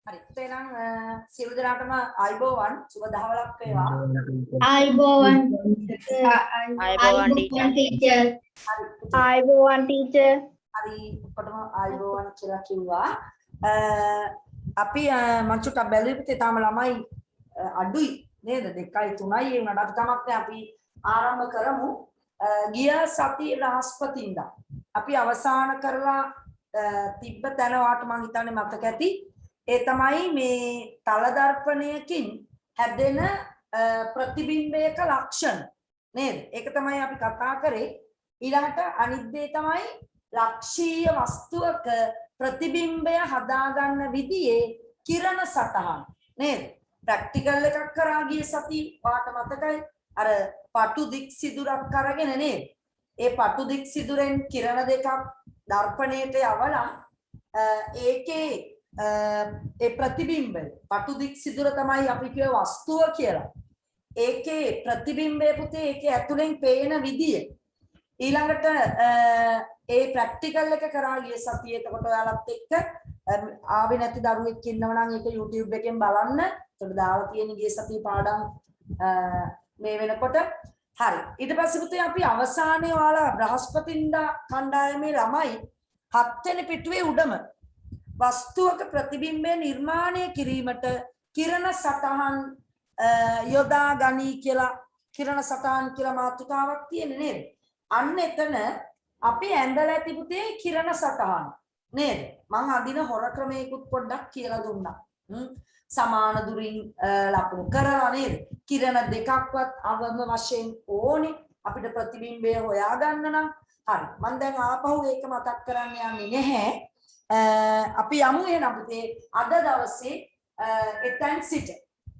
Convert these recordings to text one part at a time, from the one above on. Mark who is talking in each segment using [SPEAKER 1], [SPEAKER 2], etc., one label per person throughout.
[SPEAKER 1] හරි. එහෙනම් සියලු දෙනාටම ආයිබෝවන් සුබ දහවලක් වේවා.
[SPEAKER 2] ආයිබෝවන්
[SPEAKER 3] ආයිබෝවන්
[SPEAKER 2] ටීචර්.
[SPEAKER 1] හරි.
[SPEAKER 2] ආයිබෝවන් ටීචර්.
[SPEAKER 1] හරි ඔක්කොටම ආයිබෝවන් කියලා කිව්වා. අපි මං චුට්ටක් බැලුවේ පුතේ තාම ළමයි අඩුයි නේද? 2යි 3යි ඒ වුණාට අපි කමක් නැහැ අපි ආරම්භ කරමු. ගිය සති බ්‍රහස්පතින්දා අපි අවසන් කරලා තිබ්බ තැන වාට මං හිතන්නේ මතක ඇති. ඒ තමයි මේ තල දර්පණයකින් හැදෙන ප්‍රතිබිම්බයක ලක්ෂණ නේද? ඒක තමයි අපි කතා කරේ. ඊළඟට අනිත් දේ තමයි ලක්ෂීය වස්තුවක ප්‍රතිබිම්බය හදාගන්න විදිහේ කිරණ සටහන් නේද? ප්‍රැක්ටිකල් එකක් කරා ගිය සති වාට මතකයි අර පටු දික් සිදුරක් අරගෙන නේද? ඒ පටු දික් සිදුරෙන් කිරණ දෙකක් දර්පණයට යවලා ඒකේ ඒ ප්‍රතිබිම්බය පටු දික් සිදුර තමයි අපි කියව වස්තුව කියලා. ඒකේ ප්‍රතිබිම්බය පුතේ ඒකේ ඇතුලෙන් පේන විදිය. ඊළඟට ඒ ප්‍රැක්ටිකල් එක කරා ගිය සතියේ එතකොට ඔයාලත් එක්ක ආවේ නැති දරුවෙක් ඉන්නව නම් ඒක YouTube එකෙන් බලන්න. ඒකට දාලා තියෙන ගිය සතියේ පාඩම් මේ වෙනකොට හරි. ඊට පස්සේ පුතේ අපි අවසානයේ ඔයාලා බ්‍රහස්පතින්දා කණ්ඩායමේ ළමයි 7 වෙනි පිටුවේ උඩම වස්තුවක ප්‍රතිබිම්බය නිර්මාණය කිරීමට කිරණ සටහන් යොදා ගනී කියලා කිරණ සටහන් කියලා මාතෘකාවක් තියෙන්නේ නේද? අන්න එතන අපි ඇඳලා ඇති පුතේ කිරණ සටහන නේද? මම අදින හොර ක්‍රමයකුත් පොඩ්ඩක් කියලා දුන්නා. සමාන දුරින් ලකුණු කරලා නේද? කිරණ දෙකක්වත් අවම වශයෙන් ඕනේ අපිට ප්‍රතිබිම්බය හොයාගන්න නම්. හරි. මම දැන් ආපහු ඒක මතක් කරන්න යන්නේ නැහැ. අපි යමු එහෙනම් පුතේ අද දවසේ එතෙන් සිට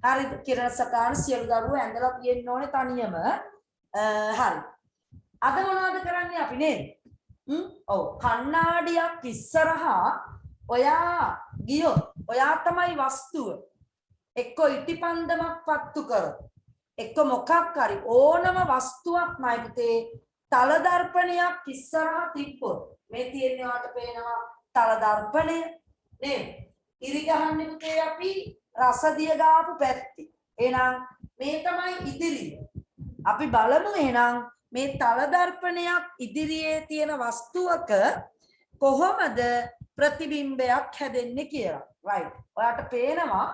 [SPEAKER 1] හරිද කිරණ සටහන සියලු දරුවෝ ඇඳලා තියෙන්න ඕනේ තනියම හරි අද මොනවද කරන්නේ අපි නේද ඔව් කණ්ණාඩියක් ඉස්සරහා ඔයා ගියොත් ඔයා තමයි වස්තුව එක්ක ඉටිපන්දමක් පත්තු කර එක්ක මොකක් හරි ඕනම වස්තුවක්මයි පුතේ තල දර්පණයක් ඉස්සරහා තිබ්බොත් මේ තියෙන්නේ වාට පේනවා තල දර්පණය නේද? ඉරි ගහන්නේ පුතේ අපි රසදිය ගාපු පැත්තේ. එහෙනම් මේ තමයි ඉදිරිය. අපි බලමු එහෙනම් මේ තල දර්පණයක් ඉදිරියේ තියෙන වස්තුවක කොහොමද ප්‍රතිබිම්බයක් හැදෙන්නේ කියලා. right. ඔයාට පේනවා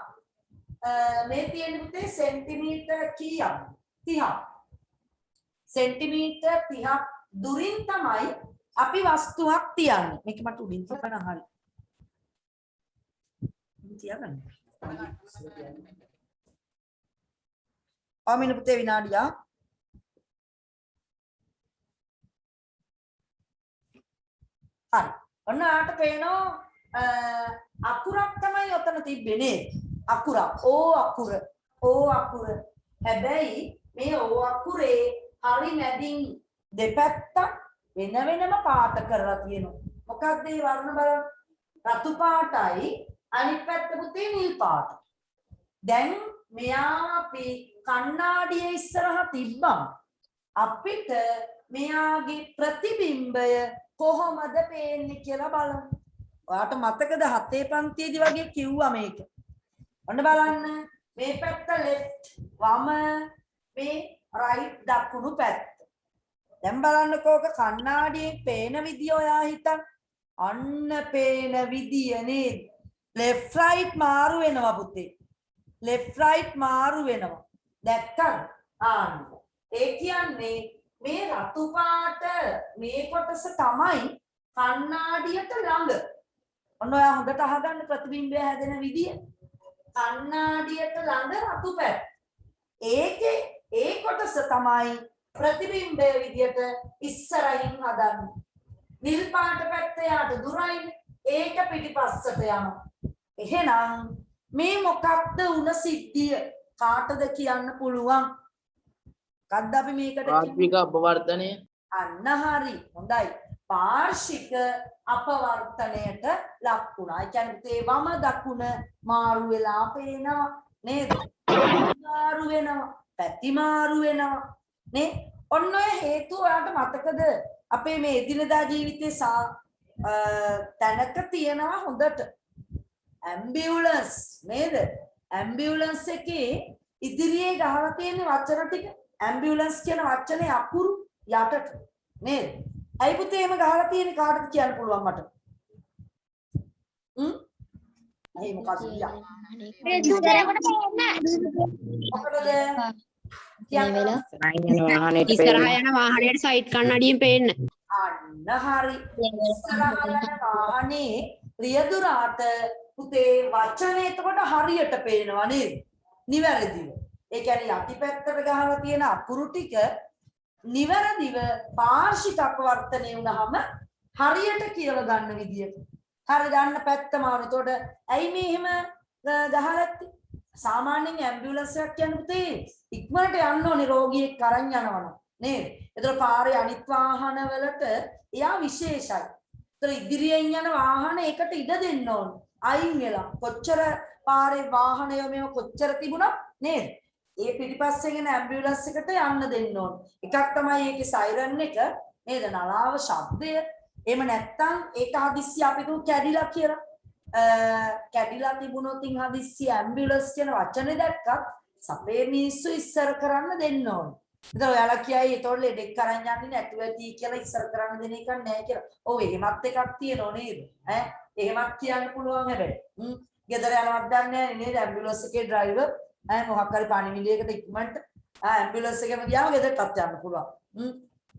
[SPEAKER 1] මේ තියෙන පුතේ සෙන්ටිමීටර් කීයක්? 30ක්. සෙන්ටිමීටර් 30ක් දුරින් තමයි අපි වස්තුවක් තියන්නේ. මේක මට උඩින් තියපන හරි. තියගන්න. ආමින පුතේ විනාඩියක්. හරි. ඔන්න ආට පේනවා අකුරක් තමයි ඔතන තිබෙන්නේ. අකුරක්. ඕ අකුර. ඕ අකුර. හැබැයි මේ ඕ අකුරේ හරි මැදින් දෙපැත්තක් වෙන වෙනම පාට කරලා තියෙනවා. මොකක්ද මේ වර්ණ බලන්න? රතු පාටයි අනිත් පැත්ත පුතේ නිල් පාට. දැන් මෙයා අපි කණ්ණාඩියේ ඉස්සරහා තිබ්බම අපිට මෙයාගේ ප්‍රතිබිම්බය කොහොමද පේන්නේ කියලා බලමු. ඔයාට මතකද 7 පන්තියේදී වගේ කිව්වා මේක. ඔන්න බලන්න මේ පැත්ත left වම මේ right දකුණු පැත්ත. දැන් බලන්නකෝ ඔක කණ්ණාඩියේ පේන විදිය ඔයා හිතන්න. අන්න පේන විදිය නේද? left right මාරු වෙනවා පුතේ. left right මාරු වෙනවා. දැක්කද? ඒ කියන්නේ මේ රතු පාට මේ කොටස තමයි කණ්ණාඩියට ළඟ. ඔන්න ඔයා හොඳට අහගන්න ප්‍රතිබිම්බය හැදෙන විදිය. කණ්ණාඩියට ළඟ රතු පැත්ත. ඒකේ ඒ කොටස තමයි ප්‍රතිබිම්බය විදියට ඉස්සරහින් හදන්නේ. නිල් පාට පැත්ත යාට දුරයිනේ. ඒක පිටිපස්සට යනවා. එහෙනම් මේ මොකක්ද උන සිද්ධිය? කාටද කියන්න පුළුවන්? කද්ද අපි මේකට
[SPEAKER 3] පාර්ශ්වික අපවර්තනය.
[SPEAKER 1] අන්න හරි. හොඳයි. පාර්ශ්වික අපවර්තනයට ලක් වුණා. ඒ කියන්නේ ඒ වම දකුණ මාරු වෙලා පේනවා නේද? මාරු වෙනවා. පැති මාරු වෙනවා. නේ ඔන්න ඔය හේතුව ඔයාලට මතකද අපේ මේ එදිනදා ජීවිතේ තැනක තියෙනවා හොඳට ambulance නේද? ambulance එකේ ඉදිරියේ ගහලා තියෙන වචන ටික ambulance කියන වචනේ අකුරු යටට නේද? අයි පුතේ එහෙම ගහලා තියෙන කාටද කියන්න පුළුවන් මට? අයි මොකක්ද කියන්නේ? මොකටද?
[SPEAKER 4] ඉස්සරහා යන වාහනයට සයිඩ් කන්නඩියෙන් පේන්න.
[SPEAKER 1] අන්න හරි. ඉස්සරහා යන වාහනේ රියදුරාට පුතේ වචනේ එතකොට හරියට පේනවා නේද? නිවැරදිව. ඒ කියන්නේ යටිපැත්තට ගහලා තියෙන අකුරු ටික නිවැරදිව පාර්ශ්වික අපවර්තනය වුණාම හරියට කියලා ගන්න විදියට. හරි ගන්න පැත්තම ආව. එතකොට ඇයි මේ එහෙම ගහලා ඇත්තේ? සාමාන්‍යයෙන් ඇම්බියුලන්ස් එකක් කියන්නේ පුතේ ඉක්මනට යන්න ඕනේ රෝගියෙක් අරන් යනවනම් නේද? එතකොට පාරේ අනිත් වාහන වලට එයා විශේෂයි. එතකොට ඉදිරියෙන් යන වාහන ඒකට ඉඩ දෙන්න ඕනේ. අයින් වෙලා කොච්චර පාරේ වාහනය මේව කොච්චර තිබුණා නේද? ඒ පිටිපස්සෙන් එන ඇම්බියුලන්ස් එකට යන්න දෙන්න ඕනේ. එකක් තමයි ඒකේ සයිරන් එක නේද? නලාව ශබ්දය. එහෙම නැත්නම් ඒක හදිස්සිය අපි තුන් කැඩිලා කියලා. කැඩිලා තිබුණොත් ඉන් හදිස්සිය ඇම්බියුලන්ස් කියන වචනේ දැක්කත් සපේ මිනිස්සු ඉස්සර කරන්න දෙන්න ඕනේ. ඒතර ඔයාලා කියයි ඒතකොට ලෙඩෙක් කරන් යන්නේ නැතුව ඇති කියලා ඉස්සර කරන්න දෙන එක නෑ කියලා. ඔව් එහෙමත් එකක් තියෙනව නේද? එහෙමත් කියන්න පුළුවන් හැබැයි. ගෙදර යනවත් දන්නේ නැහැ නේද? ඇම්බියුලන්ස් එකේ ඩ්‍රයිවර් මොකක් හරි පණිවිඩයකට ඉක්මනට ඇම්බියුලන්ස් එකේම ගියාම ගෙදරටත් යන්න පුළුවන්.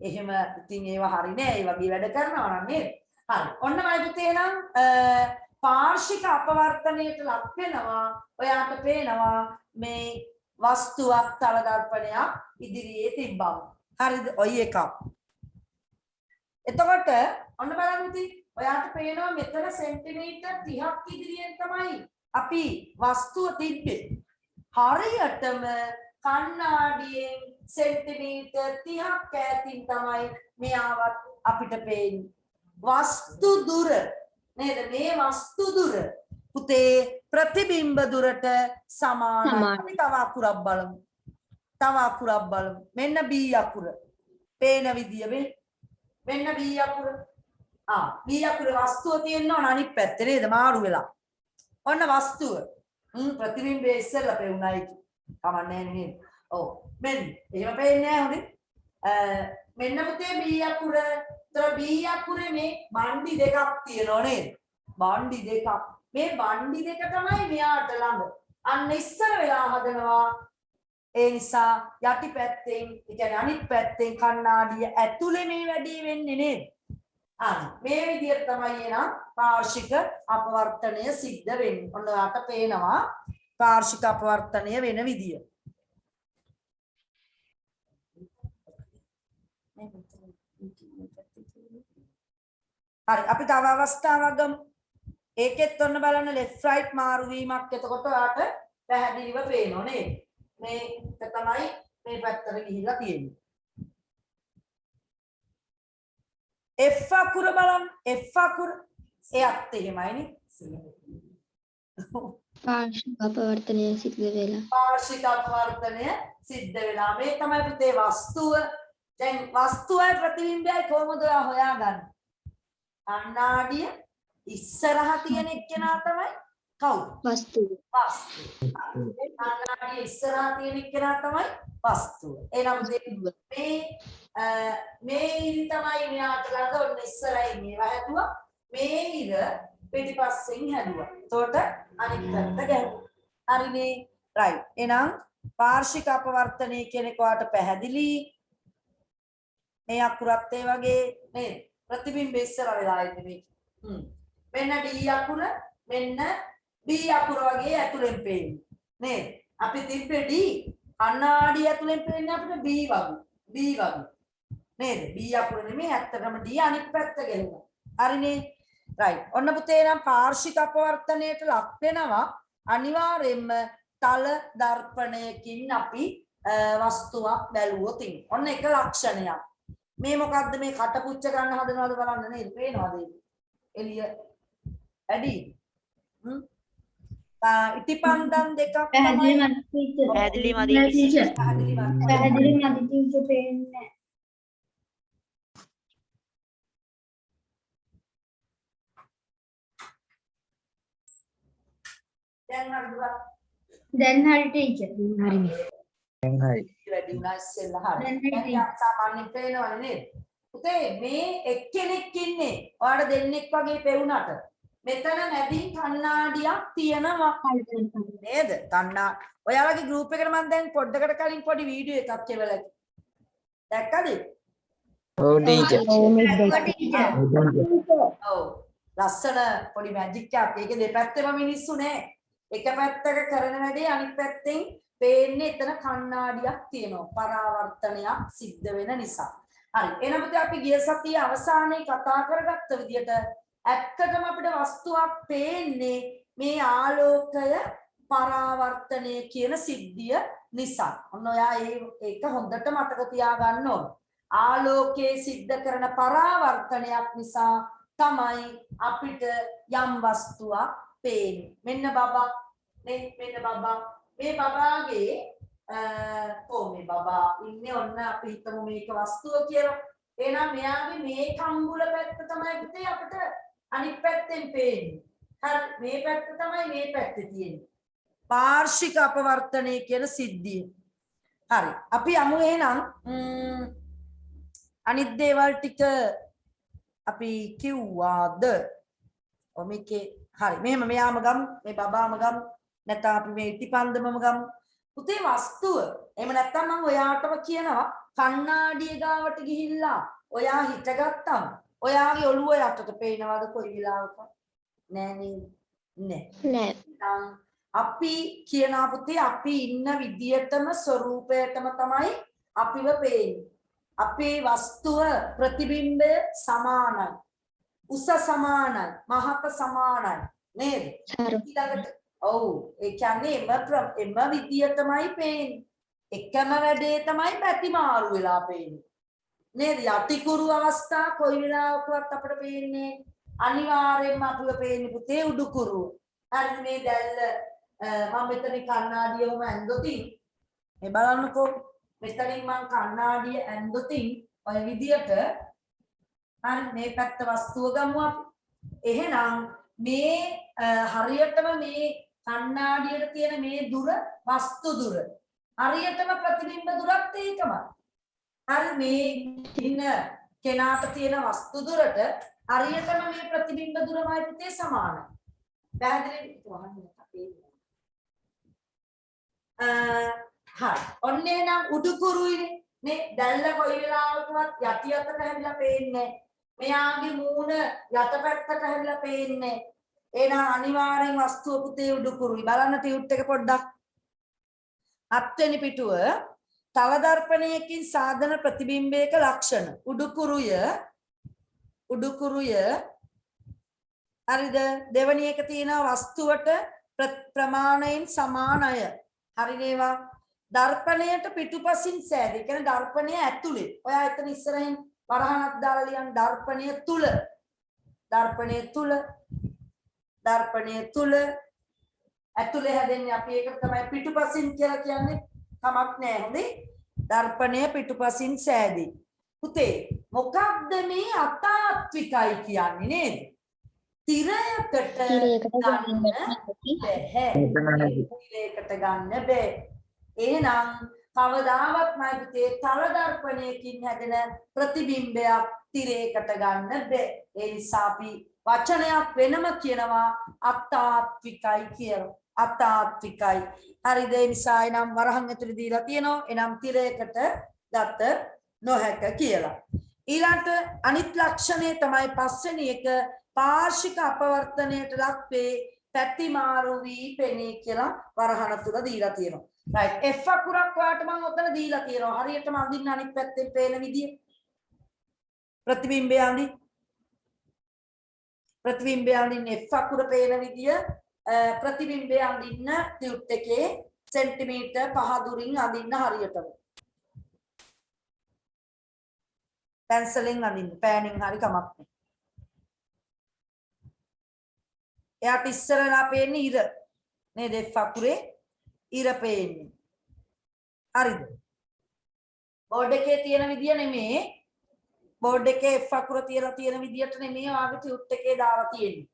[SPEAKER 1] එහෙම ඉතින් ඒවා හරි නෑ. ඒ වගේ වැඩ කරනවා නම් නේද? හරි. ඔන්න මයි පුතේ නම් පාර්ශ්වික අපවර්තනයට ලක් වෙනවා. ඔයාට පේනවා මේ වස්තුවක් තල දර්පණයක් ඉදිරියේ තිබ්බම. හරිද? ඔය එකක්. එතකොට ඔන්න බලන්න ඉතින් ඔයාට පේනවා මෙතන සෙන්ටිමීටර් 30ක් ඉදිරියෙන් තමයි අපි වස්තුව තිබ්බේ. හරියටම කණ්ණාඩියෙන් සෙන්ටිමීටර් 30ක් ඈතින් තමයි මෙයාවත් අපිට පේන්නේ. වස්තු දුර නේද? මේ වස්තු දුර පුතේ ප්‍රතිබිම්බ දුරට සමානයි. අපි තව අකුරක් බලමු. මෙන්න B අකුර. පේන විදිය මෙන්න B අකුර. B අකුර වස්තුව තියෙනවා අනිත් පැත්තේ නේද? මාරු වෙලා. ඔන්න වස්තුව. ප්‍රතිබිම්බයේ ඉස්සෙල්ලා පෙවුණයි. කමන්නේ නේද? ඔව්. මෙන්න එහෙම පේන්නේ නැහැ හොඳේ. මෙන්න පුතේ B අකුර. ඒතර B අකුරේ මේ බණ්ඩි දෙකක් තියෙනවා නේද? බණ්ඩි දෙකක්. මේ බණ්ඩි දෙක තමයි මෙයාට ළඟ. අන්න ඉස්සර වෙලා හදනවා. ඒ නිසා යටි පැත්තෙන්, ඒ කියන්නේ අනිත් පැත්තෙන් කණ්ණාඩිය ඇතුලේ මේ වැඩේ වෙන්නේ නේද? මේ විදිහට තමයි එනම් පාර්ශ්වික අපවර්තනය සිද්ධ වෙන්නේ. ඔන්න ඔයාට පේනවා පාර්ශ්වික අපවර්තනය වෙන විදිය. හරි අපි තව අවස්ථාවක් ගමු. ඒකෙත් ඔන්න බලන්න left right මාරු වීමක් එතකොට ඔයාට පැහැදිලිව පේනවා නේද? මේක තමයි මේ පැත්තට ගිහිල්ලා තියෙන්නේ. F අකුර බලන්න. F අකුර එයත් එහෙමයිනේ.
[SPEAKER 2] පාර්ශ්වික අපවර්තනය සිද්ධ වෙලා.
[SPEAKER 1] පාර්ශ්වික අපවර්තනය සිද්ධ වෙලා. මේ තමයි පුතේ වස්තුව. දැන් වස්තුවයි ප්‍රතිබිම්බයයි කොහොමද හොයාගන්නේ? කණ්ණාඩිය ඉස්සරහා තියෙන එක්කෙනා තමයි කවුද?
[SPEAKER 2] වස්තුව.
[SPEAKER 1] කණ්ණාඩිය ඉස්සරහා තියෙන එක්කෙනා තමයි වස්තුව. එහෙනම් මේ ඉරි තමයි මෙයාට ළඟ ඔන්න ඉස්සරහින් මේවා හැදුවා. මේ ඉර පිටිපස්සෙන් හැදුවා. එතකොට අනිත් පැත්ත ගැහුවා. හරිනේ. රයිට්. එහෙනම් පාර්ශ්වික අපවර්තනය කියන එක ඔයාලට පැහැදිලි. මේ අකුරත් ඒ වගේ නේද? ප්‍රතිබිම්බ ඉස්සර වෙලා ඉන්නේ මේක. මෙන්න D අකුර මෙන්න B අකුර වගේ ඇතුලෙන් පේන්නේ. නේද? අපි තිබ්බේ D කණ්ණාඩිය ඇතුලෙන් පේන්නේ අපිට B වගේ. නේද? B අකුර නෙමෙයි ඇත්තටම D අනිත් පැත්ත ගෙලුවා. හරිනේ. රයිට්. ඔන්න පුතේ නම් පාර්ශ්වික අපවර්තනයට ලක් වෙනවා අනිවාර්යයෙන්ම තල දර්පණයකින් අපි වස්තුවක් බැලුවොත් ඉන්නේ. ඔන්න එක ලක්ෂණයක්. මේ මොකද්ද මේ කටපුච්ච ගන්න හදනවද බලන්න නේද? පේනවද ඒක? එළිය ඇඩි. ඉටිපන්දම් දෙකක් තමයි
[SPEAKER 3] පැහැදිලි මදි
[SPEAKER 2] ටීචර් පේන්නේ.
[SPEAKER 1] දැන් හරිද බලන්න.
[SPEAKER 2] දැන් හරි ටීචර්.
[SPEAKER 4] හරි මිස්.
[SPEAKER 5] දැන් හරි.
[SPEAKER 1] වැඩි වුණා ඉස්සෙල්ලා හරි.
[SPEAKER 2] දැන් හරි.
[SPEAKER 1] දැන් සාමාන්‍යයෙන් පේනවනේ නේද? පුතේ මේ එක්කෙනෙක් ඉන්නේ. ඔයාලා දෙන්නෙක් වගේ පෙවුනට. මෙතන මැදින් කණ්ණාඩියක් තියෙනවා නේද? ඔයාලගේ ගෲප් එකට මම දැන් පොඩ්ඩකට කලින් පොඩි වීඩියෝ එකක් එවලා දැක්කද?
[SPEAKER 5] ඔව් ටීචර්.
[SPEAKER 1] ඔව්. ලස්සන පොඩි මැජික් එකක්. ඒකේ දෙපැත්තෙම මිනිස්සු නෑ. එක පැත්තක කරන වැඩේ අනිත් පැත්තෙන් පේන්නේ එතන කණ්ණාඩියක් තියෙනවා. පරාවර්තනයක් සිද්ධ වෙන නිසා. හරි. එහෙනම් පුතේ අපි ගිය සතියේ අවසානයේ කතා කරගත්ත විදිහට ඇත්තටම අපිට වස්තුවක් පේන්නේ මේ ආලෝකය පරාවර්තනය කියන සිද්ධිය නිසා. ඔන්න ඔයා ඒක හොඳට මතක තියාගන්න ඕන. ආලෝකයේ සිද්ධ කරන පරාවර්තනයක් නිසා තමයි අපිට යම් වස්තුවක් පේන්නේ. මෙන්න බබා මෙන්න බබා මේ බබාගේ මේ බබා ඉන්නේ ඔන්න අපි හිතමු මේක වස්තුව කියලා. එහෙනම් මෙයාගේ මේ කම්බුල පැත්ත තමයි පුතේ අපිට අනිත් පැත්තෙන් පේන්නේ. හරි මේ පැත්ත තමයි මේ පැත්තේ තියෙන්නේ. පාර්ශික අපවර්තනය කියන සිද්ධිය. හරි. අපි යමු එහෙනම් අනිත් දේවල් ටික අපි කිව්වාද? මේකේ හරි. මෙහෙම මෙයාම ගමු. මේ බබාම ගමු. නැත්නම් අපි මේ ඉටිපන්දමම ගමු. පුතේ වස්තුව. එහෙම නැත්නම් මම ඔයාටම කියනවා කණ්ණාඩිය ගාවට ගිහිල්ලා ඔයා හිටගත්තම ඔයාගේ ඔළුව යටට පේනවද කොයි වෙලාවක? නෑ නෑ. අපි කියනවා පුතේ අපි ඉන්න විදියටම ස්වરૂපයටම තමයි අපිව පේන්නේ. අපේ වස්තුව ප්‍රතිබිම්බය සමානයි. උස සමානයි. මහත සමානයි. නේද? ඊළඟට ඔව් ඒ කියන්නේ එම විදියටමයි පේන්නේ. එකම වැඩේ තමයි පැතිමාරු වෙලා පේන්නේ. නේද? යටිකුරු අවස්ථා කොයි වෙලාවකවත් අපිට පේන්නේ අනිවාර්යෙන්ම අපිව පේන්නේ පුතේ උඩුකුරු. හරිද මේ දැල්ල මම මෙතන කණ්ණාඩියම ඇඳොතින් මේ බලන්නකෝ මෙතනින් මම කණ්ණාඩිය ඇඳොතින් ඔය විදියට හරි මේ පැත්ත වස්තුව ගමු අපි. එහෙනම් මේ හරියටම මේ කණ්ණාඩියට තියෙන මේ දුර වස්තු දුර. හරියටම ප්‍රතිබිම්බ දුරත් ඒකමයි. හරි මේ ඉන්න කෙනාට තියෙන වස්තු දුරට හරියටම මේ ප්‍රතිබිම්බ දුරමයි පුතේ සමානයි. පැහැදිලිද? හරි. ඔන්නේ නම් උඩුකුරුයිනේ. මේ දැල්ල කොයි වෙලාවකවත් යටි අතට හැරිලා පේන්නේ. මෙයාගේ මූණ යටපැත්තට හැරිලා පේන්නේ. එහෙනම් අනිවාර්යෙන් වස්තුව පුතේ උඩුකුරුයි. බලන්න ටියුට් එක පොඩ්ඩක්. 7 වෙනි පිටුව තල දර්පණයකින් සාධන ප්‍රතිබිම්බයක ලක්ෂණ. උඩුකුරුය හරිද? දෙවැනි එක තියෙනවා වස්තුවට ප්‍රමාණයෙන් සමානය. හරිනේවා. දර්පණයට පිටුපසින් සෑද. ඒ කියන්නේ දර්පණය ඇතුලේ. ඔයා එතන ඉස්සරහින් වරහණක් දාලා ලියන්න දර්පණය තුල. ඇතුලේ හැදෙන්නේ අපි ඒකට තමයි පිටුපසින් කියලා කියන්නේ. කමක් නැහැ හොඳේ. දර්පණය පිටුපසින් සෑදී. පුතේ මොකක්ද මේ අතාත්විකයි කියන්නේ නේද? තිරයකට ගන්න බෑ. එහෙනම් කවදාවත් මම පුතේ තල දර්පණයකින් හැදෙන ප්‍රතිබිම්බයක් තිරයකට ගන්න බෑ. ඒ නිසා අපි වචනයක් වෙනම කියනවා අතාත්විකයි කියලා. අතාත්විකයි. හරිද? ඒ නිසා එනම් වරහන් ඇතුලේ දීලා තියෙනවා. එනම් තිරයකට ගත නොහැක කියලා. ඊළඟට අනිත් ලක්ෂණය තමයි පස්වෙනි එක පාර්ශික අපවර්තනයට ලක් වේ පැතිමාරු වී පෙනී කියලා වරහන තුල දීලා තියෙනවා. right F අකුරක් ඔයාලට මම ඔතන දීලා තියෙනවා. හරියටම අඳින්න අනිත් පැත්තෙන් පේන විදිය. ප්‍රතිබිම්බය අඳින්න F අකුර පේන විදිය ප්‍රතිබිම්බය අඳින්න ටියුට් එකේ සෙන්ටිමීටර් 5 දුරින් අඳින්න හරියටම. පැන්සලෙන් අඳින්න පෑනින් හරි කමක් නැහැ. එයාට ඉස්සරලා පේන්නේ ඉර නේද? F අකුරේ ඉර පේන්නේ. හරිද? බෝඩ් එකේ තියෙන විදිය නෙමෙයි. බෝඩ් එකේ F අකුර තියලා තියෙන විදියට නෙමෙයි ඔයාගේ ටියුට් එකේ දාලා තියෙන්නේ.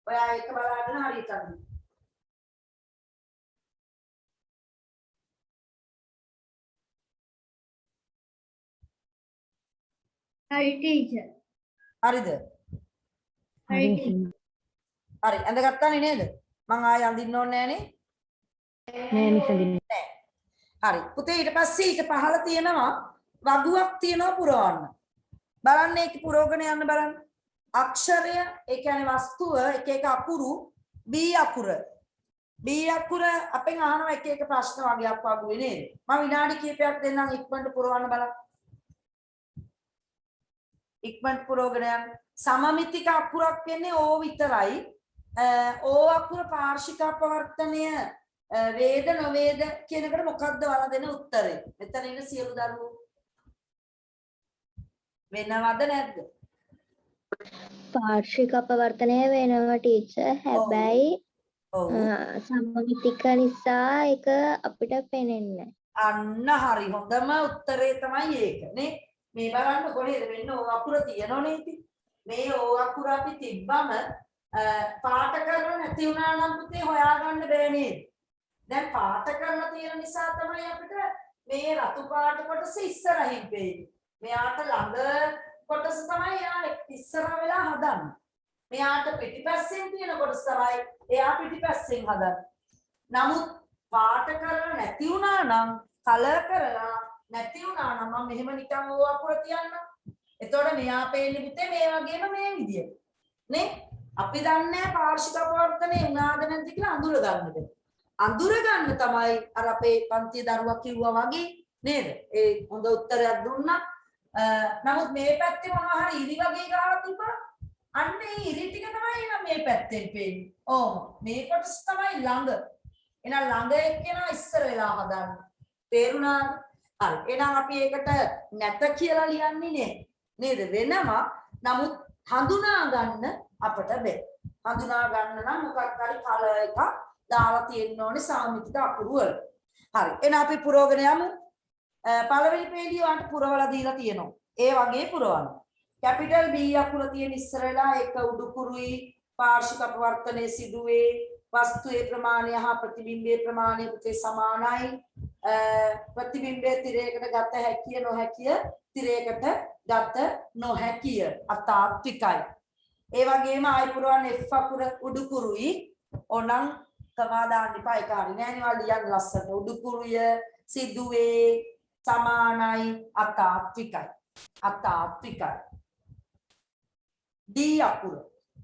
[SPEAKER 1] ඔයා ඒක බලාගෙන හරියට අඳින්න.
[SPEAKER 2] Hari teacher.
[SPEAKER 1] හරිද?
[SPEAKER 2] Hari teacher.
[SPEAKER 1] හරි ඇඳගත්තානේ නේද? මං ආයෙ අඳින්න ඕනේ නෑනේ. හරි පුතේ ඊට පස්සේ ඊට පහළ තියෙනවා වගුවක් තියෙනවා පුරවන්න. බලන්න ඒක පුරවගෙන යන්න බලන්න. අක්ෂරය ඒ කියන්නේ වස්තුව එක එක අකුරු B අකුර. B අකුර අපෙන් අහනවා එක එක ප්‍රශ්න වගේක් වගුවේ නේද? මම විනාඩි කිහිපයක් දෙන්නම් ඉක්මනට පුරවන්න බලන්න. ඉක්මනට පුරවගෙන යන්න. සමමිතික අකුරක් වෙන්නේ O විතරයි. O අකුර පාර්ශ්වික අපවර්තනය වේද නොවේද කියන එකට මොකක්ද වල දෙන උත්තරේ? මෙතන ඉන්න සියලු දරුවෝ වෙනවද නැද්ද?
[SPEAKER 6] පාර්ශ්වික අපවර්තනය වෙනවා ටීචර්. හැබැයි සමමිතික නිසා ඒක අපිට පේන්නේ
[SPEAKER 1] අන්න හරි හොඳම උත්තරේ තමයි ඒක නේ. මේ බලන්න කොහේද වෙන්න O අකුර තියෙනවනේ ඉතින්. මේ O අකුර අපි තිබ්බම පාට කරලා නැති වුණා නම් පුතේ හොයාගන්න බෑ නේද? දැන් පාට කරලා තියෙන නිසා තමයි අපිට මේ රතු පාට කොටස ඉස්සරහින් පේන්නේ. මෙයාට ළඟ කොටස තමයි යා ඉස්සර වෙලා හදන්නේ. මෙයාට පිටිපස්සෙන් තියෙන කොටස තමයි එයා පිටිපස්සෙන් හදන්නේ. නමුත් පාට කරලා නැති වුණා නම් කලර් කරලා නැති වුණා නම් මම මෙහෙම නිකන් O අකුර තියන්නම්. එතකොට මෙයා පේන්නේ පුතේ මේ වගේම මේ විදියට. නේ? අපි දන්නේ පාර්ශ්වික අපවර්තනේ උනාද නැද්ද කියලා අඳුර ගන්න බෑ. අඳුර ගන්න තමයි අර අපේ පන්තියේ දරුවා කිව්වා වගේ නේද? ඒ හොඳ උත්තරයක් දුන්නා. නමුත් මේ පැත්තේ මොනවා හරි ඉරි වගේ ගාලා තිබ්බා. අන්න ඒ ඉරි ටික තමයි එන මේ පැත්තෙන් පේන්නේ. ඕම මේ කොටස තමයි ළඟ. එහෙනම් ළඟ එක්කෙනා ඉස්සර වෙලා හදන්න. තේරුණාද? හරි. එහෙනම් අපි ඒකට නැත කියලා ලියන්නේ නේද? වෙනවා. නමුත් හඳුනා ගන්න අපට බෑ. හඳුනා ගන්න නම් මොකක් හරි කලර් එකක් දාලා තියෙන්න ඕනේ සාමිතික අකුරු වල. හරි. එහෙනම් අපි පුරවගෙන යමු. පළවෙනි පේළිය වලට පුරවලා දීලා තියෙනවා. ඒ වගේ පුරවන්න. කැපිටල් B අකුර තියෙන ඉස්සරලා එක උඩුකුරුයි පාර්ශ්වික අපවර්තනයේ සිදුවේ වස්තුවේ ප්‍රමාණය හා ප්‍රතිබිම්බයේ ප්‍රමාණය පුතේ සමානයි. ප්‍රතිබිම්බයේ තිරයකට ගත හැකිය නොහැකිය තිරයකට ගත නොහැකිය අතාත්විකයි. ඒ වගේම ආයි පුරවන්න F අකුර උඩුකුරුයි ඕනම් කමා දාන්න එපා ඒක හරි නෑනේ වල ලියන්න ලස්සට උඩුකුරුය සිදුවේ සමානයි අතාත්විකයි අතාත්විකයි. D අකුර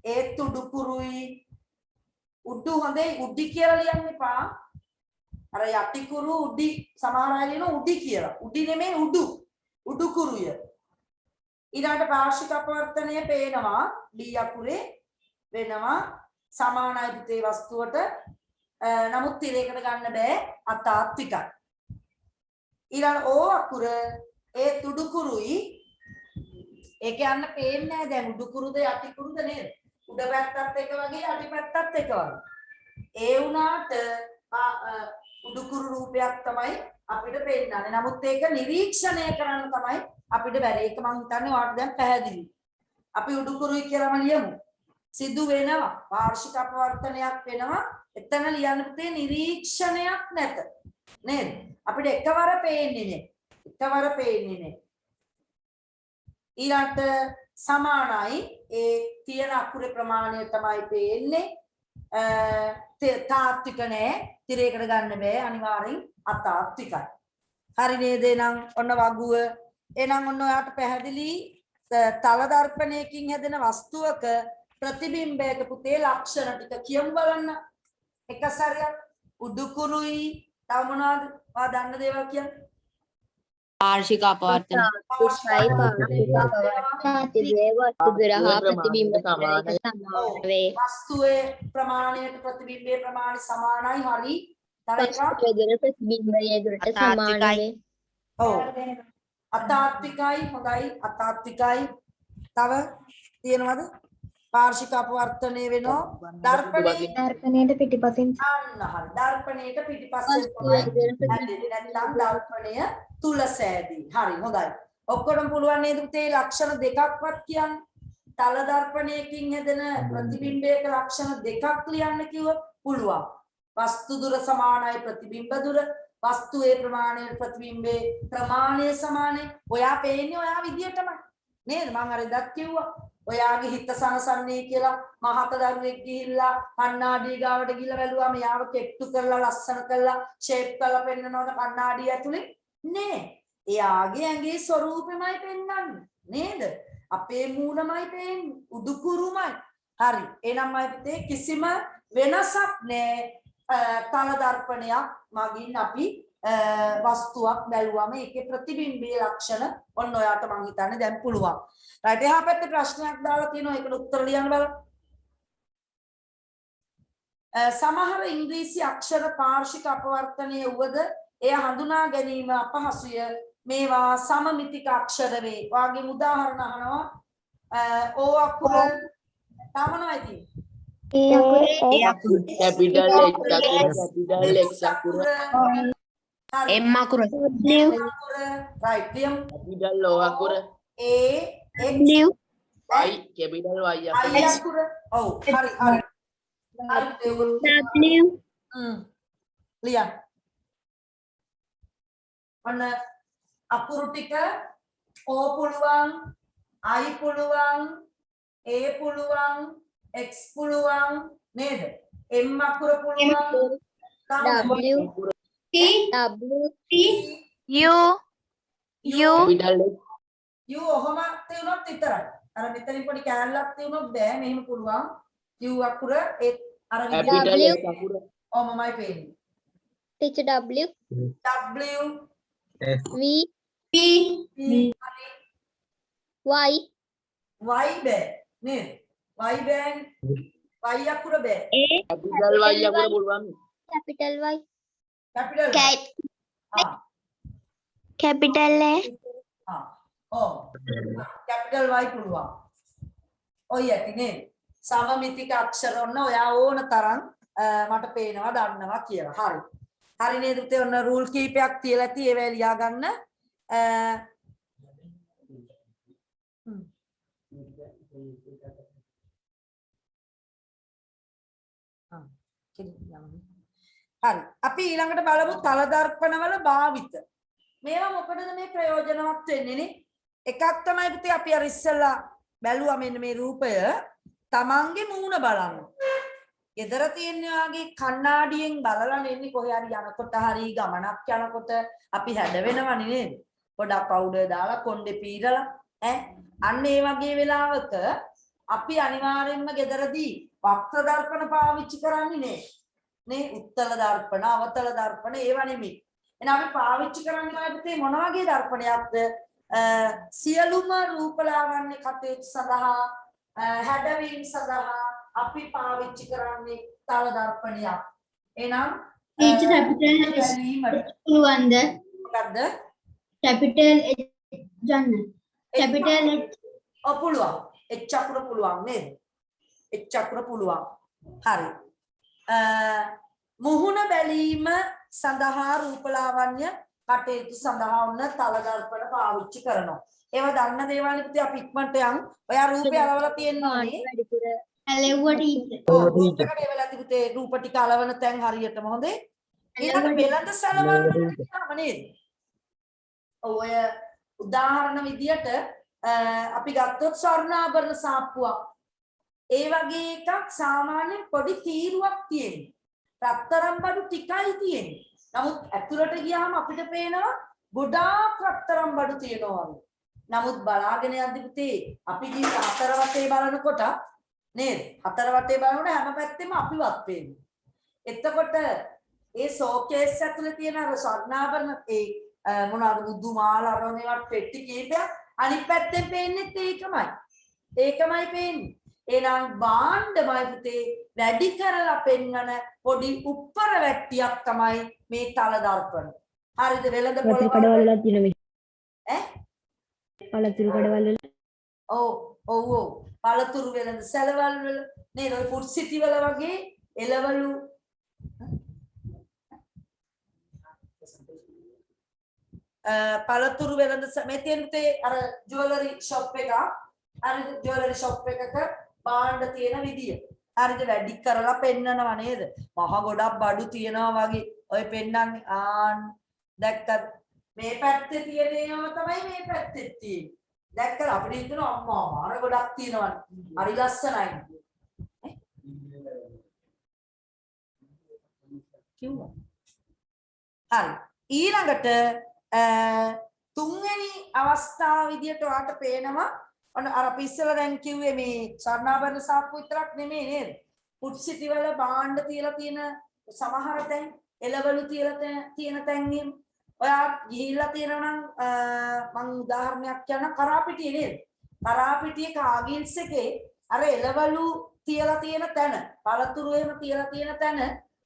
[SPEAKER 1] ඒත් උඩුකුරුයි උඩු හොඳේ උඩි කියලා ලියන්න එපා. අර යටිකුරු උඩි සමහර අය ලියන උඩි කියලා. උඩි නෙමෙයි උඩු. උඩුකුරුය. ඊළඟට පාර්ශ්වික අපවර්තනය පේනවා D අකුරේ වෙනවා සමානයි පුතේ වස්තුවට. නමුත් තිරයකට ගන්න බෑ අතාත්විකයි. ඊළඟ O අකුර ඒ උඩුකුරුයි ඒක යන්න පේන්නේ නැහැ දැන් උඩුකුරුද යටිකුරුද නේද? උඩ පැත්තත් එක වගේ යටි පැත්තත් එක වගේ. ඒ වුණාට උඩුකුරු රූපයක් තමයි අපිට පේන්නන්නේ. නමුත් ඒක නිරීක්ෂණය කරන්න තමයි අපිට බැරි. ඒක මම හිතන්නේ ඔයාලට දැන් පැහැදිලි. අපි උඩුකුරුයි කියලාම ලියමු. සිදු වෙනවා පාර්ශ්වික අපවර්තනයක් වෙනවා. එතන ලියන්න පුතේ නිරීක්ෂණයක් නැත. නේද? අපිට එකවර පේන්නේ නේ. එකවර පේන්නේ නේ. ඊළඟට සමානයි ඒ තියෙන අකුරේ ප්‍රමාණය තමයි පේන්නේ. තාත්වික නෑ තිරයකට ගන්න බෑ අනිවාර්යෙන් අතාත්විකයි. හරි නේද? එහෙනම් ඔන්න වගුව. එහෙනම් ඔන්න ඔයාට පැහැදිලි තල දර්පණයකින් හැදෙන වස්තුවක ප්‍රතිබිම්බයක පුතේ ලක්ෂණ ටික කියමු බලන්න. එක සැරයක් උඩුකුරුයි තව මොනවද? ඔයා දන්න දේවල් කියන්න.
[SPEAKER 4] පාර්ශ්වික අපවර්තන
[SPEAKER 1] වස්තුවේ ප්‍රමාණයට ප්‍රතිබිම්බයේ ප්‍රමාණය සමානයි. හරි. තව එකක් ඔව් අතාත්විකයි. හොඳයි අතාත්විකයි. තව තියෙනවද? පාර්ශ්වික අපවර්තනය වෙනවා දර්පණයට පිටිපස්සෙන්. අන්න හරි. දර්පණයට පිටිපස්සෙන් තමයි නැත්නම් දර්පණය තුල සෑදී. හරි හොඳයි. ඔක්කොටම පුළුවන් නේද පුතේ ලක්ෂණ දෙකක්වත් කියන්න? තල දර්පණයකින් හැදෙන ප්‍රතිබිම්බයක ලක්ෂණ දෙකක් ලියන්න කිව්වොත් පුළුවන්. වස්තු දුර සමානයි ප්‍රතිබිම්බ දුර. වස්තුවේ ප්‍රමාණය ප්‍රතිබිම්බේ ප්‍රමාණය සමානයි. ඔයා පේන්නේ ඔයා විදියටමයි නේද? මම අර ඉදත් කිව්වා. ඔයාගේ හිත සංසන්නේ කියලා මහත දරුවෙක් ගිහිල්ලා කණ්ණාඩිය ගාවට ගිහිල්ලා බැලුවාම යාව කෙට්ටු කරලා ලස්සන කරලා ෂේප් කරලා පෙන්නනවද කණ්ණාඩිය ඇතුලේ? නෑ. එයාගේ ඇඟේ ස්වරූපෙමයි පෙන්වන්නේ. නේද? අපේ මූණමයි පේන්නේ. උදුකුරුමයි. හරි. එහෙනම් මයිතේ කිසිම වෙනසක් නෑ. තල දර්පණයක් මගින් අපි වස්තුවක් බැලුවම ඒකේ ප්‍රතිබිම්බයේ ලක්ෂණ ඔන්න ඔයාට මං හිතන්නේ දැන් පුළුවන්. රයිට් එහා පැත්තේ ප්‍රශ්නයක් දාලා තියෙනවා ඒකට උත්තර ලියන්න බලන්න. සමහර ඉංග්‍රීසි අක්ෂර පාර්ශ්වික අපවර්තනයේ උවද එය හඳුනා ගැනීම අපහසුය. මේවා සමමිතික අක්ෂර වේ. වාගේ උදාහරණ අහනවා. ඕ අකුර තමනයි තියෙන්නේ.
[SPEAKER 3] capital X අකුර
[SPEAKER 4] M අකුර
[SPEAKER 1] right ලියමු.
[SPEAKER 3] capital O අකුර
[SPEAKER 1] A X
[SPEAKER 3] Y capital Y
[SPEAKER 1] I
[SPEAKER 3] අකුර
[SPEAKER 1] අකුර ඔව් හරි හරි ලියන්න. ඔන්න අකුරු ටික O පුළුවන් I පුළුවන් A පුළුවන් X පුළුවන් නේද? M අකුර පුළුවන්
[SPEAKER 6] W
[SPEAKER 3] capital
[SPEAKER 1] U ඔහම තියුණොත් විතරයි. අර මෙතනින් පොඩි කෑල්ලක් තියුණොත් බෑ මෙහෙම පුළුවන්. U අකුර ඒ අර
[SPEAKER 3] capital X අකුර
[SPEAKER 1] ඔමමයි පේන්නේ.
[SPEAKER 6] teacher W
[SPEAKER 1] W
[SPEAKER 6] V
[SPEAKER 1] P
[SPEAKER 6] Y
[SPEAKER 1] Y බෑ නේද? Y බෑ. Y අකුර බෑ.
[SPEAKER 3] capital Y අකුර පුළුවන්
[SPEAKER 6] capital Y
[SPEAKER 1] capital
[SPEAKER 6] capital A
[SPEAKER 1] ඔව් capital Y පුළුවන්. ඔය ඇති නේද? සමමිතික අක්ෂර ඔන්න ඔයා ඕන තරම් මට පේනවා දන්නවා කියලා. හරි. හරි නේද පුතේ? ඔන්න රූල් කීපයක් තියලා ඇති ඒවා ලියා ගන්න. හරි. අපි ඊළඟට බලමු තල දර්පණවල භාවිත. මේවා මොකටද මේ ප්‍රයෝජනවත් වෙන්නේ නේ? එකක් තමයි පුතේ අපි අර ඉස්සෙල්ලා බැලුවා මෙන්න මේ රූපය තමන්ගේ මූණ බලන්න. ගෙදර තියෙන වාගේ කණ්ණාඩියෙන් බලලා නෙන්නේ කොහේ හරි යනකොට හරි ගමනක් යනකොට අපි හැඩ වෙනවනේ නේද? පොඩක් පවුඩර් දාලා කොණ්ඩේ පීරලා අන්න ඒ වගේ වෙලාවක අපි අනිවාර්යෙන්ම ගෙදරදී වක්‍ර දර්පණ පාවිච්චි කරන්නේ නේ උත්තල දර්පණ අවතල දර්පණ ඒවා නෙමෙයි. එහෙනම් අපි පාවිච්චි කරන්නේ පුතේ මොන වගේ දර්පණයක්ද? සියලුම රූපලාවන්‍ය කටයුතු සඳහා හැඩවීම සඳහා අපි පාවිච්චි කරන්නේ තල දර්පණයක්. එහෙනම්
[SPEAKER 2] teacher capital S පුළුවන්ද?
[SPEAKER 1] මොකද්ද?
[SPEAKER 2] capital H ගන්න. capital H
[SPEAKER 1] පුළුවන්. H අකුර පුළුවන් නේද? H අකුර පුළුවන්. හරි. මුහුණ බැලීම සඳහා රූපලාවන්‍ය කටයුතු සඳහා වුණ තල දර්පණ පාවිච්චි කරනවා. ඒවා දන්න දේවල් පුතේ අපි ඉක්මනට යන්. ඔයා රූපය අලවලා තියෙනවානේ.
[SPEAKER 2] ඇලෙව්වා teacher.
[SPEAKER 1] ඔව් රූපයකට ඒවලා තිබුතේ රූප ටික අලවන තැන් හරියටම හොඳේ. ඊළඟ වෙළඳ සැලවල් වලටම නේද? ඔය උදාහරණ විදියට අපි ගත්තොත් ස්වර්ණාභරණ සාප්පුවක්. ඒ වගේ එකක් සාමාන්‍ය පොඩි තීරුවක් තියෙනවා. රත්තරන් බඩු ටිකයි තියෙන්නේ. නමුත් ඇතුළට ගියාම අපිට පේනවා ගොඩාක් රත්තරන් බඩු තියෙනවා. නමුත් බලාගෙන යද්දි පුතේ අපි ජී හතර වටේ බලනකොට නේද? හතර වටේ බලනකොට හැම පැත්තෙම අපිවත් පේනවා. එතකොට ඒ ෂෝකේස් ඇතුලේ තියෙන අර ස්වර්ණාභරණ ඒ මොනවාද බුදු මාලා අරනේවත් පෙට්ටි කීපයක් අනිත් පැත්තෙන් පේන්නේ ඒකමයි. ඒකමයි පේන්නේ. එහෙනම් භාණ්ඩමයි පුතේ වැඩි කරලා පෙන්වන පොඩි උප්පර වැට්ටියක් තමයි මේ තල දර්පණ. හරිද? වෙළඳ පොළ
[SPEAKER 2] කඩවල තියෙන මේ
[SPEAKER 1] ඈ
[SPEAKER 2] පළතුරු කඩවල
[SPEAKER 1] ඔව් ඔව් ඔව් පළතුරු වෙළඳ සැලවල් වල නේද? ඔය ෆුඩ් සිටි වල වගේ එළවලු පළතුරු වෙළඳ මේ තියෙන්නේ අර ජුවලරි ෂොප් එක. හරිද? ජුවලරි ෂොප් එකක භාණ්ඩ තියෙන විදිය. හරිද? වැඩි කරලා පෙන්නනවා නේද? මහ ගොඩක් බඩු තියනවා වගේ. ඔය පෙන්නන්නේ ආන් දැක්කත් මේ පැත්තේ තියෙන ඒවා තමයි මේ පැත්තේ තියෙන්නේ. දැක්කද අපිට හිතෙනවා අම්මා අර ගොඩක් තියෙනවා. හරි ලස්සනයි. කිව්වා. හරි. ඊළඟට තුන්වෙනි අවස්ථාව විදියට ඔයාට පේනවා ඔන්න අර අපි ඉස්සෙල්ලා දැන් කිව්වේ මේ ස්වර්ණාභරණ සාප්පු විතරක් නෙමෙයි නේද? පුට්සිටි වල භාණ්ඩ තියලා තියෙන සමහර තැන් එළවලු තියලා තියෙන තැන් ඔයා ගිහිල්ලා තියෙනවා නම් මම උදාහරණයක් කියන්න කරාපිටියේ නේද? කරාපිටියේ කාගිල්ස් එකේ අර එළවලු තියලා තියෙන තැන, පළතුරු එහෙම තියලා තියෙන තැන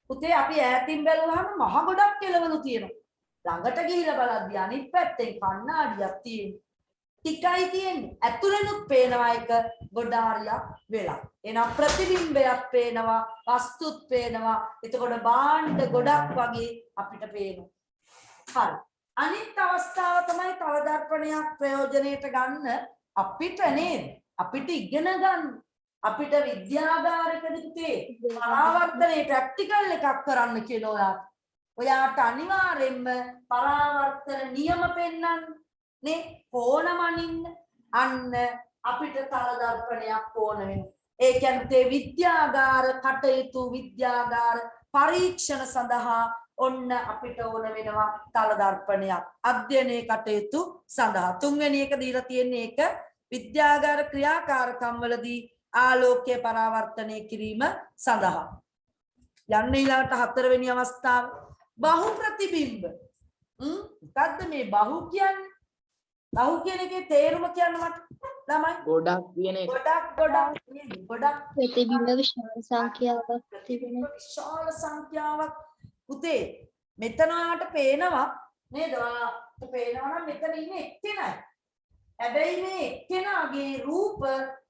[SPEAKER 1] පුතේ අපි ඈතින් බැලුවාම මහ ගොඩක් එළවලු තියෙනවා. ළඟට ගිහිල්ලා බලද්දී අනිත් පැත්තෙන් කණ්ණාඩියක් තියෙනවා. ටිකයි තියෙන්නේ. ඇතුළෙනුත් පේනවා එක ගොඩාරියක් වෙලා. එහෙනම් ප්‍රතිබිම්බයක් පේනවා, වස්තුත් පේනවා. එතකොට භාණ්ඩ ගොඩක් වගේ අපිට පේනවා. හරි. අනිත් අවස්ථාව තමයි තව දර්පණයක් ප්‍රයෝජනෙට ගන්න අපිට නේද? අපිට ඉගෙන ගන්න. අපිට විද්‍යාගාරයකදී පුතේ පරාවර්තනයේ ප්‍රැක්ටිකල් එකක් කරන්න කියලා ඔයාට අනිවාර්යෙන්ම පරාවර්තන නියම පෙන්වන්න නේ ඕනමනින්න අන්න අපිට තල දර්පණයක් ඕන වෙනවා. ඒ කියන්නේ විද්‍යාගාර කටයුතු විද්‍යාගාර පරීක්ෂණ සඳහා ඔන්න අපිට ඕන වෙනවා තල දර්පණයක් අධ්‍යයනයේ කටයුතු සඳහා. තුන්වෙනි එක දීලා තියෙන්නේ ඒක විද්‍යාගාර ක්‍රියාකාරකම් වලදී ආලෝකය පරාවර්තනය කිරීම සඳහා. යන්න ඊළඟට හතරවෙනි අවස්ථාව බහු ප්‍රතිබිම්බ. මොකද්ද මේ බහු කියන්නේ? බහු කියන එකේ තේරුම කියන්න මට ළමයි.
[SPEAKER 3] ගොඩක් කියන එක.
[SPEAKER 1] ගොඩක්
[SPEAKER 6] ප්‍රතිබිම්බ විශාල සංඛ්‍යාවක් තිබෙන
[SPEAKER 1] විශාල සංඛ්‍යාවක් පුතේ මෙතන ඔයාලට පේනවා නේද? ඔයාලට පේනවා නම් මෙතන ඉන්නේ එක්කෙනයි. හැබැයි මේ එක්කෙනාගේ රූප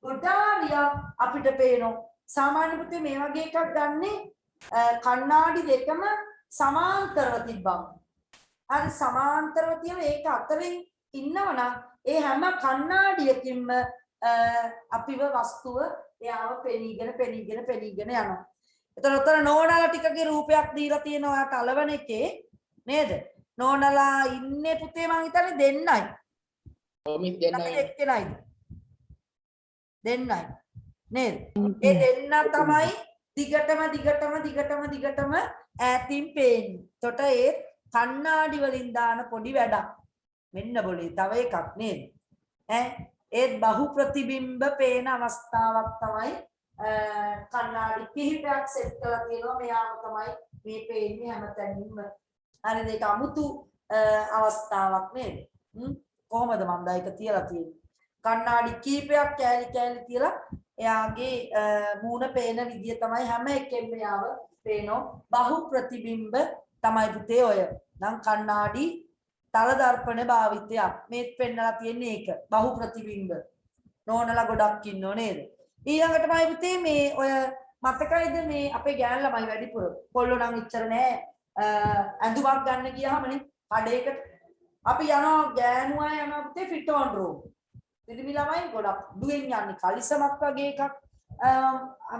[SPEAKER 1] ගොඩාරියක් අපිට පේනවා. සාමාන්‍ය පුතේ මේ වගේ එකක් ගන්නේ කණ්ණාඩි දෙකම සමාන්තරව තිබ්බම. හරි සමාන්තරව තියෙන ඒක අතරින් ඉන්නවනම් ඒ හැම කණ්ණාඩියකින්ම අපිව වස්තුව එයාව පෙනීගෙන යනවා. එතකොට උතර නෝනලා ටිකගේ රූපයක් දීලා තියෙන ඔයාට අලවන එකේ නේද? නෝනලා ඉන්නේ පුතේ මං හිතන්නේ දෙන්නයි.
[SPEAKER 3] කොමිත් දෙන්නයි.
[SPEAKER 1] එක්කෙනයිද? දෙන්නයි. නේද? ඒ දෙන්න තමයි දිගටම ඈතින් පේන්නේ. එතකොට ඒ කණ්ණාඩි වලින් දාන පොඩි වැඩක්. මෙන්න બોලේ තව එකක් නේද? ඒත් බහු ප්‍රතිබිම්බ පේන අවස්ථාවක් තමයි කණ්ණාඩි කිහිපයක් සෙට් කරලා තියෙනවා. මෙයාම තමයි මේ පේන්නේ හැමතැනින්ම. හරිද? ඒක අමුතු අවස්ථාවක් නේද? කොහොමද මන්ද ඒක තියලා තියෙන්නේ? කණ්ණාඩි කිහිපයක් කෑලි තියලා එයාගේ මූණ පේන විදිය තමයි හැම එකෙම යාව පේනෝ බහු ප්‍රතිබිම්බ තමයි පුතේ ඔය. නම් කණ්ණාඩි තල දර්පණ භාවිතයක් මේත් පෙන්නලා තියෙන්නේ ඒක බහු ප්‍රතිබිම්බ. නෝනලා ගොඩක් ඉන්නෝ නේද? ඊළඟටමයි පුතේ මේ ඔය මතකයිද මේ අපේ ගෑන් ළමයි වැඩිපුර කොල්ලෝ නම් ඉච්චර නෑ ඇඳුමක් ගන්න ගියාමනේ කඩේකට අපි යනවා ගෑනු අය යනවා පුතේ ෆිට් ඔන් රූම්. පිරිමි ළමයි ගොඩක් දුවෙන් යන්නේ කලිසමක් වගේ එකක්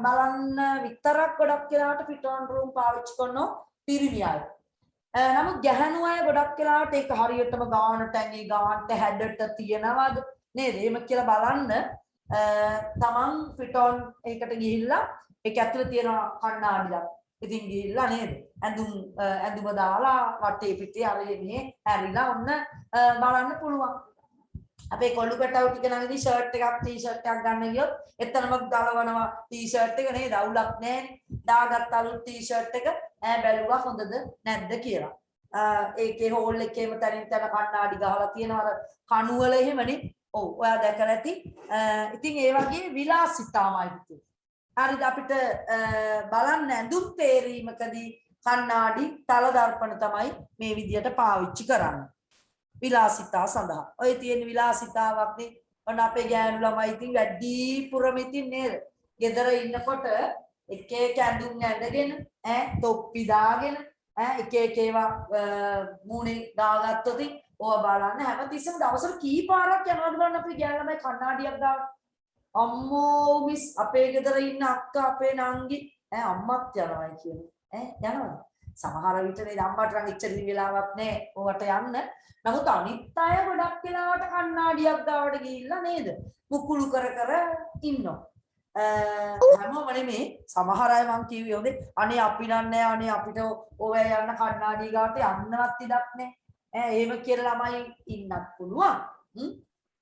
[SPEAKER 1] බලන්න විතරක් ගොඩක් වෙලාවට ෆිට් ඔන් රූම් පාවිච්චි කරනවා පිරිමි අය. නමුත් ගැහණු අය ගොඩක් වෙලාවට ඒක හරියටම ගානට ඇඟේ ගානට හැඩට තියනවාද නේද? එහෙම කියලා බලන්න තමන් ෆිට් ඔන් ඒකට ගිහිල්ලා ඒක ඇතුලේ තියෙන කණ්ණාඩියක්. ඉතින් ගිහිල්ලා නේද? ඇඳුම දාලා වටේ පිටේ අරේ මේ හැරිලා ඔන්න බලන්න පුළුවන්. අපේ කොළු පැටව ටික නංගිදී ෂර්ට් එකක් ටී-ෂර්ට් එකක් ගන්න ගියොත් එතනම ගලවනවා ටී-ෂර්ට් එක නේද? අවුලක් නැහැ. දාගත්ත අලුත් ටී-ෂර්ට් එක බැලුවා හොඳද නැද්ද කියලා. ඒකේ හෝල් එකේම තනින් තන කණ්ණාඩි ගහලා තියෙනවා අර කණු වල එහෙමනේ. ඔව් ඔයා දැකලා ඇති. ඉතින් ඒ වගේ විලාසිතාවයි පුතේ. හරිද? අපිට බලන්න ඇඳුම් තේරීමකදී කණ්ණාඩි තල දර්පණ තමයි මේ විදියට පාවිච්චි කරන්නේ. විලාසිතා සඳහා. ඔය තියෙන විලාසිතාවක් නේ. ඔන්න අපේ ගෑනු ළමයි ඉතින් වැඩිපුරම ඉතින් නේද? ගෙදර ඉන්නකොට එක එක ඇඳුම් ඇඳගෙන තොප්පි දාගෙන එක එක ඒවා මූණේ දාගත්තොත් ඕවා බලන්න හැමතිස්සෙම දවසට කී පාරක් යනවද බලන්න අපේ ගෑනු ළමයි කණ්ණාඩියක් දාලා. අම්මෝ මිස් අපේ ගෙදර ඉන්න අක්කා අපේ නංගි අම්මත් යනවා කියනවා. යනවා. සමහර විට නේ අම්මට නම් ඉච්චරි වෙලාවක් නැහැ ඔකට යන්න. නමුත් අනිත් අය ගොඩක් වෙලාවට කණ්ණාඩියක් ගාවට ගිහිල්ලා නේද? මුකුළු කර කර ඉන්නවා. හැමෝම නෙමේ සමහර අය මං කිව්වේ හොඳේ අනේ අපි නන්නේ අනේ අපිට ඔය යන්න කණ්ණාඩිය ගාවට යන්නවත් ඉඩක් නැහැ. එහෙම කියලා ළමයි ඉන්නත් පුළුවන්.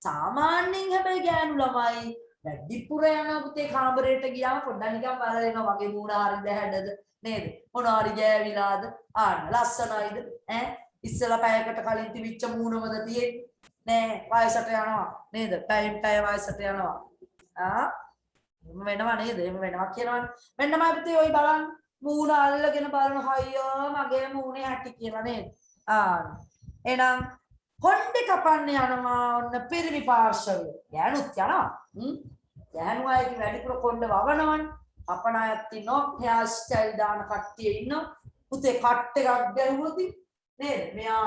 [SPEAKER 1] සාමාන්‍යයෙන් හැබැයි ගෑනු ළමයි වැඩිපුර යන පුතේ කාමරේට ගියාම පොඩ්ඩක් නිකන් බලලා එනවා වගේ මූණ හරියද හැඩද නේද මොනවා හරි ගෑවිලාද ආන්න ලස්සනයිද ඉස්සලා පැයකට කලින් තිබිච්ච මූණමද තියෙන්නේ නෑ වයසට යනවා නේද පැයෙන් පැය වයසට යනවා වෙනවා නේද එහෙම වෙනවා කියනවනේ මෙන්න මම පුතේ ඔය බලන්න මූණ අල්ලගෙන බලන හයියෝ මගේ මූණේ හැටි කියලා නේද එහෙනම් කොණ්ඩේ කපන්න යනවා ඔන්න පිරිමි පාර්ශවය. ගෑනුත් යනවා. ගෑනු අයගේ වැඩිපුර කොණ්ඩ වවනවනේ. අපන අයත් ඉන්නවා හෙයාර් ස්ටයිල් දාන කට්ටිය ඉන්නවා. පුතේ කට් එකක් ගැහුවොත් නේද? මෙයා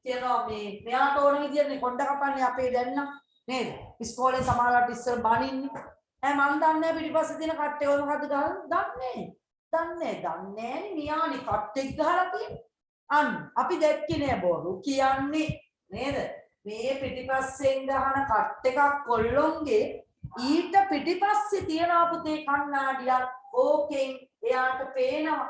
[SPEAKER 1] කියනවා මෙයාට ඕන විදිහට කොණ්ඩ කපන්නේ අපේ දැන්න නේද? ඉස්කෝලේ සමහරවිට ඉස්සර බනින්නේ. මන් දන්නේ පිටිපස්සේ තියෙන කට් එක මොකද්ද ගහන්නේ? දන්නේ මියානි කට් එක ගහලා තියෙන්නේ. අන්න අපි දැක්කේ නෑ බොරු කියන්නේ නේද මේ පිටිපස්සෙන් ගහන කට් එකක් කොල්ලොන්ගේ ඊට පිටිපස්සේ තියනවා පුතේ කණ්ණාඩියක් ඕකෙන් එයාට පේනවා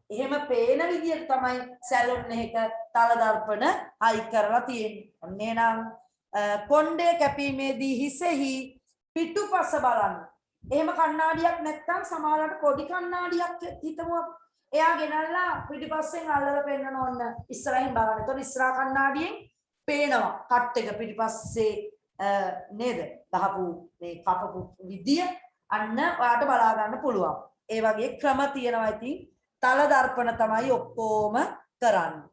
[SPEAKER 1] එහෙම පේන විදියට තමයි සැලොන් එකක තල දර්පණ අයි කරලා තියෙන්නේ අන්නේ නම් කොණ්ඩේ කැපීමේදී හිසෙහි පිටුපස බලන්න එහෙම කණ්ණාඩියක් නැත්නම් සමහරවිට පොඩි කණ්ණාඩියක් හිතමු එයා ගෙනල්ලා පිටිපස්සෙන් අල්ලලා පෙන්නන ඕන ඉස්සරහින් බලන්න. එතකොට ඉස්සරහ කණ්ණාඩියෙන් පේනවා කට් එක පිටිපස්සේ නේද? ගහපු මේ කපපු විදිය අන්න ඔයාට බලා ගන්න පුළුවන්. ඒ වගේ ක්‍රම තියෙනවා. ඉතින් තල දර්පණ තමයි ඔක්කොම කරන්නේ.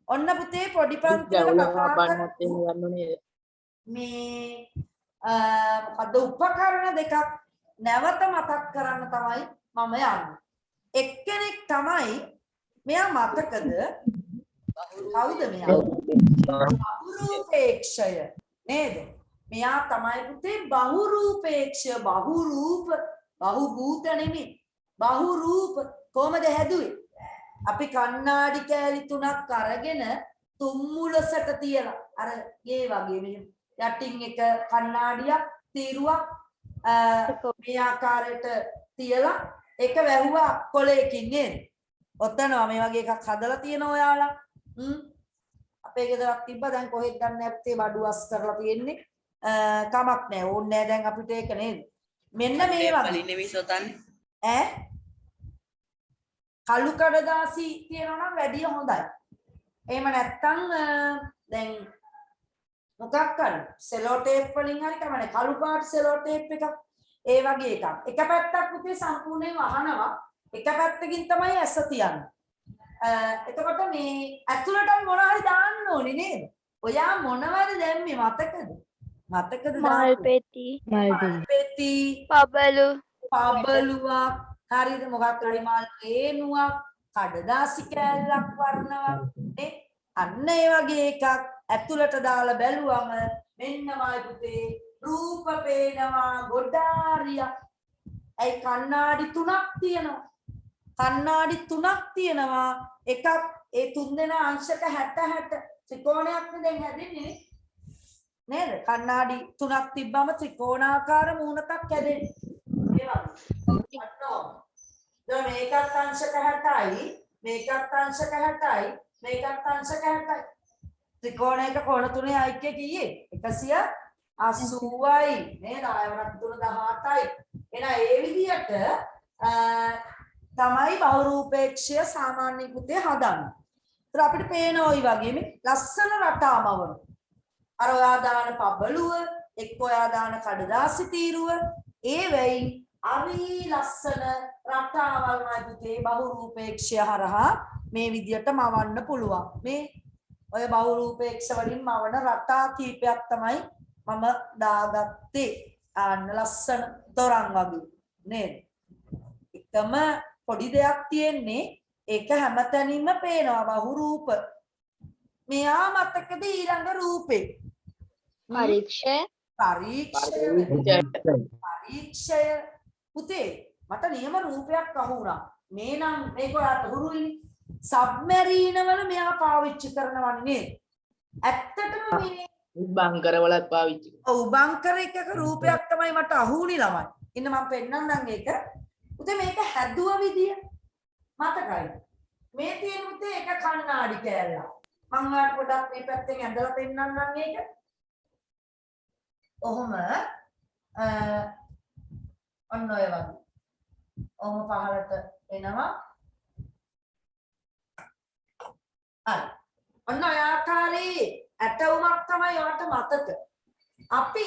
[SPEAKER 1] ඔන්න පුතේ පොඩි පන්තිවල මේ මොකද උපකරණ දෙකක් නැවත මතක් කරන්න තමයි මම යන්නේ. එක්කෙනෙක් තමයි මෙයා මතකද කවුද මෙයා බහුරූපේක්ෂය නේද මෙයා තමයි පුතේ බහුරූපේක්ෂය බහුරූප බහුභූත නෙමෙයි බහුරූප කොහමද හැදුවේ අපි කණ්ණාඩි කෑලි තුනක් අරගෙන තුම්මුලසට තියලා අර ගේ වගේ මෙහෙම යටින් එක කණ්ණාඩියක් තීරුවක් මේ ආකාරයට තියලා එක වැහුවා කොලයකින් නේද? ඔතනවා මේ වගේ එකක් හදලා තියෙනවා ඔයාලා. අපේ ගෙදරක් තිබ්බා දැන් කොහෙද ගන්න නැත්තේ බඩුවස් කරලා තියෙන්නේ. කමක් නැහැ. ඕනේ නැහැ දැන් අපිට ඒක නේද? මෙන්න මේ වගේ. කළු කඩදාසි තියෙනවා නම් වැඩිය හොඳයි. එහෙම නැත්තම් දැන් මොකක් කරන්නේ? සෙලෝ ටේප් වලින් හරි කමන්නේ. කළු පාට සෙලෝ ටේප් එකක් ඒ වගේ එකක්. එක පැත්තක් පුතේ සම්පූර්ණයෙන් වහනවා. එක පැත්තකින් තමයි ඇස තියන්නේ. එතකොට මේ ඇතුළට මොන හරි දාන්න ඕනේ නේද? ඔයා මොනවද දැම්මේ මතකද? මතකද?
[SPEAKER 6] මල් පෙති පබලුවක්
[SPEAKER 1] හරිද මොකක් හරි මල් රේණුවක් කඩදාසි කෑල්ලක් වර්ණවත් නේ අන්න ඒ වගේ එකක් ඇතුළට දාලා බැලුවම මෙන්නමයි පුතේ රූප පේනවා ගොඩාරියක්. ඒ කණ්ණාඩි තුනක් තියෙනවා. කණ්ණාඩි තුනක් තියෙනවා. එකක් ඒ තුන් දෙනා අංශක 60 ත්‍රිකෝණයක් දැන් හැදෙන්නේ නේද? කණ්ණාඩි තුනක් තිබ්බම ත්‍රිකෝණාකාර මූණකක් හැදෙන්නේ. ඒ වගේ. දැන් මේකත් අංශක 60යි, මේකත් අංශක 60යි, මේකත් අංශක 60යි. ත්‍රිකෝණයක කොන තුනේ අයික්‍ය කීයේ? 180යි නේද? ආයවරක් 318යි. එහෙනම් ඒ විදිහට තමයි බහුරූපේක්ෂය සාමාන්‍ය පුතේ හදන්නේ. ඒත් අපිට පේන ওই වගේ මේ ලස්සන රටාමවන. අර ඔයා දාන පබළුව, එක්ක ඔයා දාන කඩදාසි තීරුව, ඒ වෙයි අරි ලස්සන රටාවල්මයි පුතේ බහුරූපේක්ෂය හරහා මේ විදිහට මවන්න පුළුවන්. මේ ඔය බහුරූපේක්ෂ වලින් මවන රටා කීපයක් තමයි මම දාගත්තේ. ආන්න ලස්සන තොරන් වගේ නේද? එකම පොඩි දෙයක් තියෙන්නේ ඒක හැමතැනින්ම පේනවා බහුරූප. මෙයා මතකද ඊළඟ රූපේ? පරීක්ෂය පුතේ මට නියම රූපයක් අහු වුණා. මේ නම් මේක ඔයාට හුරුයිනේ. සබ්මැරීන වල මෙයා පාවිච්චි කරනවා නේද? ඇත්තටම මේ
[SPEAKER 3] බංකර වලත් පාවිච්චි කරනවා.
[SPEAKER 1] ඔව් බංකර එකක රූපයක් තමයි මට අහුුනේ ළමයි. ඉන්න මම පෙන්නන්නම් ඒක. උතේ මේක හැදුව විදිය මතකයි. මේ තියෙන උතේ එක කණ්ණාඩි කෑල්ලක්. මම ඔයාලට පොඩ්ඩක් මේ පැත්තෙන් ඇඳලා පෙන්නන්නම් ඒක. ඔහොම ඔන්න ඔය වගේ. ඔහොම පහළට එනවා. හරි. ඔන්න ඔය ආකාරයේ ඇටවුමක් තමයි ඔයාලට මතක. අපි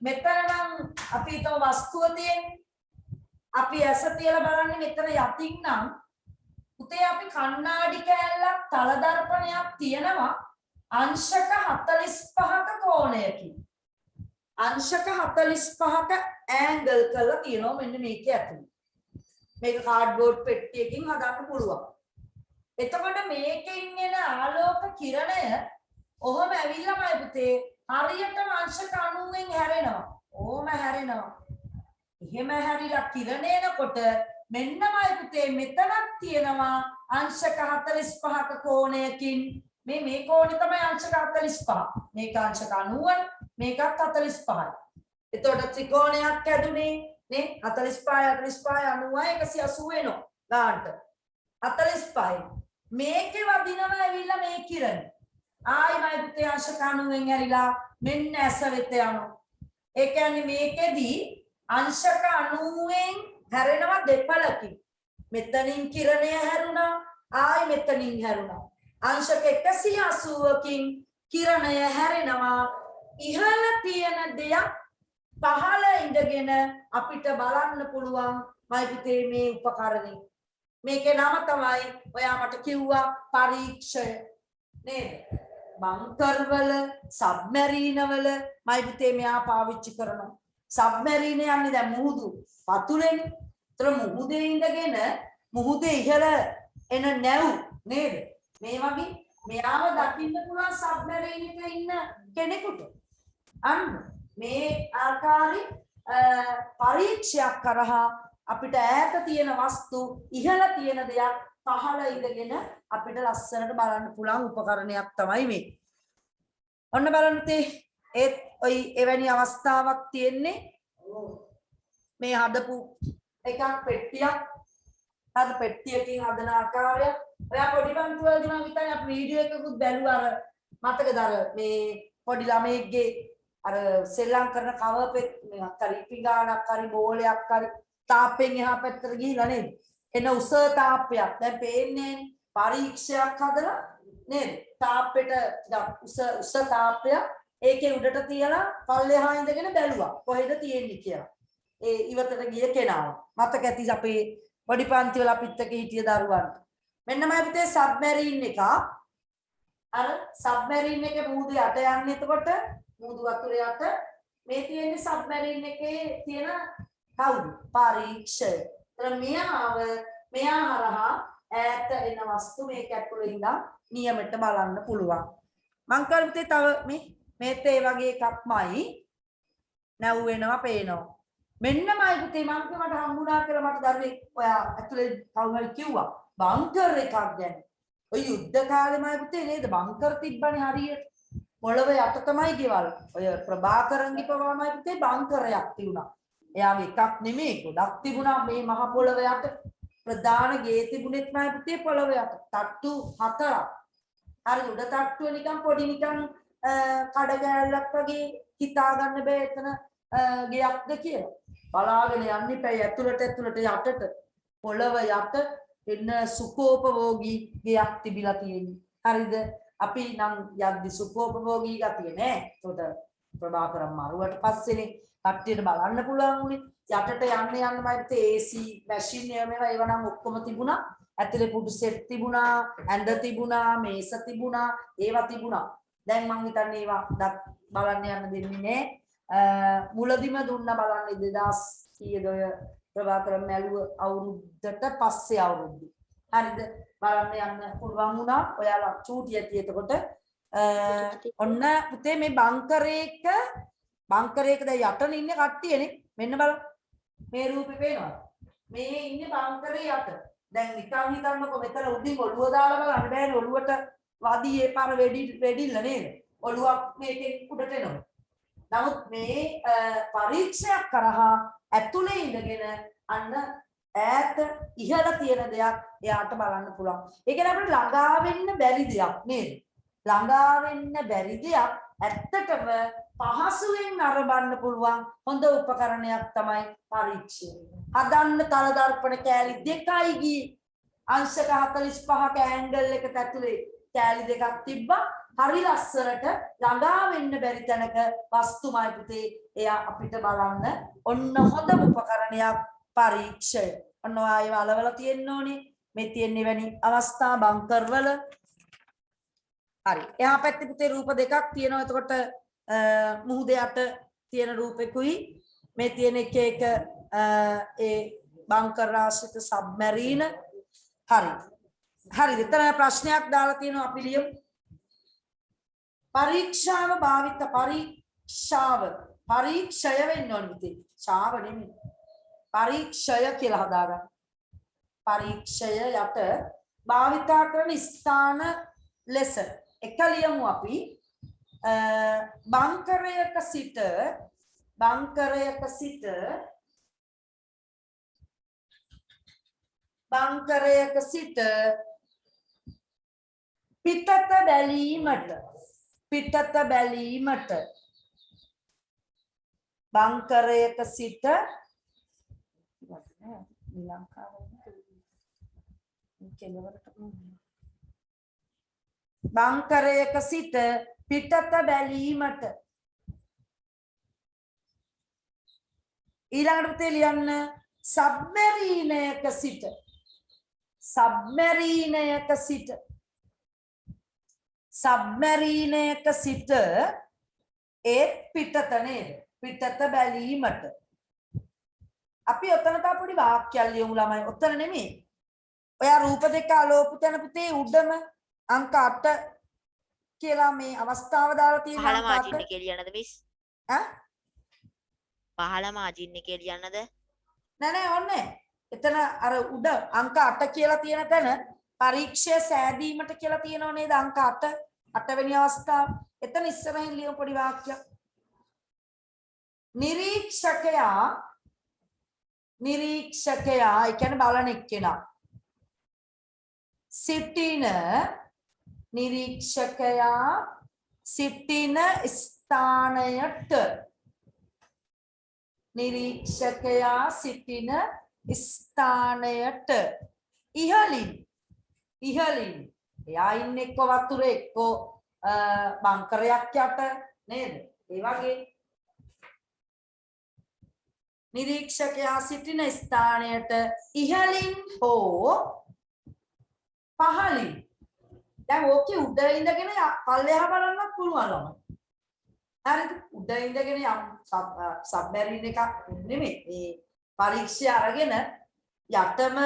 [SPEAKER 1] මෙතන නම් අපි හිතමු වස්තුව තියෙන්නේ. අපි ඇස තියලා බලන්නේ මෙතන යටින් නම් උතේ අපි කණ්ණාඩි කෑල්ලක් තල දර්පණයක් තියෙනවා අංශක 45ක කෝණයකින්. අංශක 45ක ඇන්ගල් කරලා තියෙනවා මෙන්න මේකේ ඇතුළේ. මේක කාඩ්බෝඩ් පෙට්ටියකින් හදන්න පුළුවන්. එතකොට මේකෙන් එන ආලෝක කිරණය ඔහොම ඇවිල්ලා මයි පුතේ හරියටම අංශක 90න් හැරෙනවා. ඕම හැරෙනවා. එහෙම හැරිලා කිරණ එනකොට මෙන්නමයි පුතේ මෙතනක් තියෙනවා අංශක 45ක කෝණයකින් මේ කෝණය තමයි අංශක 45. මේක අංශක 90 මේකත් 45යි. එතකොට ත්‍රිකෝණයක් හැදුනේ නේ 45 90 180 වෙනවා ගානට 45යි. මේකේ වදිනවා ඇවිල්ලා මේ කිරණ ආයි මයි පුතේ අංශක 90න් ඇරිලා මෙන්න ඇස වෙත යනවා. ඒ කියන්නේ මේකෙදී අංශක 90න් හැරෙනවා දෙපළකින්. මෙතනින් කිරණය හැරුණා ආයි මෙතනින් හැරුණා. අංශක 180කින් කිරණය හැරෙනවා. ඉහළ තියෙන දෙයක් පහළ ඉඳගෙන අපිට බලන්න පුළුවන් මයි පුතේ මේ උපකරණේ. මේකේ නම තමයි ඔයා මට කිව්වා පරීක්ෂය නේද? බංකර් වල සබ්මැරීන වල මයි පුතේ මෙයා පාවිච්චි කරනවා. සබ්මැරීන යන්නේ දැන් මුහුදු වතුරේනේ. ඒතර මුහුදේ ඉඳගෙන මුහුදේ ඉහළ එන නැව් නේද? මේ වගේ මෙයාව දකින්න පුළුවන් සබ්මැරීන එකේ ඉන්න කෙනෙකුට. අන්න මේ ආකාරي පරීක්ෂයක් කරහා අපිට ඈත තියෙන වස්තු ඉහළ තියෙන දෙයක් පහළ ඉඳගෙන අපිට ලස්සනට බලන්න පුළුවන් උපකරණයක් තමයි මේ. ඔන්න බලන්න තේ ඒත් ඔය එවැනි අවස්ථාවක් තියෙන්නේ මේ හදපු එකක් පෙට්ටියක් හද පෙට්ටියකින් හදන ආකාරය ඔයා පොඩි පන්ති වලදී මම හිතන්නේ අපි වීඩියෝ එකකුත් බැලුවා අර මතකද අර මේ පොඩි ළමයෙක්ගේ අර සෙල්ලම් කරන කව පෙත් හරි පිඟානක් හරි බෝලයක් හරි තාප්පෙන් එහා පැත්තට ගිහිලා නේද එන උස තාප්පයක් දැන් පේන්නේ පරීක්ෂයක් හදලා නේද තාප්පෙට උස තාප්පයක් ඒකේ උඩට තියලා පල්ලෙහා ඉඳගෙන බැලුවා කොහෙද තියෙන්නේ කියලා. ඒ ඉවතට ගිය කෙනාව. මතක ඇති අපේ පොඩි පන්ති වල අපිත් එක්ක හිටිය දරුවන්ට. මෙන්න මම පුතේ සබ්මැරීන් එක. අර සබ්මැරීන් එකේ මුහුදු යට යන්නේ එතකොට මුහුදු වතුර යට මේ තියෙන්නේ සබ්මැරීන් එකේ තියෙන කවුද? පරීක්ෂය. ඒතර මෙයා හරහා ඈත එන වස්තු මේක ඇතුළේ ඉඳන් නියමයට බලන්න පුළුවන්. මං කරුතේ තව මේත් ඒ වගේ එකක්මයි නැව් වෙනවා පේනවා. මෙන්නමයි පුතේ මං මට හම්බුණා කියලා මට දරුවෙක් ඔයා ඇතුලේ කවුරු කිව්වා බංකර් එකක් ගැන. ඔය යුද්ධ කාලෙමයි පුතේ නේද බංකර් තිබ්බනේ හරියට. පොළව යට තමයි ගෙවල්. ඔය ප්‍රභාකරන්ගේ පවාමයි පුතේ බංකරයක් තිබුණා. එයාගේ එකක් නෙමෙයි ගොඩක් තිබුණා මේ මහ පොළව යට. ප්‍රධාන ගේ තිබුණෙත් නයි පුතේ පොළව යට. තට්ටු 4ක්. හරි උඩ තට්ටුව නිකන් පොඩි නිකන් කඩ ගැලක් වගේ හිතා ගන්න බෑ එතන ගියක්ද කියලා. බලාගෙන යන්නේ පැය ඇතුළට යටට පොළව යට එන්න සුඛෝපභෝගී ගියක් තිබිලා තියෙන්නේ. හරිද? අපි නම් යද්දි සුඛෝපභෝගී ගතිය නෑ. ඒකට ප්‍රභාකරම් මරුවට පස්සේනේ කට්ටියට බලන්න පුළුවන් උනේ. යටට යන්න මම හිතේ AC මැෂින් ඒවා නම් ඔක්කොම තිබුණා. ඇතුලේ පුඩු සෙට් තිබුණා, ඇඳ තිබුණා, මේස තිබුණා, ඒවා තිබුණා. දැන් මම හිතන්නේ ඒවා බලන්න යන්න දෙන්නේ නෑ. මුලදිම දුන්න බලන්නේ 2000 කීයද ඔය ප්‍රභාකරන් මැලුව අවුරුද්දට පස්සේ අවුරුද්දේ. හරිද? බලන්න යන්න පුළුවන් වුණා. ඔයාලා චූටි ඇති එතකොට ඔන්න පුතේ මේ බංකරේක දැන් යටන ඉන්නේ කට්ටියනේ. මෙන්න බලන්න. මේ රූපේ පේනවා. මේ ඉන්නේ බංකරේ යට. දැන් නිකන් හිතන්නකො මෙතන උඩින් ඔළුව දාලා බලන්න බෑනේ ඔළුවට වදී ඒ පාර වෙඩිල්ල නේද? ඔළුවක් මේකෙන් උඩට එනවා. නමුත් මේ පරීක්ෂයක් කරහා ඇතුලේ ඉඳගෙන අන්න ඈත ඉහළ තියෙන දෙයක් එයාට බලන්න පුළුවන්. ඒ කියන්නේ අපිට ළඟා වෙන්න බැරි දෙයක් නේද? ළඟා වෙන්න බැරි දෙයක් ඇත්තටම පහසුවෙන් අරබන්න පුළුවන් හොඳ උපකරණයක් තමයි පරීක්ෂය. හදන්න තල දර්පණ කෑලි දෙකයි ගියේ. අංශක 45ක ඇන්ගල් එකට ඇතුලේ කෑලි දෙකක් තිබ්බා. හරි ලස්සනට ළඟා වෙන්න බැරි තැනක වස්තුමයි පුතේ එයා අපිට බලන්න ඔන්න හොඳ උපකරණයක් පරීක්ෂය. ඔන්න ආයෙ වලවල තියෙන්න ඕනේ. මේ තියෙන්නේ වැනි අවස්ථා බංකර්වල. හරි. එහා පැත්තේ පුතේ රූප දෙකක් තියෙනවා. එතකොට මුහුද යට තියෙන රූපෙකුයි මේ තියෙන එක ඒ බංකර් ආශ්‍රිත සබ්මරීන. හරි. හරිද? එතන ප්‍රශ්නයක් දාලා තියෙනවා අපි ලියමු. පරීක්ෂාව භාවිත පරීක්ෂය වෙන්න ඕනේ පුතේ. ශාව නෙමෙයි. පරීක්ෂය කියලා හදාගන්න. පරීක්ෂය යට භාවිතා කරන ස්ථාන ලෙස එක ලියමු අපි බංකරයක සිට පිටත බැලීමට බංකරයක සිට බංකරයක සිට පිටත බැලීමට ඊළඟට පුතේ ලියන්න සබ්මරීනයක සිට ඒ පිටත නේද? පිටත බැලීමට අපි ඔතන තාපුඩි වාක්‍යයක් ලියමු ළමයි. ඔතන නෙමෙයි. ඔයා රූප දෙක අලෝපු තැන පුතේ උඩම අංක 8 කියලා මේ අවස්ථාව දාලා තියෙන
[SPEAKER 7] පහළ මාජින් එකේ ලියන්නද මිස්?
[SPEAKER 1] ඈ?
[SPEAKER 7] පහළ මාජින් එකේ ලියන්නද?
[SPEAKER 1] නෑ ඕනේ. එතන අර උඩ අංක 8 කියලා තියෙන තැන පරීක්ෂය සෑදීමට කියලා තියෙනව නේද? අංක 8 වෙනි අවස්ථාව. එතන ඉස්සරහින් ලියමු පොඩි වාක්‍යයක්. නිරීක්ෂකයා ඒ කියන්නේ බලන එක්කෙනා. නිරීක්ෂකයා සිටින ස්ථානයට ඉහළින් එයා ඉන්නේ එක්ක වතුරේ එක්ක බංකරයක් යට නේද? ඒ වගේ නිරීක්ෂකයා සිටින ස්ථානයට ඉහළින් හෝ පහළින්. දැන් ඕකේ උඩ ඉඳගෙන පල්ලෙහා බලන්නත් පුළුවන් ළමයි. හරිද? උඩ ඉඳගෙන යම් සබ්මරීන් එකක් නෙමෙයි. මේ පරීක්ෂය අරගෙන යටම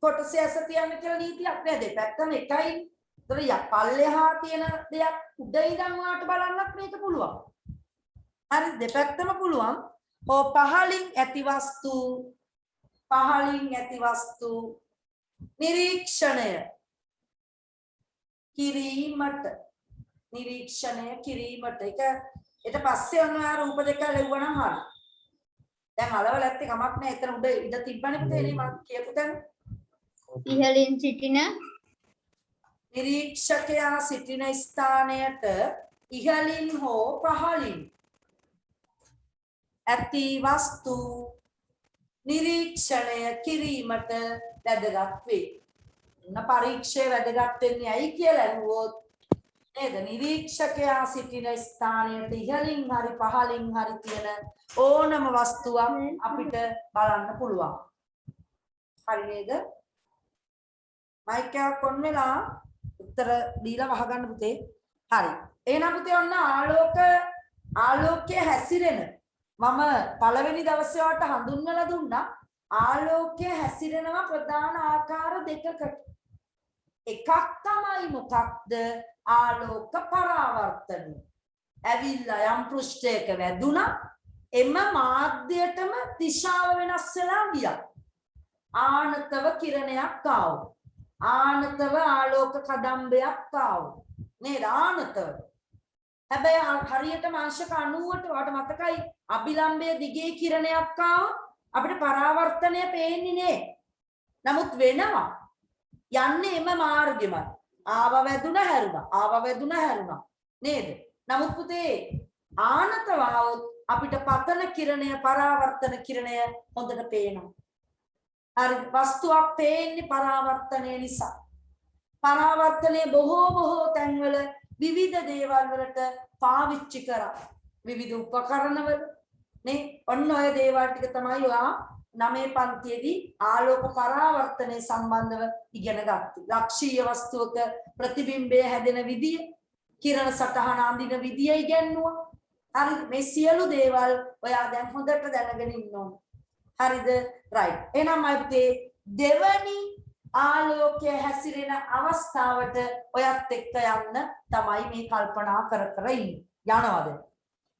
[SPEAKER 1] කොටසේ ඇස තියන්න කියලා නීතියක් නෑ. දෙපැත්තම එකයි. ඒතර පල්ලෙහා තියෙන දෙයක් උඩ ඉඳන් වාට බලන්නත් මේක පුළුවන්. හරි දෙපැත්තම පුළුවන්. ඕ පහළින් ඇති වස්තු නිරීක්ෂණය කිරීමට ඒක ඊට පස්සේ ඔන්න රූප දෙක ලැබුණා නම් හරි. දැන් අලවල ඇත්තේ කමක් නැහැ. එතන උඩ ඉඳ තිබ්බනේ පුතේ නේ මම කියපු තැන.
[SPEAKER 2] ඉහළින් සිටින
[SPEAKER 1] නිරීක්ෂකයා සිටින ස්ථානයට ඉහළින් හෝ පහළින් ඇති වස්තු නිරීක්ෂණය කිරීමට වැදගත් වේ. උන පරීක්ෂය වැදගත් වෙන්නේ ඇයි කියලා අහුවොත් නේද? නිරීක්ෂකයා සිටින ස්ථානයට ඉහළින් හරි පහළින් හරි තියෙන ඕනම වස්තුවක් අපිට බලන්න පුළුවන්. හරි නේද? මයික් එක කොන් වෙලා උත්තර දීලා වහගන්න පුතේ. හරි. එහෙනම් පුතේ ඔන්න ආලෝකයේ හැසිරෙන මම පළවෙනි දවසේ වට හඳුන්වලා දුන්නා ආලෝකය හැසිරෙනවා ප්‍රධාන ආකාර දෙකකට. එකක් තමයි මොකක්ද? ආලෝක පරාවර්තනය. ඇවිල්ලා යම් පෘෂ්ඨයක වැදුණා එම මාධ්‍යයටම දිශාව වෙනස් වෙලා ගියා. ආනතව කිරණයක් ආවොත්. ආනතව ආලෝක කදම්බයක් ආවොත්. නේද? ආනතව. හැබැයි හරියටම අංශක 90ට වාට මතකයි අභිලම්භය දිගේ කිරණයක් ආවොත් අපිට පරාවර්තනය පේන්නේ නේ. නමුත් වෙනවා. යන්නේ එම මාර්ගෙමයි. ආව වැදුන හැරුණා. ආව වැදුන හැරුණා. නේද? නමුත් පුතේ ආනතව આવොත් අපිට පතන කිරණය පරාවර්තන කිරණය හොඳට පේනවා. හරි වස්තුවක් පේන්නේ පරාවර්තනය නිසා. පරාවර්තනයේ බොහෝ තැන්වල විවිධ දේවල් වලට පාවිච්චි කරා. විවිධ උපකරණවල නේ ඔන්න ඔය දේවල් ටික තමයි ඔයා 9 පන්තියේදී ආලෝක පරාවර්තනය සම්බන්ධව ඉගෙන ගත්තේ. ලක්ෂීය වස්තුවක ප්‍රතිබිම්බය හැදෙන විදිය, කිරණ සටහන අඳින විදිය ඉගෙනුවා. හරි මේ සියලු දේවල් ඔයා දැන් හොඳට දැනගෙන ඉන්න ඕන. හරිද? රයිට්. එහෙනම් අපිට දෙවනි ආලෝකය හැසිරෙන අවස්ථාවට ඔයත් එක්ක යන්න තමයි මේ කල්පනා කර ඉන්නේ. යනවාද?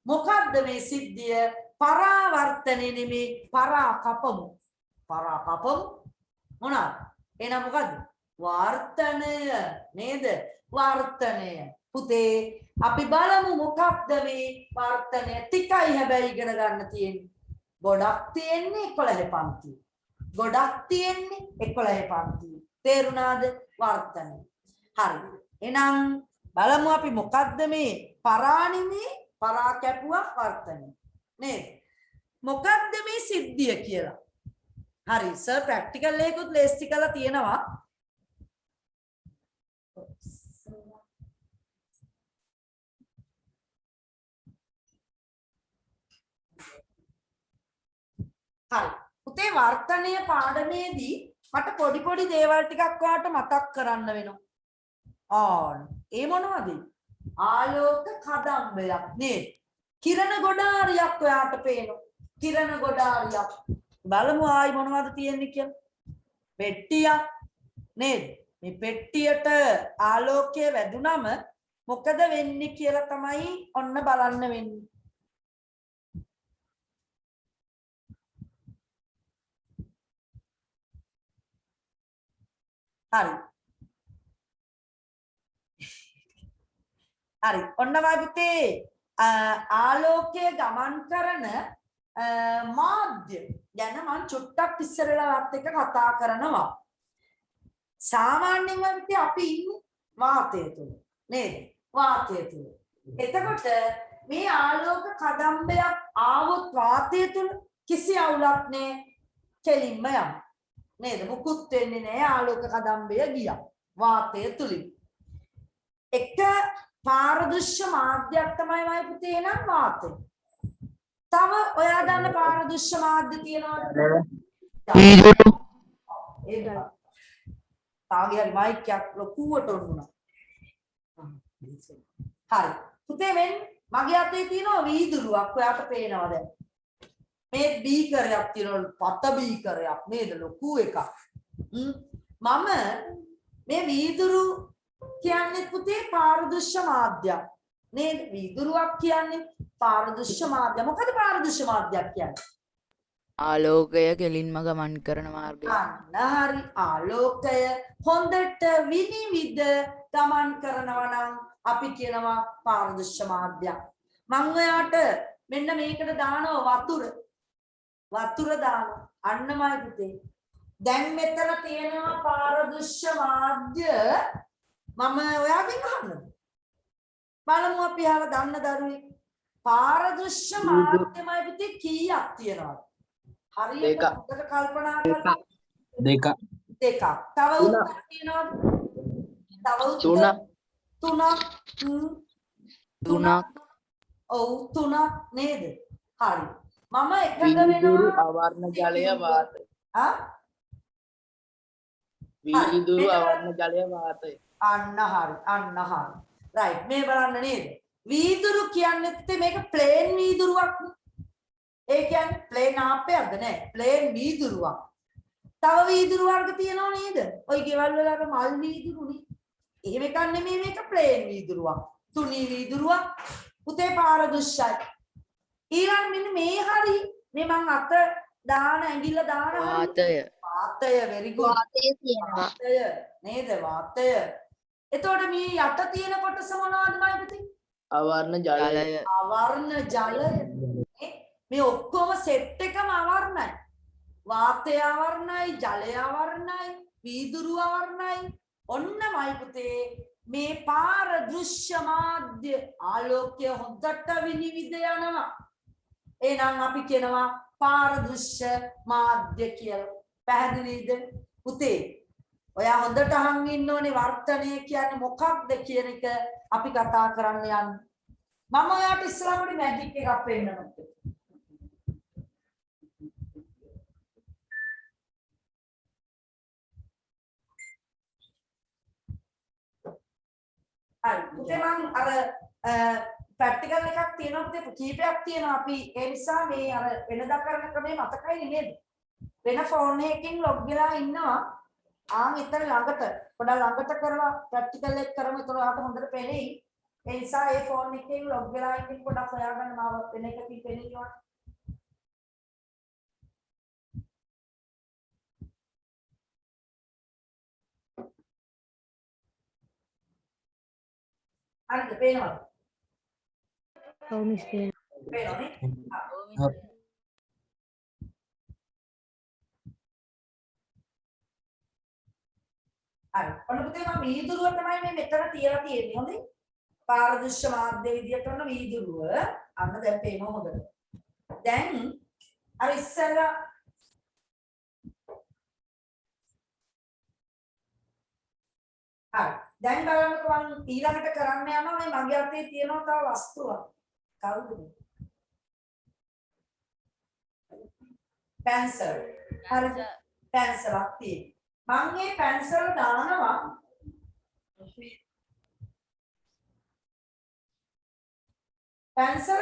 [SPEAKER 1] මොකද්ද මේ සිද්ධිය? පරාවර්තනය නෙමේ පරාකපමු. පරාකපමු මොනවාද? එහෙනම් මොකද්ද? වර්තනය නේද? වර්තනය. පුතේ අපි බලමු මොකක්ද මේ වර්තනය. ටිකයි හැබැයි ඉගෙන ගන්න තියෙන්නේ. ගොඩක් තියෙන්නේ 11 පන්ති. ගොඩක් තියෙන්නේ 11 පන්ති. තේරුණාද? වර්තනය. හරි. එහෙනම් බලමු අපි මොකක්ද මේ පරානිමේ පරා කැපුවා වර්තනය. නේද? මොකක්ද මේ සිද්ධිය කියලා. හරි සර් ප්‍රැක්ටිකල් එකකුත් ලේස්ති කරලා තියෙනවා. හරි. පුතේ වර්තනීය පාඩමේදී මට පොඩි දේවල් ටිකක් ඔයාලට මතක් කරන්න වෙනවා. ඒ මොනවද? ආලෝක කදම්බයක් නේද? කිරණ ගොඩාරියක් ඔයාට පේනවා. කිරණ ගොඩාරියක්. බලමු ආයි මොනවද තියෙන්නේ කියලා. පෙට්ටියක් නේද? මේ පෙට්ටියට ආලෝකය වැදුනම මොකද වෙන්නේ කියලා තමයි ඔන්න බලන්න වෙන්නේ. හරි. හරි. ඔන්න වයිපුතේ ආලෝකය ගමන් කරන මාධ්‍ය ගැන මම චුට්ටක් ඉස්සරලවත් එක කතා කරනවා. සාමාන්‍යයෙන් වයිපුතේ අපි ඉන්නේ වාතය තුල නේද? වාතය තුල. එතකොට මේ ආලෝක කදම්බයක් ආවොත් වාතය තුල කිසි අවුලක් නැහැ. කෙලින්ම යනවා. නේද? මුකුත් වෙන්නේ නැහැ. ආලෝක කදම්බය ගියා වාතය තුලින්. එක පාරදෘශ්‍ය මාධ්‍යයක් තමයි මයි පුතේ නම් වාතය. තව ඔයා දන්න පාරදෘශ්‍ය මාධ්‍ය තියෙනවද? ඒක. තාගේ හරි මයික් එකක් ලොකුවට ඔන්නුනා. හරි. පුතේ මෙන්න මගේ අතේ තියෙනවා වීදුරුවක්. ඔයාට පේනවද? මේ බීකරයක් තියෙනවා. පත බීකරයක් නේද? ලොකු එකක්. මම මේ වීදුරු කියන්නේ පුතේ පාරදෘශ්‍ය මාධ්‍යයක් නේද? වීදුරුවක් කියන්නේ පාරදෘශ්‍ය මාධ්‍ය. මොකද පාරදෘශ්‍ය මාධ්‍යයක් කියන්නේ?
[SPEAKER 3] ආලෝකය කෙලින්ම ගමන් කරන මාර්ගය.
[SPEAKER 1] හරි. ආලෝකය හොඳට විනිවිද ගමන් කරනවා නම් අපි කියනවා පාරදෘශ්‍ය මාධ්‍යයක්. මම ඔයාට මෙන්න මේකට දානවා වතුර. වතුර දානවා. අන්නමයි පුතේ. දැන් මෙතන තියෙනවා පාරදෘශ්‍ය මාධ්‍ය. මම ඔයාගෙන් අහන්න. බලමු අපි අහලා දන්න දරුවෙක්. පාරදෘශ්‍ය මාධ්‍යමයි පුතේ කීයක් තියෙනවද? හරියට උඩට කල්පනා කරලා
[SPEAKER 5] දෙක.
[SPEAKER 1] දෙකක්. තව උත්තර තියෙනවද? තව උත්තර තුනක්. ඔව් තුනක් නේද? හරි. මම එකඟ
[SPEAKER 3] විදුරු
[SPEAKER 1] වෙනවා
[SPEAKER 3] අවර්ණ ජලය වාතය. විදුරු අවර්ණ ජලය වාතය.
[SPEAKER 1] අන්න හරි. රයිට්. මේ බලන්න නේද? වීදුරු කියන්නේ මේක ප්ලේන් වීදුරුවක් නේ. ඒ කියන්නේ ප්ලේන් ආපයක්ද නෑ. ප්ලේන් වීදුරුවක්. තව වීදුරු වර්ග තියෙනව නේද? ඔය ගෙවල් වල අර මල් වීදුරුනේ. එහෙම එකක් නෙමෙයි මේක ප්ලේන් වීදුරුවක්. තුනී වීදුරුවක්. පුතේ පාරදෘශ්‍යයි. ඊළඟ මෙන්න මේ හරි මේ මං අත දාන ඇඟිල්ල දාන
[SPEAKER 3] වාතය.
[SPEAKER 1] වාතය very good.
[SPEAKER 2] වාතයේ තියෙනවා.
[SPEAKER 1] වාතය නේද වාතය. එතකොට මේ යට තියෙන කොටස මොනවද මයිපති?
[SPEAKER 5] අවර්ණ ජලය.
[SPEAKER 3] ජලය
[SPEAKER 1] අවර්ණ ජලය. මේ ඔක්කොම සෙට් එකම අවර්ණයි. වාතය අවර්ණයි, ජලය අවර්ණයි, වීදුරු අවර්ණයි. ඔන්නමයි පුතේ මේ පාරදෘශ්‍ය මාධ්‍ය ආලෝකය හොඳට විනිවිද යනවා. එහෙනම් අපි කියනවා පාරදෘශ්‍ය මාධ්‍ය කියලා. පැහැදිලිද පුතේ? ඔයා හොඳට අහන් ඉන්න ඕනේ වර්තනය කියන්නේ මොකක්ද කියන එක අපි කතා කරන්න යන්නේ. මම ඔයාට ඉස්සරහට මැජික් එකක් පෙන්නනවා. හරි. පුතේ මම අර ප්‍රැක්ටිකල් එකක් තියෙනවා පුතේ කීපයක් තියෙනවා අපි ඒ නිසා මේ අර වෙනදා කරන ක්‍රමේ මතකයි නේද? වෙන ෆෝන් එකකින් ලොග් වෙලා ඉන්නවා. ආන් එතන ළඟට පොඩක් ළඟට කරලා ප්‍රැක්ටිකල් එක කරමු. ඒතකොට ඔයාලට හොඳට පේනෙයි. ඒ නිසා ඒ ෆෝන් එකකින් ලොග් වෙලා ඉන්න පොඩක් හොයාගන්න මාව වෙන එකකින් පෙන්නනවා. හරිද? පේනවද?
[SPEAKER 6] ඔව් මිස්
[SPEAKER 1] පේනවනේ? හරි. ඔන්න පුතේ මම වීදුරුව තමයි මේ මෙතන තියලා තියෙන්නේ. හොඳයි. පාරදෘශ්‍ය මාධ්‍ය විදියට ඔන්න වීදුරුව. අන්න දැන් පේනවා හොඳට. දැන් අර ඉස්සෙල්ලා හරි. දැන් බලන්නකෝ මම ඊළඟට කරන්න යනවා මේ මගේ අතේ තියෙනවා තව වස්තුවක්. කවුද? පැන්සල්. හරිද? පැන්සලක් තියෙනවා. මම මේ පැන්සල්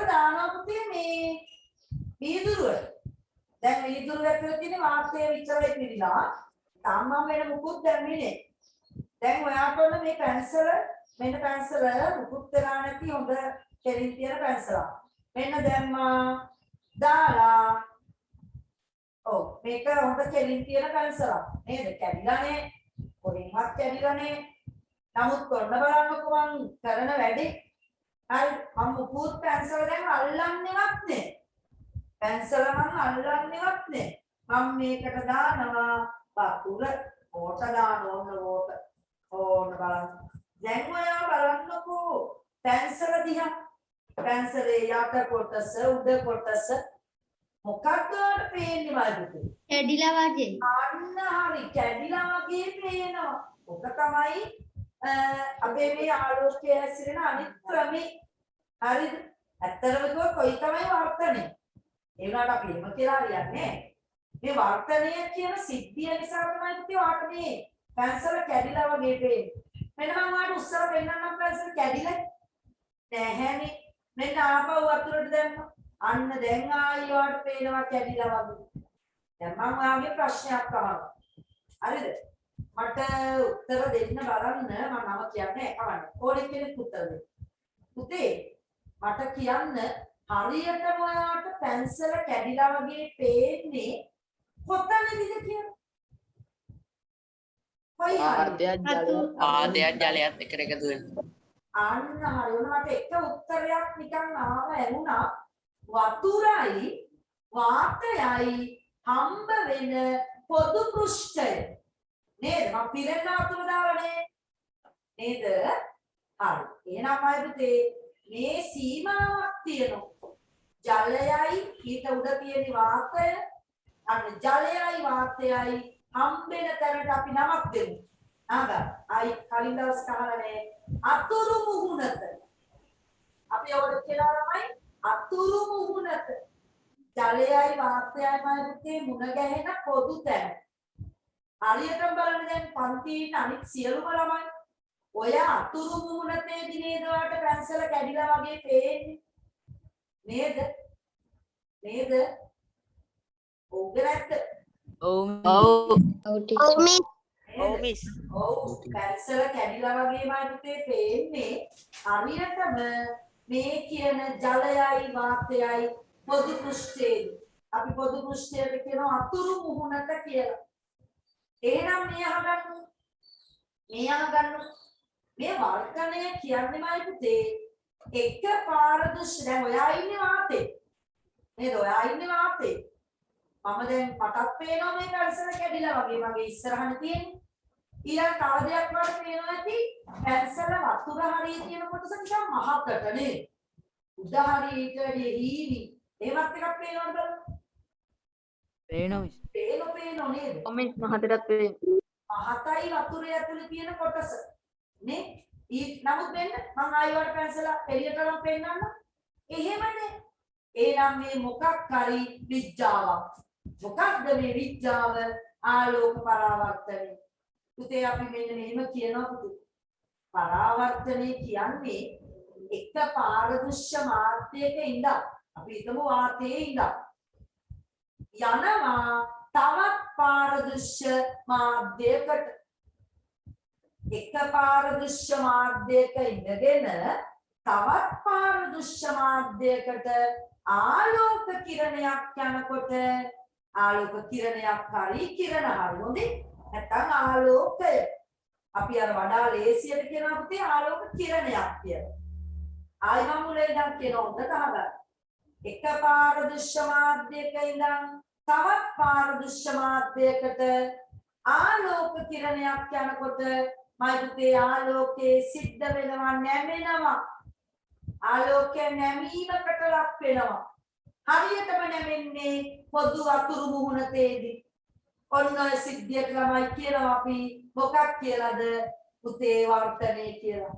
[SPEAKER 1] දානවා පුතේ මේ වීදුරුව. දැන් වීදුරුව ඇතුලේ තියෙන වාතය විතරයි පිළිලා. තාම වෙන මුකුත් දැම්මේ නෑ. දැන් ඔයාට ඔන්න මේ පැන්සල මෙන්න පැන්සල මුකුත් වෙලා නැති හොඳ කෙලින් තියෙන පැන්සලක්. මෙන්න දැම්මා දාලා ඔව් මේක හොඳ කෙලින් තියෙන පැන්සලක් නේද? කැඩිලානේ. කොහෙන්වත් කැඩිලානේ. නමුත් ඔන්න බලන්නකෝ මං කරන වැඩේ. හරි මම මුකුත් පැන්සල දැන් අල්ලන්නේවත් නෑ. පැන්සල මං අල්ලන්නේවත් නෑ. මම මේකට දානවා වතුර ඕට දාන ඕන ඕට. ඕන බලන්න. දැන් ඔයා බලන්නකෝ පැන්සල දිහා. පැන්සලේ යට කොටස උඩ කොටස මොකක්ද පේන්නේ වයිද?
[SPEAKER 2] කැඩිලා වගේ.
[SPEAKER 1] අන්න හරි කැඩිලා වගේ පේනවා. ඔක තමයි අපේ මේ ආලෝකය හැසිරෙන අනිත් ක්‍රමේ. හරිද? ඇත්තටම කිව්වොත් කොයි තමයි වර්තනේ. ඒ වුණාට අපි එහෙම කියලා හරියන්නේ මේ වර්තනය කියන සිද්ධිය නිසා තමයි පුතේ වාට මේ පැන්සල කැඩිලා වගේ පේන්නේ. මෙන්න මම වාට උස්සලා පෙන්නන්නම් පැන්සල කැඩිලා නැහැනේ. මෙන්න ආපහු වතුරට දැම්මා. අන්න දැන් ආයි වාට පේනවා කැඩිලා වගේ. දැන් මම ඔයාගේ ප්‍රශ්නයක් අහනවා. හරිද? මට උත්තර දෙන්න බලන්න මම නම කියන්නේ කවන්න. ඕනෙ කෙනෙක් උත්තර දෙන්න. පුතේ මට කියන්න හරියටම ඔයාට පැන්සල කැඩිලා වගේ පේන්නේ කොතනද කියලා? කොයි හරියද?
[SPEAKER 4] ආදයක් ජලයත් එක්ක එකතු වෙනවා.
[SPEAKER 1] අන්න හරි. උනාට එක උත්තරයක් නිකන් ආව ඇහුණා. වතුරයි වාතයයි හම්බ වෙන පොදු පෘෂ්ඨය. නේද? මම පිරෙන්න වතුර දාලානේ. නේද? හරි. එහෙනම් අයිබුතේ මේ සීමාවක් තියෙනවා. ජලයයි ඊට උඩ තියෙන වාතය අන්න ජලයයි වාතයයි හම්බෙන තැනට අපි නමක් දෙමු. ආගා අයි කලින් දවස් කහලානේ අතුරු මුහුණත. අපි ඔකට කියලා තමයි අතුරු මුහුණත. ජලයයි වාතයයි මැදේ මුණ ගැහෙන පොදු තැන. හරියටම බලන්න දැන් පන්තියේ අනිත් සියලුම ළමයි ඔය අතුරු මුහුණතේදී නේද ඔයාලට පැන්සල කැඩිලා වගේ පේන්නේ. නේද? නේද? ඔව්ද නැද්ද?
[SPEAKER 3] ඔව්
[SPEAKER 7] ඔව් මිස්.
[SPEAKER 1] ඔව් පැන්සල කැඩිලා වගේමයි පුතේ පේන්නේ. හරියටම මේ කියන ජලයයි වාතයයි පොදු පෘෂ්ඨයේ අපි පොදු පෘෂ්ඨයට කියනවා අතුරු මුහුණත කියලා. එහෙනම් මේ අහගන්න. මේ අහගන්න. මේ වර්ධනය කියන්නේමයි පුතේ එක පාරදුෂ්‍ය දැන් ඔයා ඉන්නේ වාතේ. නේද? ඔයා ඉන්නේ වාතේ. මම දැන් මටත් පේනවා මේ පැන්සල කැඩිලා වගේ මගේ ඉස්සරහනේ තියෙන්නේ. ඊළඟ කාලයක් වල පේනවා ඇති පැන්සල වතුර හරිය තියෙන කොටස නිකන් මහකට නේ. උදාහරණයකට හීනි. ඒවත් එකක් පේනවද බලන්න.
[SPEAKER 3] පේනවා මිස්.
[SPEAKER 1] පේනෝ නේද?
[SPEAKER 6] කොමෙන්ට් මහතටත් වේ.
[SPEAKER 1] මහතයි වතුරේ ඇතුලේ තියෙන කොටස. නේ? නමුත් වෙන්න මම ආයෙත් පැන්සල එළියට නම් පෙන්නන්න. එහෙමනේ. එහෙනම් මේ මොකක් හරි විඥාවක්. මොකක්ද මේ විඥාව? ආලෝක පරාවර්තනය. පුතේ අපි මෙන්න මෙහෙම කියනවා පුතේ. පරාවර්තනය කියන්නේ එක පාරදෘශ්‍ය මාධ්‍යයක ඉඳන් අපි හිතමු වාතයේ ඉඳන් යනවා තවත් පාරදෘශ්‍ය මාධ්‍යයකට. එක පාරදෘශ්‍ය මාධ්‍යයක ඉඳගෙන තවත් පාරදෘශ්‍ය මාධ්‍යයකට ආලෝක කිරණයක් යනකොට ආලෝක කිරණයක් හරි කිරණ හරි හොඳේ නැත්නම් ආලෝකය අපි අර වඩා ලේසියට කියනවා පුතේ ආලෝක කිරණයක් කියලා. ආයි මම මුලින් ඉඳන් කියනවා හොඳට අහගන්න. එක පාරදෘශ්‍ය මාධ්‍යයක ඉඳන් තවත් පාරදෘශ්‍ය මාධ්‍යයකට ආලෝක කිරණයක් යනකොට මයි පුතේ ආලෝකයේ සිද්ධ වෙනවා නැමෙනවා. ආලෝකය නැමීමකට ලක් වෙනවා. හරියටම නැමෙන්නේ පොදු වතුරු මුහුණතේදී. ඔන්න ඔය සිද්ධියට ළමයි කියනවා අපි මොකක් කියලාද? පුතේ වර්තනය කියලා.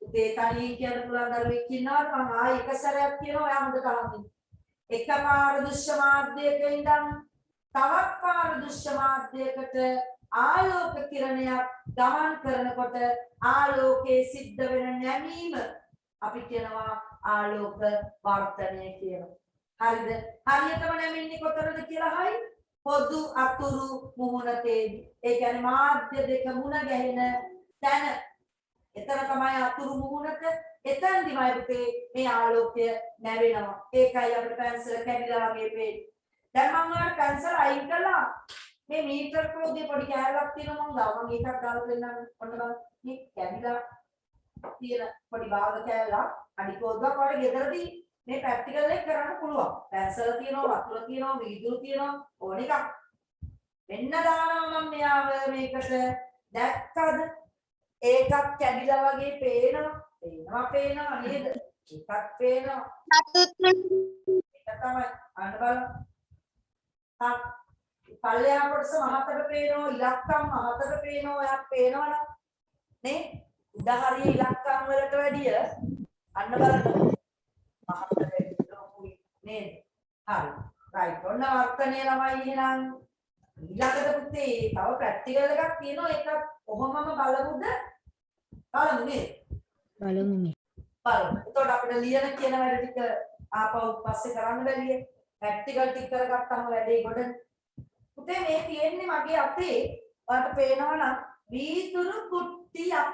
[SPEAKER 1] පුතේ තනියෙන් කියන්න පුළුවන් දරුවෙක් ඉන්නවා මම ආයෙ එක සැරයක් කියනවා ඔයා හොඳට අහන්න. එක පාරදෘශ්‍ය මාධ්‍යයක ඉඳන් තවත් පාරදෘශ්‍ය මාධ්‍යයකට ආලෝක කිරණයක් ගමන් කරනකොට ආලෝකයේ සිද්ධ වෙන නැමීම අපි කියනවා ආලෝක වර්තනය කියලා. හරිද? හරියටම නැමෙන්නේ කොතනද කියලා හයි? පොදු අතුරු මුහුණතේදී. ඒ කියන්නේ මාධ්‍ය දෙක මුණ ගැහෙන තැන. එතන තමයි අතුරු මුහුණත. එතනදිමයි පුතේ මේ ආලෝකය නැවෙනවා. ඒකයි අපිට පැන්සල කැඩිලා වගේ පේන්නේ. දැන් මම ඔයාලට පැන්සල අයින් කළා. මේ මීටර් කෝදේ පොඩි කෑල්ලක් තියෙනවා මම ගාව මම එකක් දාලා දෙන්නම්. ඔන්න බලන්න. මේ කැඩිලා තියෙන පොඩි භාග කෑල්ලක් අඩි කෝදක් වල ගෙදරදී මේ ප්‍රැක්ටිකල් එක කරන්න පුළුවන්. පැන්සල තියෙනවා, වතුර තියෙනවා, වීදුරු තියෙනවා ඕන එකක්. මෙන්න දානවා මම මෙයාව මේකට. දැක්කද? ඒකක් කැඩිලා වගේ පේනවා. පේනවා නේද? එකක් පේනවා. ඒක තමයි අන්න බලන්න. පල්ලෙහා කොටස මහතට පේනවා, ඉලක්කම් මහතට පේනවා, ඔයක් පේනවනම් නේ? උදාහරණයේ ඉලක්කම් වලට වැඩිය අන්න බලන්න. මහතට ලොකුයි නේද? හරි. රයිට්. ඔන්න වර්තනය ළමයි එහෙනම් ඊළඟට පුතේ තව ප්‍රැක්ටිකල් එකක් තියෙනවා. ඒකත් කොහොමම බලමුද? බලමු නේද?
[SPEAKER 6] බලමු.
[SPEAKER 1] එතකොට අපිට ලියන කියන වැඩ ටික ආපහු පස්සේ කරන්න බැරිය. ප්‍රැක්ටිකල් ටික කරගත්තම වැඩේ ගොඩ. පුතේ මේ තියෙන්නේ මගේ අතේ. ඔයාලට පේනවා නම් වීදුරු කුට්ටියක්.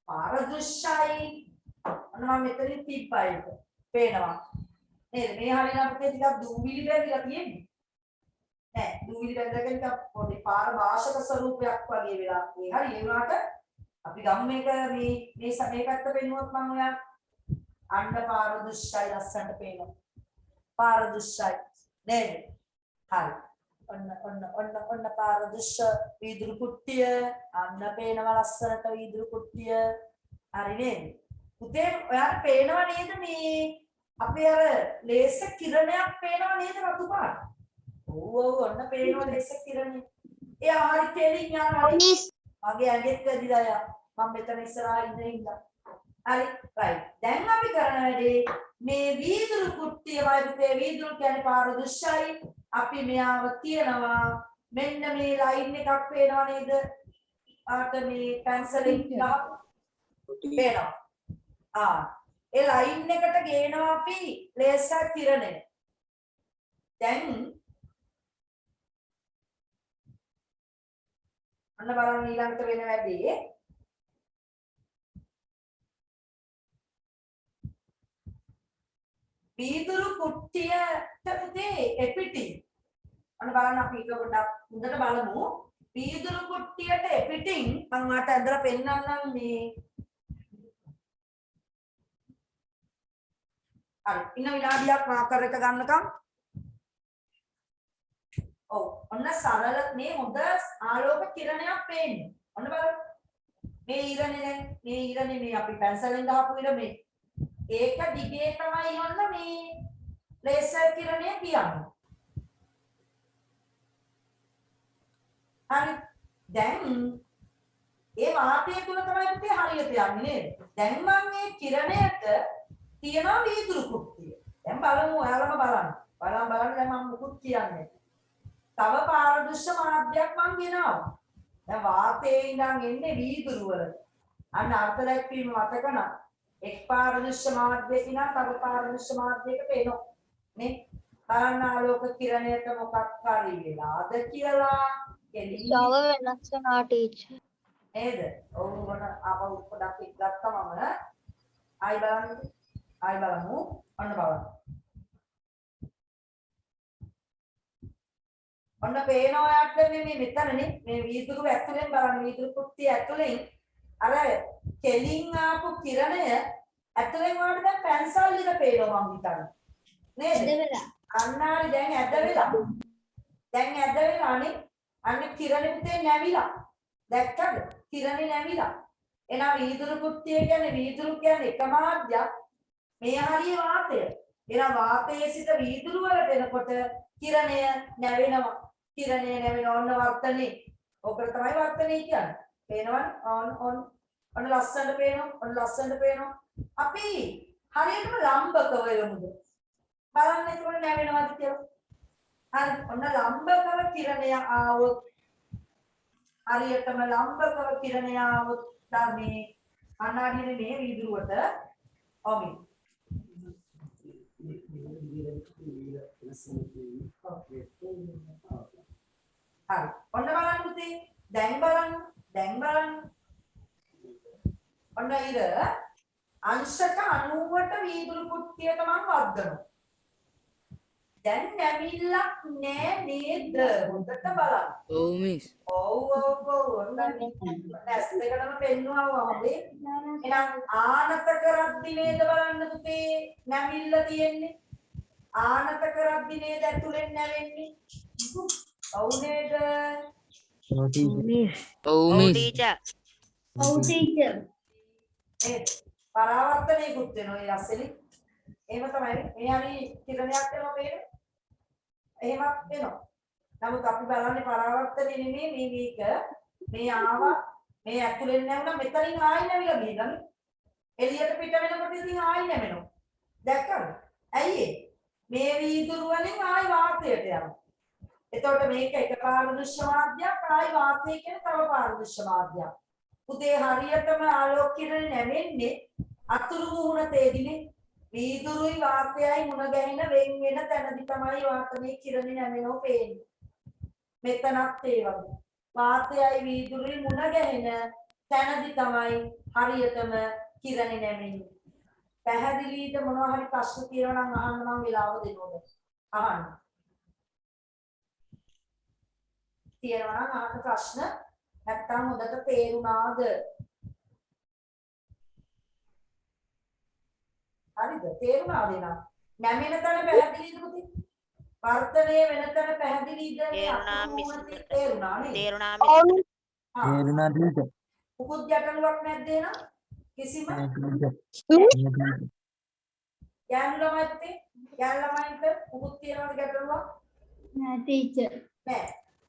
[SPEAKER 1] පාරදෘශ්‍යයි. අන්න මම මෙතනින් තිබ්බා ඒක. පේනවා. නේද? මේ හරියට අපිට ටිකක් දූවිලි බැඳලා තියෙන්නේ. නෑ දූවිලි බැඳගෙන ටිකක් පොඩි පාර භාෂක ස්වරූපයක් වගේ වෙලා. මේ හරි ඒ වුණාට අපි ගමු මේක මේ සමේකත්ත පෙන්නුවොත් මම ඔයා අන්න පාරදෘශ්‍යයි ලස්සනට පේනවා. පාරදෘශ්‍යයි නේද? හරි. ඔන්න පාරදෘශ්‍ය වීදුරු කුට්ටිය අන්න පේනවා ලස්සනට වීදුරු කුට්ටිය. හරි නේද? පුතේ ඔයාලට පේනව නේද මේ අපේ අර ලේසර් කිරණයක් පේනව නේද රතු පාට? ඔව් ඔන්න පේනවා ලේසර් කිරණය. එයා හරි කෙලින් යනවා. මගේ ඇඟෙත් ඇදිලා යා. මම මෙතන ඉස්සරහා ඉඳලා. හරි රයිට්. දැන් අපි කරන වැඩේ මේ වීදුරු කුට්ටිය වයිපේ වීදුරු කියන්නේ පාරදෘශ්‍යයි. අපි මෙයාව තියනවා. මෙන්න මේ ලයින් එකක් පේනව නේද? ආට මේ පැන්සලෙන් ගහපු පේනවා. ඒ ලයින් එකට ගේනවා අපි ලේසර් කිරණය. දැන් අන්න බලන්න ඊළඟට වෙන වැඩේ වීදුරු කුට්ටියට පුතේ එපිටි අන්න බලන්න අපි ඒක පොඩ්ඩක් හොඳට බලමු වීදුරු කුට්ටියට පිටින් මම වාට ඇඳලා පෙන්නන්නම් මේ හරි ඉන්න විනාඩියක් මාකර් එක ගන්නකම් ඔව් ඔන්න සරල මේ හොඳ ආලෝක කිරණයක් පේන්නේ ඔන්න බලන්න මේ ඊරනේ දැන් මේ ඊරනේ මේ අපි පැන්සලෙන් ගහපු ඉර මේ ඒක දිගේ තමයි ඔන්න මේ ලේසර් කිරණය කියන්නේ හරි දැන් ඒ වාතය තුල තමයි පුතේ හරියට යන්නේ නේද දැන් මම මේ කිරණයට තියනවා වීදුරු කුට්ටිය දැන් බලමු ඔයාලම බලන්න දැන් මම මුකුත් කියන්නේ තව පාරදෘශ්‍ය මාධ්‍යයක් මම ගෙනාවා දැන් වාතයේ ඉඳන් එන්නේ වීදුරු වලට අන්න අර්ථ දැක්වීම මතක නම් එක් පාරදෘශ්‍ය මාධ්‍යයක ඉඳන් තව පාරදෘශ්‍ය මාධ්‍යයකට එනවා නේ බලන්න ආලෝක කිරණයට මොකක් හරි වෙලාද කියලා
[SPEAKER 2] ජව වෙනස් වෙනවා ටීචර්.
[SPEAKER 1] නේද? ඔව් මොන ආපහු පොඩක් එක් ගත්තම ආයි බලමු ඔන්න බලන්න. ඔන්න පේනවා යාට මේ මෙතනනේ මේ වීදුරු ඇතුලෙන් බලන්න වීදුරු කුට්ටිය ඇතුලෙන් අර කෙලින් ආපු කිරණය ඇතුලෙන් වලට දැන් පැන්සල් ඉර පේනවා මම හිතන්නේ. නේද? අන්නාරි දැන් ඇද වෙලානේ අන්න කිරණෙ පුතේ නැවිලා දැක්කද කිරණේ නැවිලා එහෙනම් වීදුරු කුට්ටිය කියන්නේ වීදුරු කියන්නේ එක මාධ්‍යයක් මේ හරිය වාතය එහෙනම් වාතයේ සිට වීදුරු වලට එනකොට කිරණය නැවෙනවා ඔන්න වර්තනේ ඔකට තමයි වර්තනේ කියන්නේ පේනවද ඔන්න ලස්සනට පේනවා අපි හරියටම ලම්බකව යමුද බලන්න එතකොට නැවෙනවද කියලා හරි ඔන්න ලම්බකව කිරණය ආවොත් හරියටම ලම්බකව කිරණය ආවොත් මේ කණ්ණාඩියේ මේ වීදුරුවට ඔමි හරි ඔන්න බලන්න පුතේ දැන් බලන්න ඔන්න ඉර අංශක 90ට වීදුරු කුට්ටියට මම වද්දනවා දැන් නැමිල්ලක් නෑ නේද හොඳට බලන්න
[SPEAKER 3] ඔව් මිස්
[SPEAKER 1] ඔව් ඔන්න ඇස් දෙකටම පෙන්නවා හොඳේ එහෙනම් ආනත කරද්දි නේද බලන්න පුතේ නැමිල්ල තියෙන්නේ ආනත කරද්දි නේද ඇතුලෙන් නැවෙන්නේ ඔව් නේද
[SPEAKER 3] ඔව් මිස්
[SPEAKER 7] ටීචර්.
[SPEAKER 2] ඔව් ටීචර්.
[SPEAKER 1] පරාවර්තනයකුත් වෙනවා ඒ ඇස්සෙලි එහෙම තමයි මේ හරි කිරණයක් වෙනවා පේන්නේ එහෙමත් වෙනවා. නමුත් අපි බලන්නේ පරාවර්තනේ නෙමෙයි මේක මේ ආවා මේ ඇතුලෙන් නැවුණා මෙතනින් ආයි නැවිලා ගිහලා එළියට පිට වෙනකොට ඉතින් ආයි නැවෙනවා. දැක්කද? ඇයි මේ වීදුරු වලින් ආයි වාතයට යනවා. එතකොට මේක එක පාරදෘශ්‍ය මාධ්‍යයක් ආයි වාතය කියන තව පාරදෘශ්‍ය මාධ්‍යයක්. උදේ හරියටම ආලෝක කිරණ නැවෙන්නේ අතුරු මුහුණතේදීනේ වීදුරුයි වාතයයි මුණ ගැහෙන වෙන් වෙන තැනදී තමයි වාතනේ කිරණේ නැවෙනව පේන්නේ. මෙතනත් ඒ වගේ. වාතයයි වීදුරුයි මුණ ගැහෙන තැනදී තමයි හරියටම කිරණේ නැවෙන්නේ. පැහැදිලිද මොනවා හරි ප්‍රශ්න තියෙනවා නම් අහන්න මම වෙලාව දෙනවද? අහන්න. තියෙනවා නම් අහන්න ප්‍රශ්න නැත්තම් හොඳට තේරුණාද? හරිද තේරුණාද නේද නැමෙන තැන පැහැදිලිද පුතේ වර්තනය වෙන තැන පැහැදිලිද තේරුණා නේද
[SPEAKER 7] තේරුණා
[SPEAKER 5] නේද
[SPEAKER 1] මොකද ගැටලුවක් නැද්ද එහෙනම් කිසිම යන්න ළමයින්ට මොකද තියෙනවද ගැටලුවක්
[SPEAKER 2] නෑ ටීචර්.
[SPEAKER 1] නෑ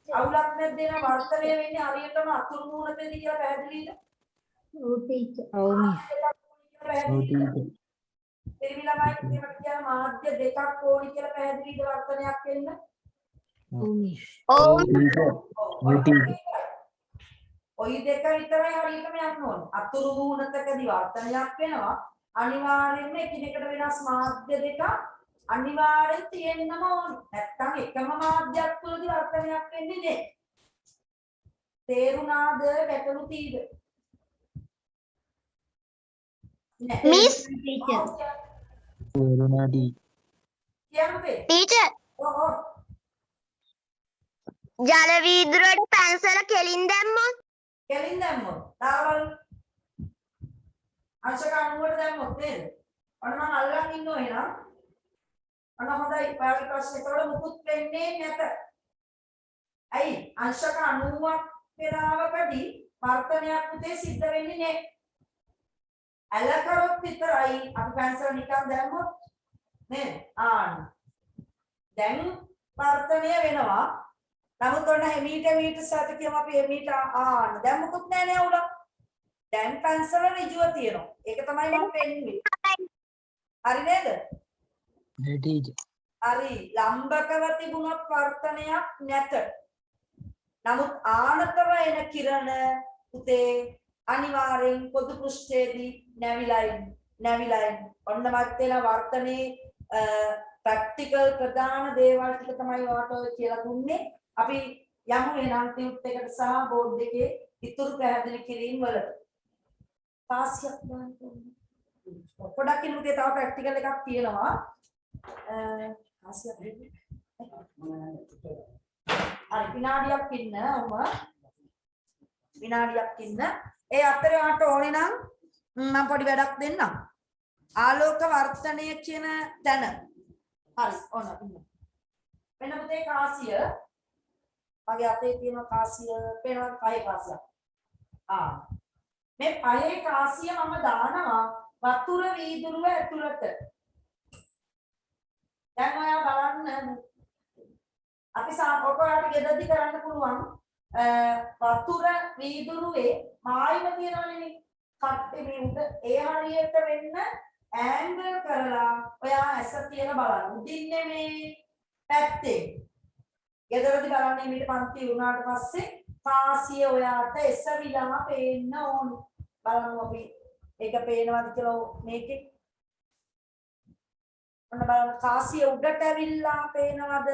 [SPEAKER 1] අවුලක් නැද්ද එහෙනම් වර්තනය වෙන්නේ හරියටම අතුරු මුහුණතේදී කියලා පැහැදිලිද
[SPEAKER 2] ඔව් ටීචර්.
[SPEAKER 3] ඔව් මිස්
[SPEAKER 1] පිරිමි ළමයි කියවට කියන මාධ්‍ය දෙකක් ඕනි කියලා පැහැදිලිද වර්තනයක් වෙන්න?
[SPEAKER 3] ඔව් මිස්
[SPEAKER 2] ඔව්
[SPEAKER 1] ඔය දෙක විතරයි හරියටම යන්න ඕන. අතුරු මුහුණතකදී වර්තනයක් වෙනවා. අනිවාර්යයෙන්ම එකිනෙකට වෙනස් මාධ්‍ය දෙක අනිවාර්යෙන් තියෙන්නම ඕන. නැත්තම් එකම මාධ්‍යයක් තුලදී වර්තනයක් වෙන්නේ නැහැ. තේරුණාද ගැටලු තීද?
[SPEAKER 2] Miss teacher.
[SPEAKER 5] තේරුණාදී
[SPEAKER 1] කියන්නේ
[SPEAKER 2] ටීචර්
[SPEAKER 1] ඔව්
[SPEAKER 2] ජල වීදුරුවට
[SPEAKER 8] පැන්සල කෙලින් දැම්මොත්
[SPEAKER 1] කෙලින් දැම්මොත් දාවල් අංශක 90ට දැම්මොත් නේද? ඔන්න මම අල්ලන් ඉන්නෝ එහෙනම්. ඔන්න හොඳයි. ඔයාගේ ප්‍රශ්නේ ඒතකොට මුකුත් වෙන්නේ නැත. ඇයි? අංශක 90ක් වේලාවකදී වර්තනයක් උදේ සිද්ධ වෙන්නේ නැහැ. ඇල කරොත් විතරයි අපි පැන්සල නිකන් දැම්මොත් නේද? දැන් වර්තනය වෙනවා. නමුත් ඔන්න මීට සත කියමු අපි මීට දැන් මුකුත් නැහැ නේ උල. දැන් පැන්සල ඍජුව තියෙනවා. ඒක තමයි මම පෙන්නුවේ. හරි නේද?
[SPEAKER 5] නෑ ටීචර්.
[SPEAKER 1] හරි. ලම්බකව තිබුණොත් වර්තනයක් නැත. නමුත් ආනතව එන කිරණ උතේ අනිවාර්යෙන් පොදු පෘෂ්ඨයේදී නැවිලා ඔන්න මැත්තේලා වර්තනේ ප්‍රැක්ටිකල් ප්‍රධාන දේවල් ටික තමයි ඔයාලට ඔය කියලා දුන්නේ. අපි යමු එනම් ටියුට් එකට සහ බෝඩ් එකේ ඉතුරු පැහැදිලි කිරීම වලට. පාස්යක් ගන්න පොඩක් ඉන්නුනේ තව ප්‍රැක්ටිකල් එකක් තියෙනවා. පාස්යක් දෙන්න. හරි විනාඩියක් ඉන්න විනාඩියක් ඉන්න. ඒ අතරේ ඔයාලට ඕනේ නම් මම පොඩි වැඩක් දෙන්නම්. ආලෝක වර්තනය කියන තැන. හරි ඔන්න ඉන්න. වෙන පුතේ කාසිය මගේ අතේ තියෙන කාසිය පේනවා පහේ කාසියක්. මේ පහේ කාසිය මම දානවා වතුර වීදුරුව ඇතුළට. දැන් ඔයා බලන්න අපි ඔයාලට ගෙදරදී කරන්න පුළුවන් වතුර වීදුරුවේ මායිම තියෙනවනේ නේ. කට්ටේ මේ උඩ ඒ හරියට වෙන්න ඇන්ගල් කරලා ඔයා ඇස තියලා බලන්න. උඩින් නෙමේ පැත්තේ. ගෙදරදී බලන්නේ මීට පන්ති වුණාට පස්සේ කාසිය ඔයාට එසවිලා පේන්න ඕන. බලමු අපි ඒක පේනවද කියලා මේකේ. ඔන්න බලන්න කාසිය උඩට ඇවිල්ලා පේනවද?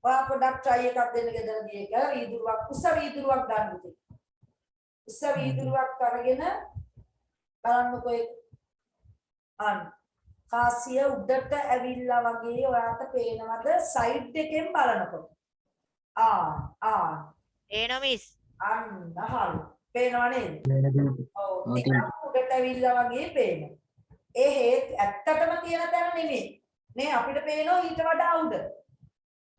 [SPEAKER 1] ඔයා පොඩක් try එකක් දෙන්න ගෙදරදී ඒක වීදුරුවක් උස වීදුරුවක් ගන්න උතේ. උස වීදුරුවක් අරගෙන බලන්නකෝ ඒක. කාසිය උඩට ඇවිල්ලා වගේ ඔයාට පේනවද සයිඩ් එකෙන් බලනකොට?
[SPEAKER 7] පේනවා මිස්.
[SPEAKER 1] අන්න හරි. පේනව නේද? ඔව්. උඩට ඇවිල්ලා වගේ පේනවා. ඇත්තටම තියෙන තැන නෙමෙයි. නේ අපිට පේනවා ඊට වඩා උඩ.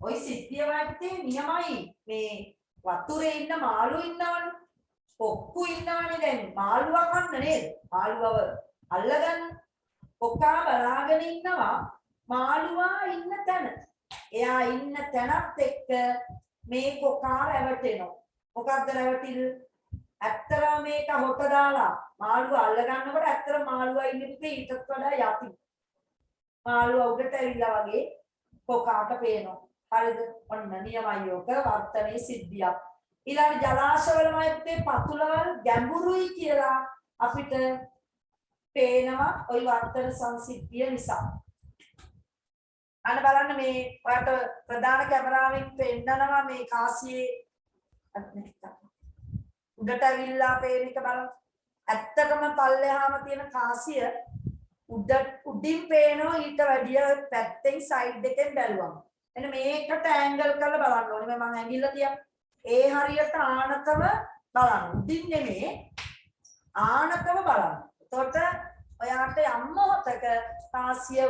[SPEAKER 1] ওই සිද්ධිය වටේ නියමයි. මේ වතුරේ ඉන්න මාළු ඉන්නවනේ. කොක්කු ඉන්නවනේ දැන් මාළුවා කන්න නේද? මාළුවව අල්ලගන්න. කොක්කා බලාගෙන ඉන්නවා මාළුවා ඉන්න තැන. එයා ඉන්න තැනත් එක්ක මේ කොක්කා රැවටෙනවා. මොකක්ද රැවටිල්ල? ඇත්තටම මේක හොට දාලා මාළුවා අල්ල ගන්නකොට ඇත්තටම මාළුවා ඉන්නේ පුතේ ඊටත් වඩා යටි. මාළුවා උඩට ඇවිල්ලා වගේ කොකාට පේනවා. හරිද? ඔන්න නියමයි ඔක වර්තනයේ සිද්ධියක්. ඊළඟ ජලාශවලමයි පුතේ පතුලවල් ගැඹුරුයි කියලා අපිට පේනවා ওই වර්තන සංසිද්ධිය නිසා. අන්න බලන්න මේ ඔයාලට ප්‍රධාන කැමරාවෙන් පෙන්නනවා මේ කාසියේ උඩට ඇවිල්ලා පේන එක බලන්න. ඇත්තටම පල්ලෙහාම තියෙන කාසිය උඩින් පේනවා ඊට වැඩිය පැත්තෙන් සයිඩ් එකෙන් බැලුවම. එන්න මේකට ඇන්ගල් කරලා බලන්න ඕනේ. මම ඇඟිල්ල තියන්න. ඒ හරියට ආනතම බලන්න. උඩින් නෙමෙයි ආනතම බලන්න. එතකොට ඔයාට යම් මොහොතක කාසිය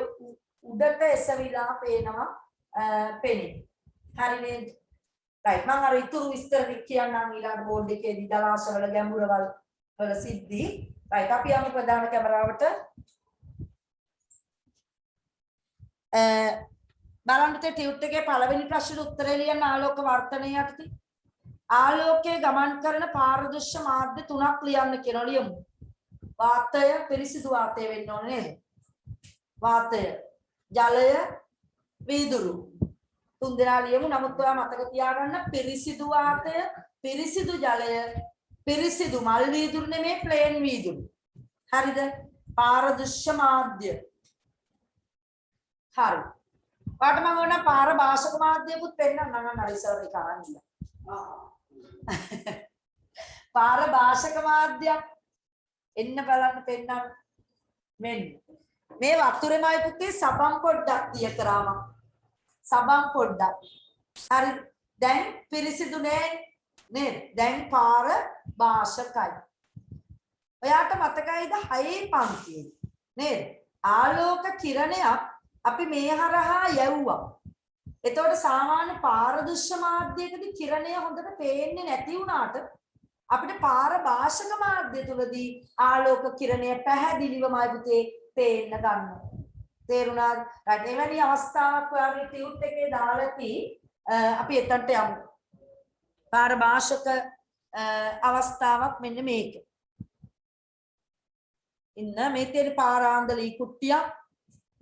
[SPEAKER 1] උඩට එසවිලා පේනවා පෙනේ. හරි නේද? right මම අර ඉතුරු විස්තර කියන්නම් ඊළඟ බෝඩ් එකේදී ජලාශවල ගැඹුරවල් වල සිද්ධි. right අපි යමු ප්‍රධාන කැමරාවට. බලන්න ටියුට් එකේ පළවෙනි ප්‍රශ්නෙට උත්තරය ලියන්න ආලෝක වර්තනය යටතේ. ආලෝකයේ ගමන් කරන පාරදර්ශක මාධ්‍ය තුනක් ලියන්න කියනවා. ලියමු. වාතය පිරිසිදු වාතය වෙන්න ඕනේ නේද? වාතය, ජලය, වීදුරු. තුන් දෙනා ලියමු. නමුත් ඔයා මතක තියාගන්න පිරිසිදු වාතය, පිරිසිදු ජලය, පිරිසිදු මල් වීදුරු නෙමෙයි ප්ලේන් වීදුරු. හරිද? පාරදර්ශක මාධ්‍ය. හරි. ඔයාට මම ඕන පාරභාෂක මාධ්‍යකුත් පෙන්නන්නම් නම් අරිසර් එක අරන් ඉන්න. පාරභාෂක මාධ්‍යයක් එන්න බලන්න පෙන්නන්න. මෙන්න මේ වතුරේමයි පුතේ සබම් පොඩ්ඩක් තිය කරාම. සබම් පොඩ්ඩක්. හරි දැන් පිරිසිදු නේද? දැන් පාර භාෂකයි. ඔයාට මතකයිද 6 පන්තියේ නේද? ආලෝක කිරණයක් අපි මේ හරහා යවුවා. එතකොට සාමාන්‍ය පාරදෘශ්‍ය මාධ්‍යයකදී කිරණය හොඳට පේන්නේ නැති වුණාට අපිට පාර භාෂක මාධ්‍ය තුලදී ආලෝක කිරණය පැහැදිලිවමයි පුතේ පේන්න ගන්නවා. තේරුණාද? right එවැනි අවස්ථාවක් ඔයාගේ ටියුට් එකේ දාලා අපි එතනට යමු. පාර භාෂක අවස්ථාවක් මෙන්න මේක. ඉන්න මේ තියෙන පාරාන්දලී කුට්ටියක්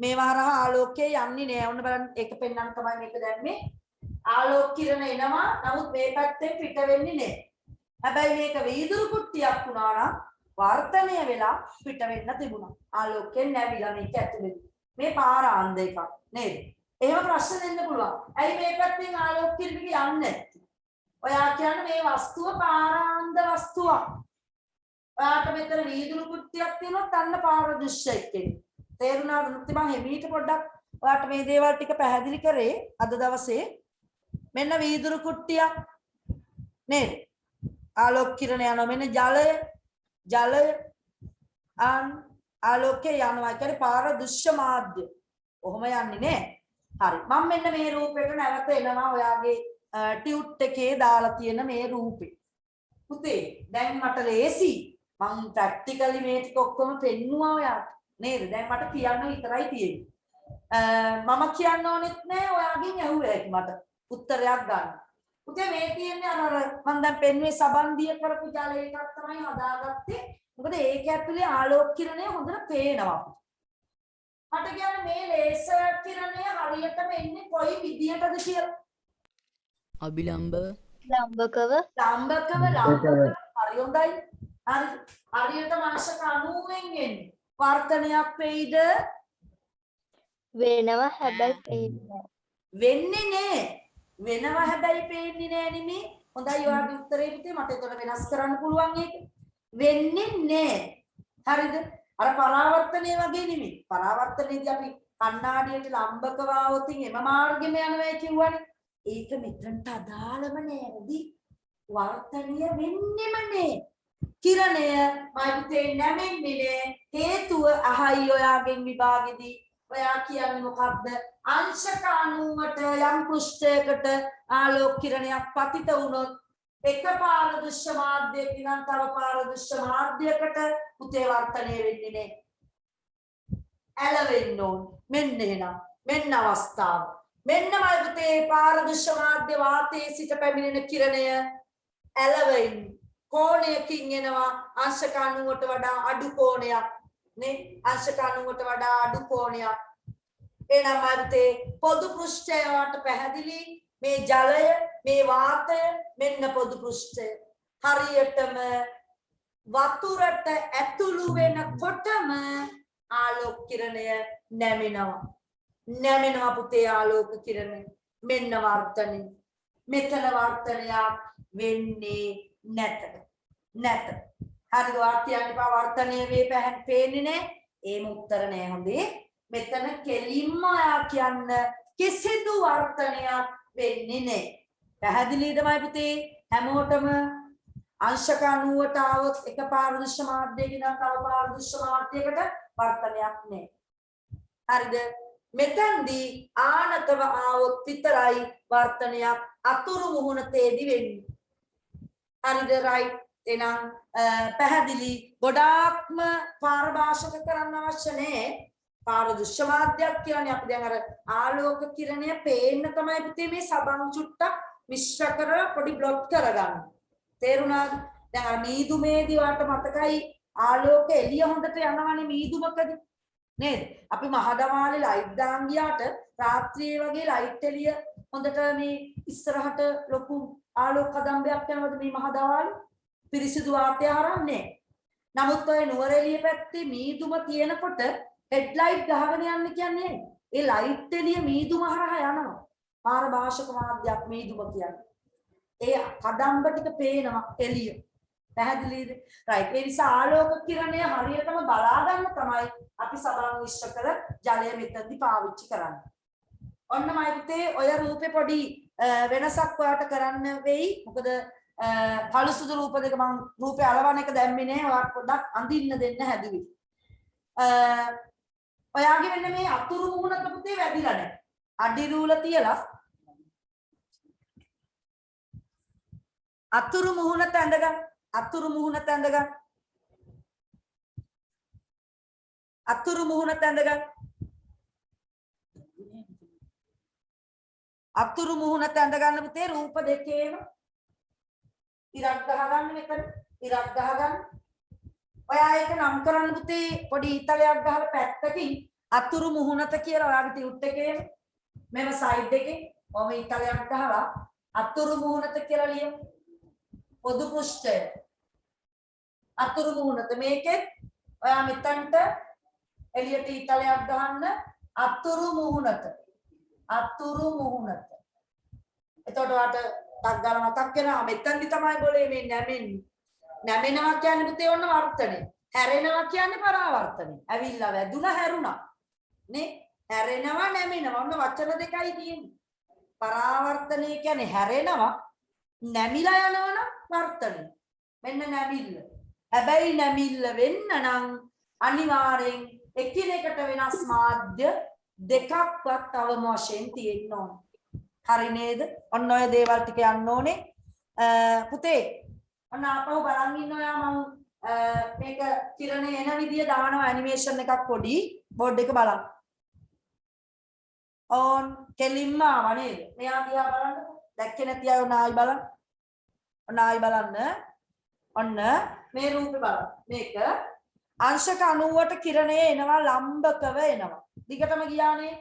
[SPEAKER 1] මේ වහරහා ආලෝකය යන්නේ නෑ. ඔන්න බලන්න ඒක පෙන්වන්න තමයි මේක දැම්මේ. ආලෝක කිරණ එනවා. නමුත් මේ පැත්තෙන් පිට වෙන්නේ නෑ. හැබැයි මේක වීදුරු කුට්ටියක් වුණා නම් වර්ධනය වෙලා පිට වෙන්න තිබුණා. ආලෝකයෙන් නැවිලා මේක ඇතුලේ. මේ පාරාන්ද එකක් නේද? එහෙම ප්‍රශ්න දෙන්න පුළුවන්. ඇයි මේ පැත්තෙන් ආලෝක කිරණ යන්නේ නැත්තේ? ඔයා කියන්නේ මේ වස්තුව පාරාන්ද වස්තුවක්. ඔයාට මෙතන වීදුරු කුට්ටියක් තියෙනවා තන්න පාරදෘශ්‍යයක් එන්නේ. තේරුණාද? මම හැමීට පොඩ්ඩක් ඔයාට මේ දේවල් ටික පැහැදිලි කරේ අද දවසේ. මෙන්න වීදුරු කුට්ටියක් නේද? ආලෝක කිරණ යනවා. මෙන්න ජලය ආලෝකේ යනවා. කියන්නේ පාරදෘශ්‍ය මාධ්‍ය. කොහොම යන්නේ නේ? හරි. මම මෙන්න මේ රූපෙට නැවත එනවා ඔයාගේ ටියුට් එකේ දාලා තියෙන මේ රූපේ. පුතේ දැන් මට ලේසි. මම ප්‍රැක්ටිකලි මේ ටික ඔක්කොම පෙන්නුවා ඔයාට. නේද? දැන් මට කියන්න විතරයි තියෙන්නේ. මම කියන්න ඕනෙත් නෑ ඔයාගෙන් ඇහුවේ මට උත්තරයක් ගන්න. පුතේ මේ තියෙන්නේ අර මම දැන් පෙන්වුවේ සබන්දිය කරපු ජල එකක් තමයි හදාගත්තේ. මොකද ඒක ඇතුලේ ආලෝක කිරණය හොඳට පේනවා. මට කියන්න මේ ලේසර් කිරණය හරියටම එන්නේ කොයි විදියටද කියලා.
[SPEAKER 3] අභිලම්බව
[SPEAKER 2] ලම්බකව
[SPEAKER 1] හරි හොඳයි. හරියට මාංශ 90න් එන්නේ. වර්තනයක් වෙයිද?
[SPEAKER 2] වෙනවා හැබැයි පේන්නේ
[SPEAKER 1] වෙන්නේ නෑ. වෙනවා හැබැයි පේන්නේ නෑ නෙමේ. හොඳයි ඔයාගේ උත්තරේ පුතේ. මට ඒකට වෙනස් කරන්න පුළුවන් ඒක. වෙන්නේ නෑ. හරිද? අර පරාවර්තනය වගේ නෙමෙයි. පරාවර්තනයේදී අපි කණ්ණාඩියට ලම්බකව આવොතින් එම මාර්ගෙම යනවා කියුවනේ. ඒක මෙතනට අදාළම නෑදී. වර්තනය වෙන්නෙම නෑ. කිරණය මයිතේ නැමෙන්නේ නෑ. හේතුව අහයි ඔයාගෙන් විභාගෙදී. ඔයා කියන්නේ මොකක්ද? අංශක 90ට යම් පෘෂ්ඨයකට ආලෝක කිරණයක් පතිත වුණොත් එක පාරදෘශ්‍ය මාධ්‍යයකින් නම් තව පාරදෘශ්‍ය මාධ්‍යයකට පුතේ වර්තනය වෙන්නේ නෑ. ඇලවෙන්න ඕන. මෙන්න එහෙනම් මෙන්න අවස්ථාව. මෙන්න පුතේ පාරදෘශ්‍ය මාධ්‍ය වාතයේ සිට පැමිණෙන කිරණය ඇලවෙන්නේ. කෝණයකින් එනවා අංශක 90ට වඩා අඩු කෝණයක් නේ. අංශක 90ට වඩා අඩු කෝණයක්. එනම් පුතේ පොදු පෘෂ්ඨය වට පැහැදිලි. මේ ජලය මේ වාතය මෙන්න පොදු පෘෂ්ඨය. හරියටම වතුරට ඇතුළු වෙනකොටම ආලෝක කිරණය නැමෙනවා පුතේ ආලෝක කිරණය. මෙන්න වර්තනය. මෙතන වර්තනයක් වෙන්නේ නැත. හරිද? වාක්‍යයන්ට වර්තනය වේ පේන්නේ නැහැ. ඒම උත්තර නෑ හොඳේ. මෙතන කෙලින්ම ඔයා කියන්න කිසිදු වර්තනයක් වෙන්නේ නැහැ. පැහැදිලිද මයි පුතේ? හැමෝටම අංශක 90ට આવොත් එක පාරදෘශ්‍ය මාධ්‍යයකින් නම් තව පාරදෘශ්‍ය මාධ්‍යයකට වර්තනයක් නැහැ. හරිද? මෙතෙන්දී ආනතව આવොත් විතරයි වර්තනයක් අතුරු මුහුණතේදී වෙන්නේ. හරිද? right. එහෙනම් පැහැදිලි. ගොඩාක්ම පාරභාෂක කරන්න අවශ්‍ය නැහැ. පාරදෘශ්‍ය මාධ්‍යයක් කියන්නේ අපි දැන් අර ආලෝක කිරණය පේන්න තමයි පුතේ මේ සබන් චුට්ටක් මිශ්‍ර කරලා පොඩි බ්ලොට් කරගන්න. තේරුණාද? දැන් අර මීදුමේදී වාට මතකයි ආලෝක එළිය හොඳට යනවනේ මීදුමකදී නේද? අපි මහදමාලේ ලයිට් දාන් ගියාට රාත්‍රියේ වගේ ලයිට් එළිය හොඳට මේ ඉස්සරහට ලොකු ආලෝක කදම්බයක් යනවද මේ මහදමාලේ? පිරිසිදු වාතය හරන්නේ. නමුත් ඔය නුවරඑළිය පැත්තේ මීදුම තියෙනකොට හෙඩ්ලයිට් ගහගෙන යන්න කියන්නේ ඒ ලයිට් එළිය මීදුම හරහා යනවා. පාරභාෂක මාධ්‍යයක් මීදුම කියන්නේ. ඒ කදම්බ ටික පේනවා එළිය. පැහැදිලිද? රයිට්. ඒ නිසා ආලෝක කිරණය හරියටම බලා ගන්න තමයි අපි සබන් මිශ්‍ර කර ජලය මෙතනදී පාවිච්චි කරන්නේ. ඔන්න මයි පුතේ ඔය රූපේ පොඩි වෙනසක් ඔයාලට කරන්න වෙයි. මොකද කළු සුදු රූප දෙක මම රූපේ අලවන එක දැම්මේ නැහැ. ඔයාලට පොඩ්ඩක් අඳින්න දෙන්න හැදුවේ. ඔයාගේ වෙන්න මේ අතුරු මුහුණක පුතේ වැදිලා නැහැ. අඩි රූල තියලා අතුරු මුහුණට ඇඳගන්න. අතුරු මුහුණට ඇඳගන්න. අතුරු මුහුණට ඇඳගන්න. අතුරු මුහුණට ඇඳගන්න පුතේ රූප දෙකේම ඉරක් ගහගන්න මෙතන. ඉරක් ගහගන්න. ඔයා ඒක නම් කරන්න පුතේ පොඩි ඊතලයක් ගහලා පැත්තකින් අතුරු මුහුණට කියලා ඔයාගේ ටියුට් එකේම මෙව සයිඩ් එකේ ඔම ඊතලයක් ගහලා අතුරු මුහුණට කියලා ලියමු. පොදු පෘෂ්ඨය අතුරු මුහුණට මේකෙත් ඔයා මෙතනට එළියට ඊතලයක් ගහන්න අතුරු මුහුණට. අතුරු මුහුණට. එතකොට ඔයාට ටක් ගාලා මතක් වෙනවා මෙතනදි තමයි બોලේ මේ නැමෙන්නේ. නැමෙනවා කියන්නේ පුතේ ඔන්න වර්තනය. හැරෙනවා කියන්නේ පරාවර්තනය. ඇවිල්ලා වැදුනා හැරුණා. නේ? හැරෙනවා නැමෙනවා ඔන්න වචන දෙකයි තියෙන්නේ. පරාවර්තනය කියන්නේ හැරෙනවා නැමිලා යනවනම් වර්තනය. මෙන්න නැමිල්ල. හැබැයි නැමිල්ල වෙන්න නම් අනිවාර්යෙන් එකිනෙකට වෙනස් මාධ්‍ය දෙකක්වත් අවම වශයෙන් තියෙන්න ඕන. හරි නේද? ඔන්න ඔය දේවල් ටික යන්න ඕනේ. පුතේ ඔන්න ආපහු බලන් ඉන්න ඔයා මම මේක කිරණේ එන විදිය දානවා ඇනිමේෂන් එකක් පොඩි බෝඩ් එක බලන්න. ඕන් කෙලින්ම ආව නේද? මෙයා දිහා බලන්න. දැක්කේ නැති අය ඔන්න ආයි බලන්න. ඔන්න ආයි බලන්න. ඔන්න මේ රූපේ බලන්න. මේක අංශක 90ට කිරණය එනවා ලම්බකව එනවා. දිගටම ගියානේ.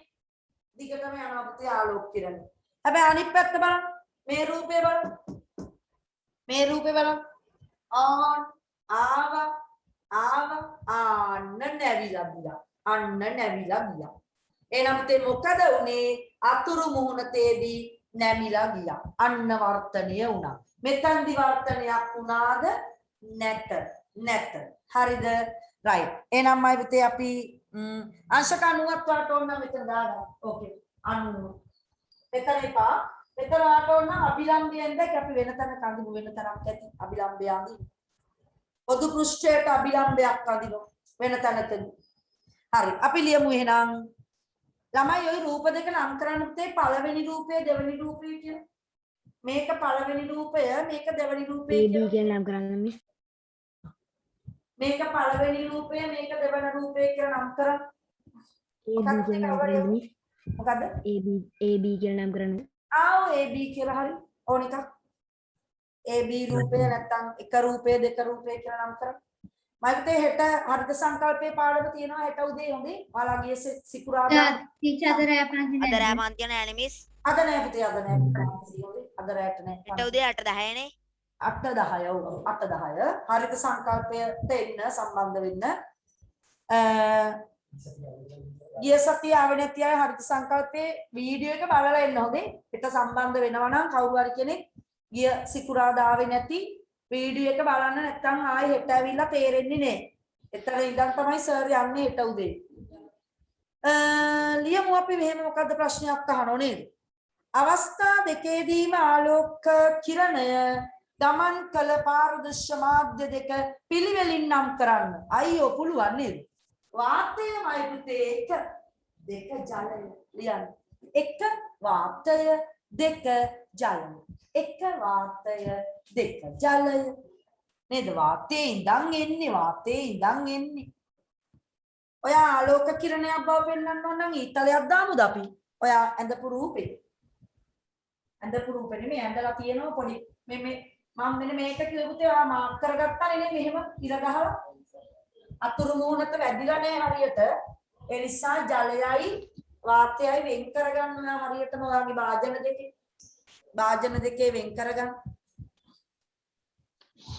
[SPEAKER 1] දිගටම යනවා පුතේ ආලෝක කිරණය. හැබැයි අනිත් පැත්ත බලන්න. මේ රූපේ බලන්න. මේ රූපේ බලන්න. ආව ආන්න නැවිලා ගියා. අන්න නැවිලා ගියා. එහෙනම් පුතේ මොකද උනේ? අතුරු මුහුණතේදී නැමිලා ගියා. අන්න වර්තනීය වුණා. මෙතන්දි වර්තනයක් වුණාද? නැත. නැත. හරිද? රයිට්. එහෙනම් මයි පුතේ අපි අංශක 90ක් වලට ඕන මෙතන දාගන්න. ඕකේ. 90. මෙතන එපා. මෙතන වලට ඕන අභිලම්බයෙන් දැක් අපි වෙන තැනක අඳිමු වෙන තැනක් ඇති අභිලම්බය අඳිමු. පොදු පෘෂ්ඨයට අභිලම්බයක් අඳිමු වෙන තැනකදී. හරි. අපි ලියමු එහෙනම් ළමයි ওই රූප දෙක නම් කරන්න පුතේ පළවෙනි රූපය දෙවෙනි රූපය කියලා. මේක පළවෙනි රූපය මේක දෙවෙනි රූපය
[SPEAKER 6] AB කියලා නම් කරන්න මිස්.
[SPEAKER 1] මේක පළවෙනි රූපය මේක දෙවෙනි රූපය කියලා නම් කරන්න.
[SPEAKER 6] AB කියලා නම් කරන්න මිස්.
[SPEAKER 1] මොකද්ද?
[SPEAKER 6] AB කියලා නම් කරන්න.
[SPEAKER 1] ආව AB කියලා හරි ඕන එකක්. AB රූපය නැත්තම් එක රූපය දෙක රූපය කියලා නම් කරන්න. මම හිතේ හෙට හරිත සංකල්පයේ පාඩම තියෙනවා හෙට උදේ හොඳේ. ඔයාලා ගියේ සිකුරාදා.
[SPEAKER 2] ටීචර් අද රෑ පන්ති
[SPEAKER 7] අද රෑ පන්ති යන ඈනේ මිස්.
[SPEAKER 1] අද නෑ පුතේ අද නෑ. අද රැට නෑ.
[SPEAKER 7] හෙට උදේ 8:10 නේ.
[SPEAKER 1] 8:10 ඔව් 8:10 හරිත සංකල්පයට එන්න සම්බන්ධ වෙන්න ගිය සතියේ ආවේ නැති අය හරිත සංකල්පයේ වීඩියෝ එක බලලා එන්න හොඳේ. හෙට සම්බන්ධ වෙනවා නම් කවුරු හරි කෙනෙක් ගිය සිකුරාදා ආවේ නැති වීඩියෝ එක බලන්න නැත්නම් ආයෙ හෙට ඇවිල්ලා තේරෙන්නේ නැහැ. එතන ඉඳන් තමයි සර් යන්නේ හෙට උදේ. ලියමු අපි මෙහෙම මොකද්ද ප්‍රශ්නයක් අහනෝ නේද? අවස්ථා දෙකේදීම ආලෝක කිරණය ගමන් කළ පාරදර්ශක මාධ්‍ය දෙක පිළිවෙලින් නම් කරන්න. අයියෝ පුළුවන් නේද? වාතයමයි පුතේ 1 2 ජලය ලියන්න. 1 වාතය 2 ජලය. 1 වාතය 2 ජලය. නේද? වාතයේ ඉඳන් එන්නේ. ඔයා ආලෝක කිරණයක් බව පෙන්වන්න ඕන නම් ඊතලයක් දාමුද අපි? ඔයා ඇඳපු රූපේ. ඇඳපු රූපේ නෙමෙයි ඇඳලා තියෙනවා පොඩි මේ මම මෙන්න මේක කියලා පුතේ ඔයා මාක් කරගත්තා නේ මෙහෙම ඉර ගහලා. අතුරු මුහුණට වැදිලා නැහැ හරියට. ඒ නිසා ජලයයි වාතයයි වෙන් කරගන්න ඔයා හරියටම ඔයාගේ වාදන දෙකේ වෙන් කරගන්න.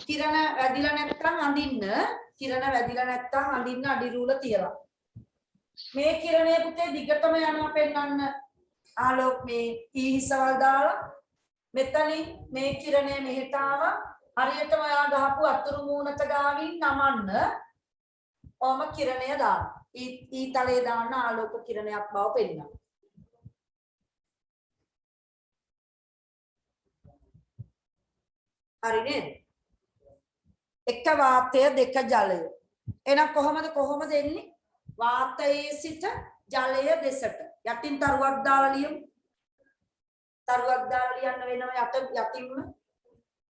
[SPEAKER 1] කිරණ වැදිලා නැත්නම් අඳින්න අඩි රූල තියලා. මේ කිරණය පුතේ දිගටම යනවා පෙන්වන්න ආලෝක මේ ඊහිසවල් දාලා මෙතනින් මේ කිරණය මෙහෙට ආවා හරියටම ඔයා ගහපු අතුරු මූණට ගාවින් නමන්න ඔම කිරණය දාන්න. ඊතලයේ දාන්න ආලෝක කිරණයක් බව පෙන්නනවා. හරි නේද? එක වාතය දෙක ජලය. එහෙනම් කොහොමද එන්නේ? වාතයේ සිට ජලය දෙසට. යටින් තරුවක් දාලා ලියමු. තරුවක් දාලා ලියන්න වෙනවා යටින්ම.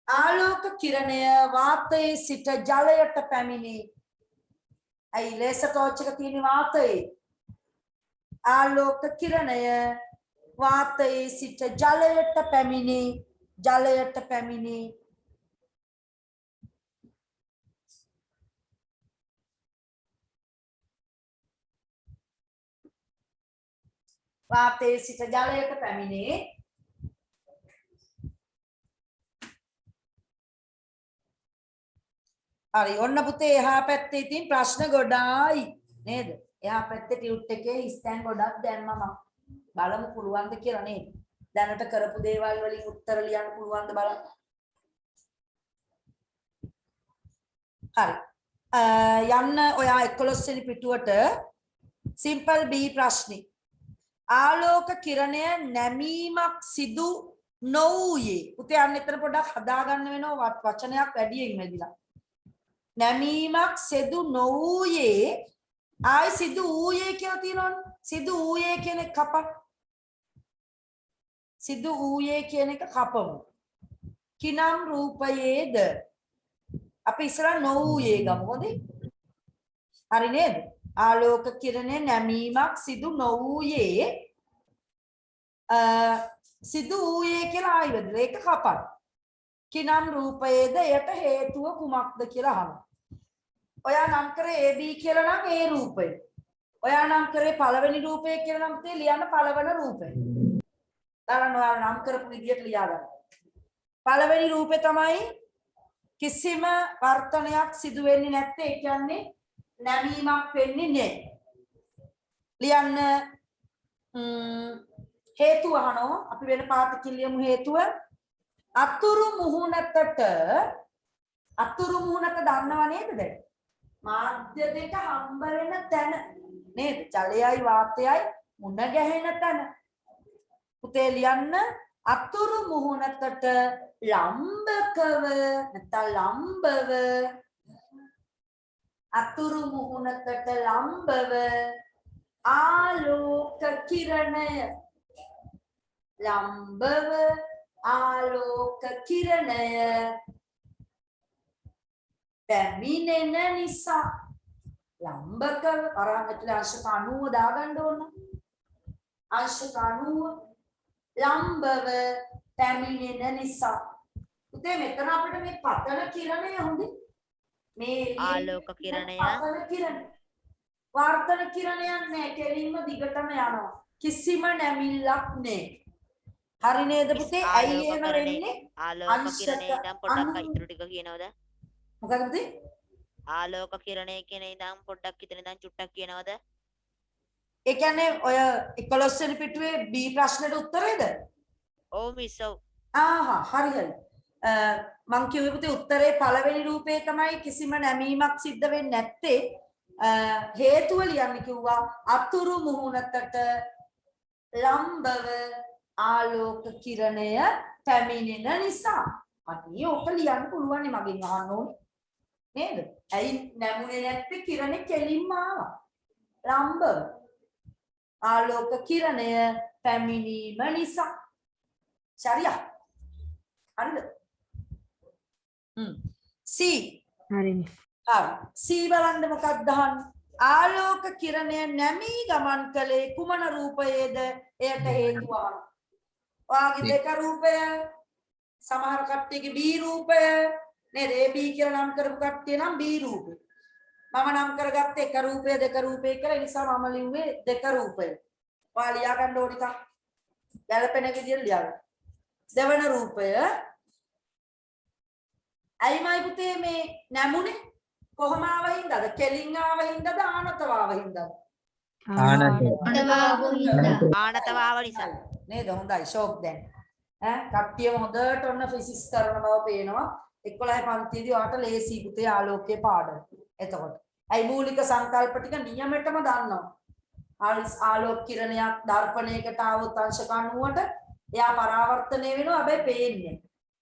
[SPEAKER 1] ආලෝක කිරණය වාතයේ සිට ජලයට පැමිණේ. ඇයි ලේසර් ටෝච් එක තියෙන්නේ වාතයේ? ආලෝක කිරණය වාතයේ සිට ජලයට පැමිණේ. වාතයේ සිට ජලයට පැමිණේ. හරි ඔන්න පුතේ එහා පැත්තේ තියෙන ප්‍රශ්න ගොඩායි නේද? එහා පැත්තේ ටියුට් එකේ ස්ටෑන් ගොඩක් දැම්මම බලමු පුළුවන්ද කියලා නේද? දැනට කරපු දේවල් වලින් උත්තර ලියන්න පුළුවන්ද බලන්න. හරි. යන්න ඔයා 11 වෙනි පිටුවට සිම්පල් B ප්‍රශ්නේ. ආලෝක කිරණය නැමීමක් සිදු නොවුයේ. පුතේ අන්න එතන පොඩ්ඩක් හදා ගන්න වෙනවා වචනයක් වැඩියෙන් වැදිලා. නැමීමක් සිදු නොවුයේ ආයි සිදු වූයේ කියලා තියෙනවනේ. සිදු වූයේ කියන එක කපන්න. සිදු වූයේ කියන එක කපමු. කිනම් රූපයේද අපි ඉස්සරහ නොවුයේ ගමු හොඳේ. හරි නේද? ආලෝක කිරණේ නැමීමක් සිදු නොවුයේ සිදු වූයේ කියලා ආයි වැදලා ඒක කපන්න. කිනම් රූපයේද එයට හේතුව කුමක්ද කියලා අහනවා. ඔයා නම් කරේ AB කියලා නම් ඒ රූපය. ඔයා නම් කරේ පළවෙනි රූපය කියලා නම් තේ ලියන්න පළවෙනි රූපය. බලන්න ඔයා නම් කරපු විදියට ලියා ගන්න. පළවෙනි රූපේ තමයි කිසිම වර්තනයක් සිදු වෙන්නේ නැත්තේ. ඒ කියන්නේ නැමීමක් වෙන්නේ නැහැ. ලියන්න හේතුව අහනවා. අපි වෙන පාටකින් ලියමු හේතුව. අතුරු මුහුණට දන්නව නේද දැන්? මාධ්‍ය දෙක හම්බ වෙන තැන නේද? ජලයයි වාතයයි මුණ ගැහෙන තැන. පුතේ ලියන්න අතුරු මුහුණට ලම්බකව නැත්නම් ලම්බව අතුරු මුහුණට ලම්බව ආලෝක කිරණය ලම්බව ආලෝක කිරණය පැමිණෙන නිසා ලම්බක අරහතට අංශක 90 දාගන්න ඕන. අංශක 90 ලම්බව පැමිණෙන නිසා. උතේ මෙතන අපිට මේ පතන කිරණය හොඳේ. මේ
[SPEAKER 7] ආලෝක කිරණය
[SPEAKER 1] පතන කිරණ. වර්තන කිරණයක් නෑ. කෙලින්ම දිගටම යනවා. කිසිම නැමිල්ලක් නෑ. හරි නේද පුතේ? ඇයි එහෙම වෙන්නේ?
[SPEAKER 7] ආලෝක කිරණේ ඉඳන් පොඩ්ඩක් ඉතුරු ටික කියනවද?
[SPEAKER 1] මොකක්ද පුතේ?
[SPEAKER 7] ආලෝක කිරණේ කියන ඉඳන් පොඩ්ඩක් ඉතින් ඉඳන් චුට්ටක් කියනවද?
[SPEAKER 1] ඒ කියන්නේ ඔය 11 වෙනි පිටුවේ B ප්‍රශ්නෙට උත්තරේද?
[SPEAKER 7] ඔව් මිස් ඔව්.
[SPEAKER 1] හරි. මං කිව්වේ පුතේ උත්තරේ පළවෙනි රූපේ තමයි කිසිම නැමීමක් සිද්ධ වෙන්නේ නැත්තේ. හේතුව ලියන්න කිව්වා අතුරු මුහුණකට ලම්බව ආලෝක කිරණය පැමිණෙන නිසා. අනේ ඔක ලියන්න පුළුවන් මගෙන් අහන්න ඕනේ. නේද? ඇයි නැමුනේ නැත්තේ කිරණේ කෙලින්ම ආවා. ලම්බව ආලෝක කිරණය පැමිණීම නිසා. ශරියා. හරිද? C.
[SPEAKER 6] හරි මිස්.
[SPEAKER 1] හරි. C බලන්න මොකක්ද අහන්නේ? ආලෝක කිරණය නැමී ගමන් කළේ කුමන රූපයේද? එයට හේතුව අහනවා. ඔයාගේ දෙක රූපය සමහර කට්ටියගේ B රූපය නේද? AB කියලා නම් කරපු කට්ටිය නම් B රූපය. මම නම් කරගත්තේ එක රූපය දෙක රූපය කියලා. ඒ නිසා මම ලිව්වේ දෙක රූපය. ඔයා ලියා ගන්න ඕන එකක්. ගැලපෙන විදිහට ලියා ගන්න. දෙවන රූපය අයිමයි පුතේ මේ නැමුනේ කොහොම ආවින්දද? කෙලින් ආවින්දද ආනතව ආවින්දද?
[SPEAKER 7] ආනතවාව නිසා
[SPEAKER 1] නේද? හොඳයි ෂෝක් දැන්. කට්ටියම හොඳට ඔන්න ෆිසික්ස් කරන බව පේනවා. 11 පන්තියේදී ඔයාලට ලේසි පුතේ ආලෝකයේ පාඩම. එතකොට අයි මූලික සංකල්ප ටික නියමෙටම දන්නවා. ආලෝක කිරණයක් දර්පණයකට આવොත් අංශක 90ට එයා පරාවර්තනය වෙනවා. හැබැයි පේන්නේ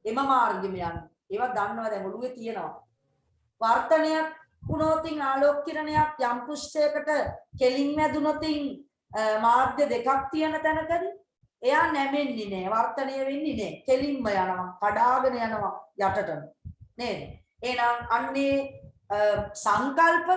[SPEAKER 1] එම මාර්ගෙම යන්නේ. ඒවා දන්නවා දැන් ඔළුවේ තියෙනවා. වර්තනයක් වුණොතින් ආලෝක කිරණයක් යම් පෘෂ්ඨයකට කෙලින් වැදුනොතින් මාධ්‍ය දෙකක් තියෙන තැනකදී එයා නැමෙන්නේ නෑ. වර්තනය වෙන්නේ නෑ. කෙලින්ම යනවා. කඩාගෙන යනවා යටටම. නේද? එහෙනම් අන්නේ සංකල්ප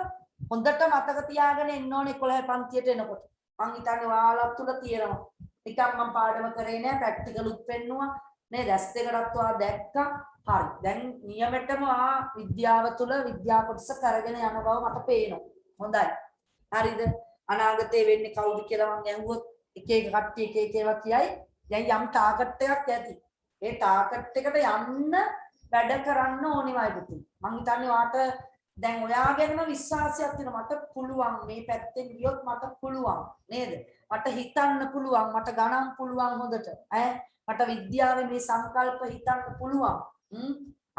[SPEAKER 1] හොඳට මතක තියාගෙන ඉන්න ඕනේ 11 පන්තියට එනකොට. මං හිතන්නේ ඔයාලත් තුල තියෙනවා. නිකන් මම පාඩම කරේ නෑ ප්‍රැක්ටිකල් උත් පෙන්නුවා. නේද? ඇස් දෙකටත් ඔයා දැක්කා. හරි. දැන් නියමෙටම විද්‍යාව තුල විද්‍යා කොටස කරගෙන යන බව මට පේනවා. හොඳයි. හරිද? අනාගතේ වෙන්නේ කවුද කියලා මම අහුවොත් එක එක කට්ටිය එක එක ඒවා කියයි. දැන් යම් ටාගට් එකක් ඇති. ඒ ටාගට් එකට යන්න වැඩ කරන්න ඕනේ වයි පුතේ. මං හිතන්නේ ඔයාට දැන් ඔයාගෙනම විශ්වාසයක් තියෙනවා. මට පුළුවන් මේ පැත්තෙන් ගියොත් මට පුළුවන්. නේද? මට හිතන්න පුළුවන්. මට ගණන් පුළුවන් හොඳට. මට විද්‍යාවේ මේ සංකල්ප හිතන්න පුළුවන්.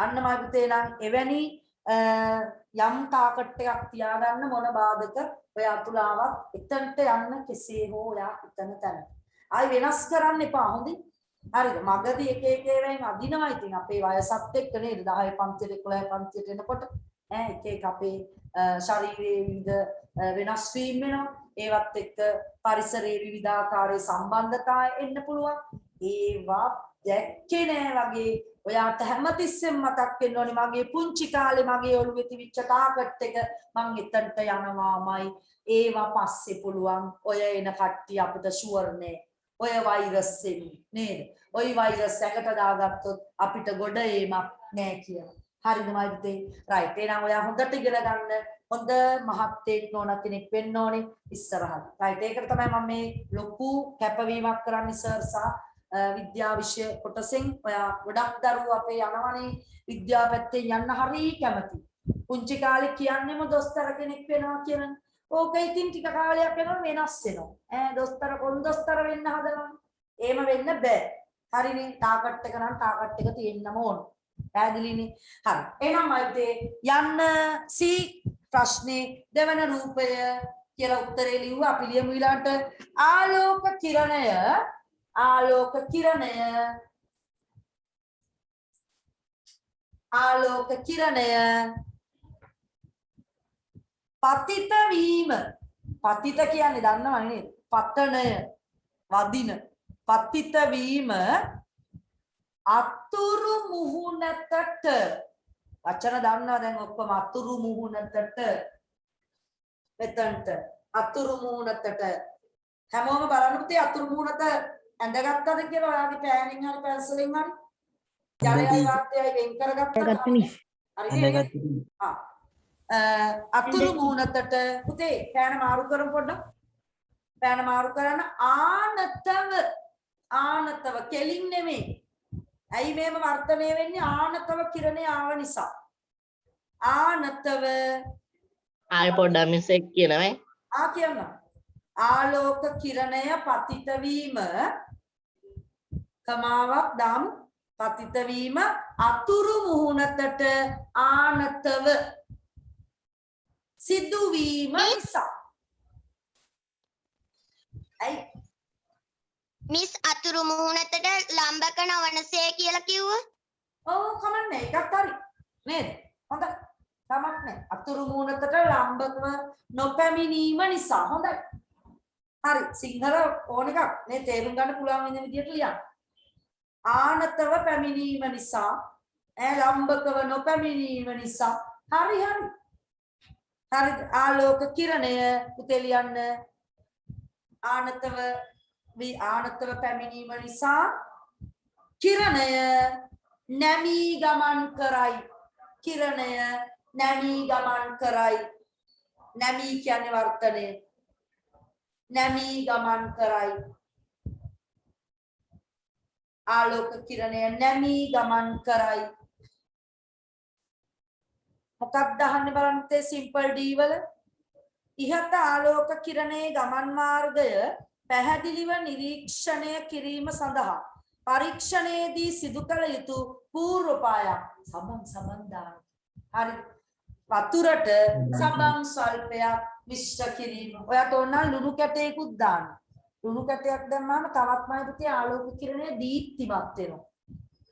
[SPEAKER 1] අන්නමයි පුතේ නම් එවැනි යම් ටාගට් එකක් තියාගන්න මොන බාධක ඔය අතුලාවක් එතනට යන්න කෙසේ හෝ ඔයා හිතන තැන. ආයි වෙනස් කරන්න එපා හොඳින්. හරිද? මගදී එක එක ඒවායින් අදිනවා ඉතින් අපේ වයසත් එක්ක නේද 10 පන්තියට 11 පන්තියට එනකොට එක එක අපේ ශරීරයේ විවිධ වෙනස් වීම වෙනවා. ඒවත් එක්ක පරිසරයේ විවිධාකාරයේ සම්බන්ධතා එන්න පුළුවන්. ඒවා දැක්කේ නෑ වගේ ඔයාට හැමතිස්සෙම මතක් වෙන්න ඕනේ මගේ පුංචි කාලේ මගේ ඔළුවේ තිබිච්ච ටාගට් එක මං එතනට යනවාමයි. ඒවා පස්සේ පුළුවන්. ඔය එන කට්ටිය අපිට ෂුවර් නෑ. ඔය වෛරස් එන්නේ නේද? ওই වෛරස් එකට දාගත්තොත් අපිට ගොඩ ඒමක් නෑ කියලා. හරිද මයිත්තේ? රයිට්. එහෙනම් ඔයා හොඳට ඉගෙන ගන්න. හොඳ මහත්තයෙක් ඕන කෙනෙක් වෙන්න ඕනේ ඉස්සරහට. රයිට්. ඒකට තමයි මම මේ ලොකු කැපවීමක් කරන්නේ සර් සහ විද්‍යා විෂය කොටසෙන්. ඔයා ගොඩක් දරුවෝ අපේ යනවනේ විද්‍යාව පැත්තේ යන්න හරි කැමති. පුංචි කාලේ කියන්නේම දොස්තර කෙනෙක් වෙනවා කියලා. ඕක ඉතින් ටික කාලයක් යනකොට වෙනස් වෙනවා. දොස්තර කොන් දොස්තර වෙන්න හදනවා. එහෙම වෙන්න බෑ. හරිනේ. ටාගට් එක නම් ටාගට් එක තියෙන්නම ඕන. පැහැදිලිනේ? හරි. එහෙනම් මයිත්තේ යන්න සී ප්‍රශ්නේ දෙවන රූපය කියලා උත්තරේ ලිව්වා. අපි ලියමු ඊළඟට ආලෝක කිරණය පතිත වීම. පතිත කියන්නේ දන්නවනේ නේද? පතනය, වදින. පතිත වීම අතුරු මුහුණතට. වචන දන්නවා දැන් ඔක්කොම අතුරු මුහුණතට. මෙතනට අතුරු මුහුණතට. හැමෝම බලන්න පුතේ අතුරු මුහුණත ඇඳගත්තද කියලා ඔයාගේ පෑනින් හරි පැන්සලෙන් හරි ජලයයි වාතයයි වෙන් කරගත්තද? හරි. අතුරු මුහුණතට පුතේ පෑන මාරු කරමු පොඩ්ඩක්. පෑන මාරු කරන ආනතව කෙලින් නෙමෙයි. ඇයි මේව වර්ධනය වෙන්නේ? ආනතව කිරණේ ආව නිසා. ආනතව
[SPEAKER 4] ආයි පොඩ්ඩක් මිස් එක් කියනවා.
[SPEAKER 1] කියන්න. ආලෝක කිරණය පතිත වීම කමාවක් දාමු. පතිත වීම අතුරු මුහුණතට ආනතව සිදුවීම නිසා. ඇයි
[SPEAKER 8] මිස් අතුරු මුහුණතට ලම්බක නවනසේ කියලා කිව්වා?
[SPEAKER 1] ඔව් කමන්නේ එකක් හරි නේද? හොඳයි. කමක් නැහැ. අතුරු මුහුණතට ලම්බකව නොපැමිණීම නිසා. හොඳයි. හරි. සිංහල ඕන එකක් නේ තේරුම් ගන්න පුළුවන් වෙන විදිහට ලියන්න. ආනතව පැමිණීම නිසා, ලම්බකව නොපැමිණීම නිසා. හරි. හරි. ආලෝක කිරණය පුතේ ලියන්න. ආනතව පැමිණීම නිසා කිරණය නැමී ගමන් කරයි. කිරණය නැමී ගමන් කරයි. නැමී කියන්නේ වර්තනය. නැමී ගමන් කරයි. ආලෝක කිරණය නැමී ගමන් කරයි. මොකක්ද අහන්නේ බලන්න තේ සිම්පල් ඩී වල. ඉහත ආලෝක කිරණයේ ගමන් මාර්ගය පැහැදිලිව නිරීක්ෂණය කිරීම සඳහා පරීක්ෂණයේදී සිදු කළ යුතු පූර්වපායක් සබන් දාන. හරි. වතුරට සබන් ස්වල්පයක් මිශ්‍ර කිරීම. ඔයාට ඕන නම් ලුණු කැටයකුත් දාන්න. ලුණු කැටයක් දැම්මම තවත්මයි පුතේ ආලෝක කිරණය දීප්තිමත් වෙනවා.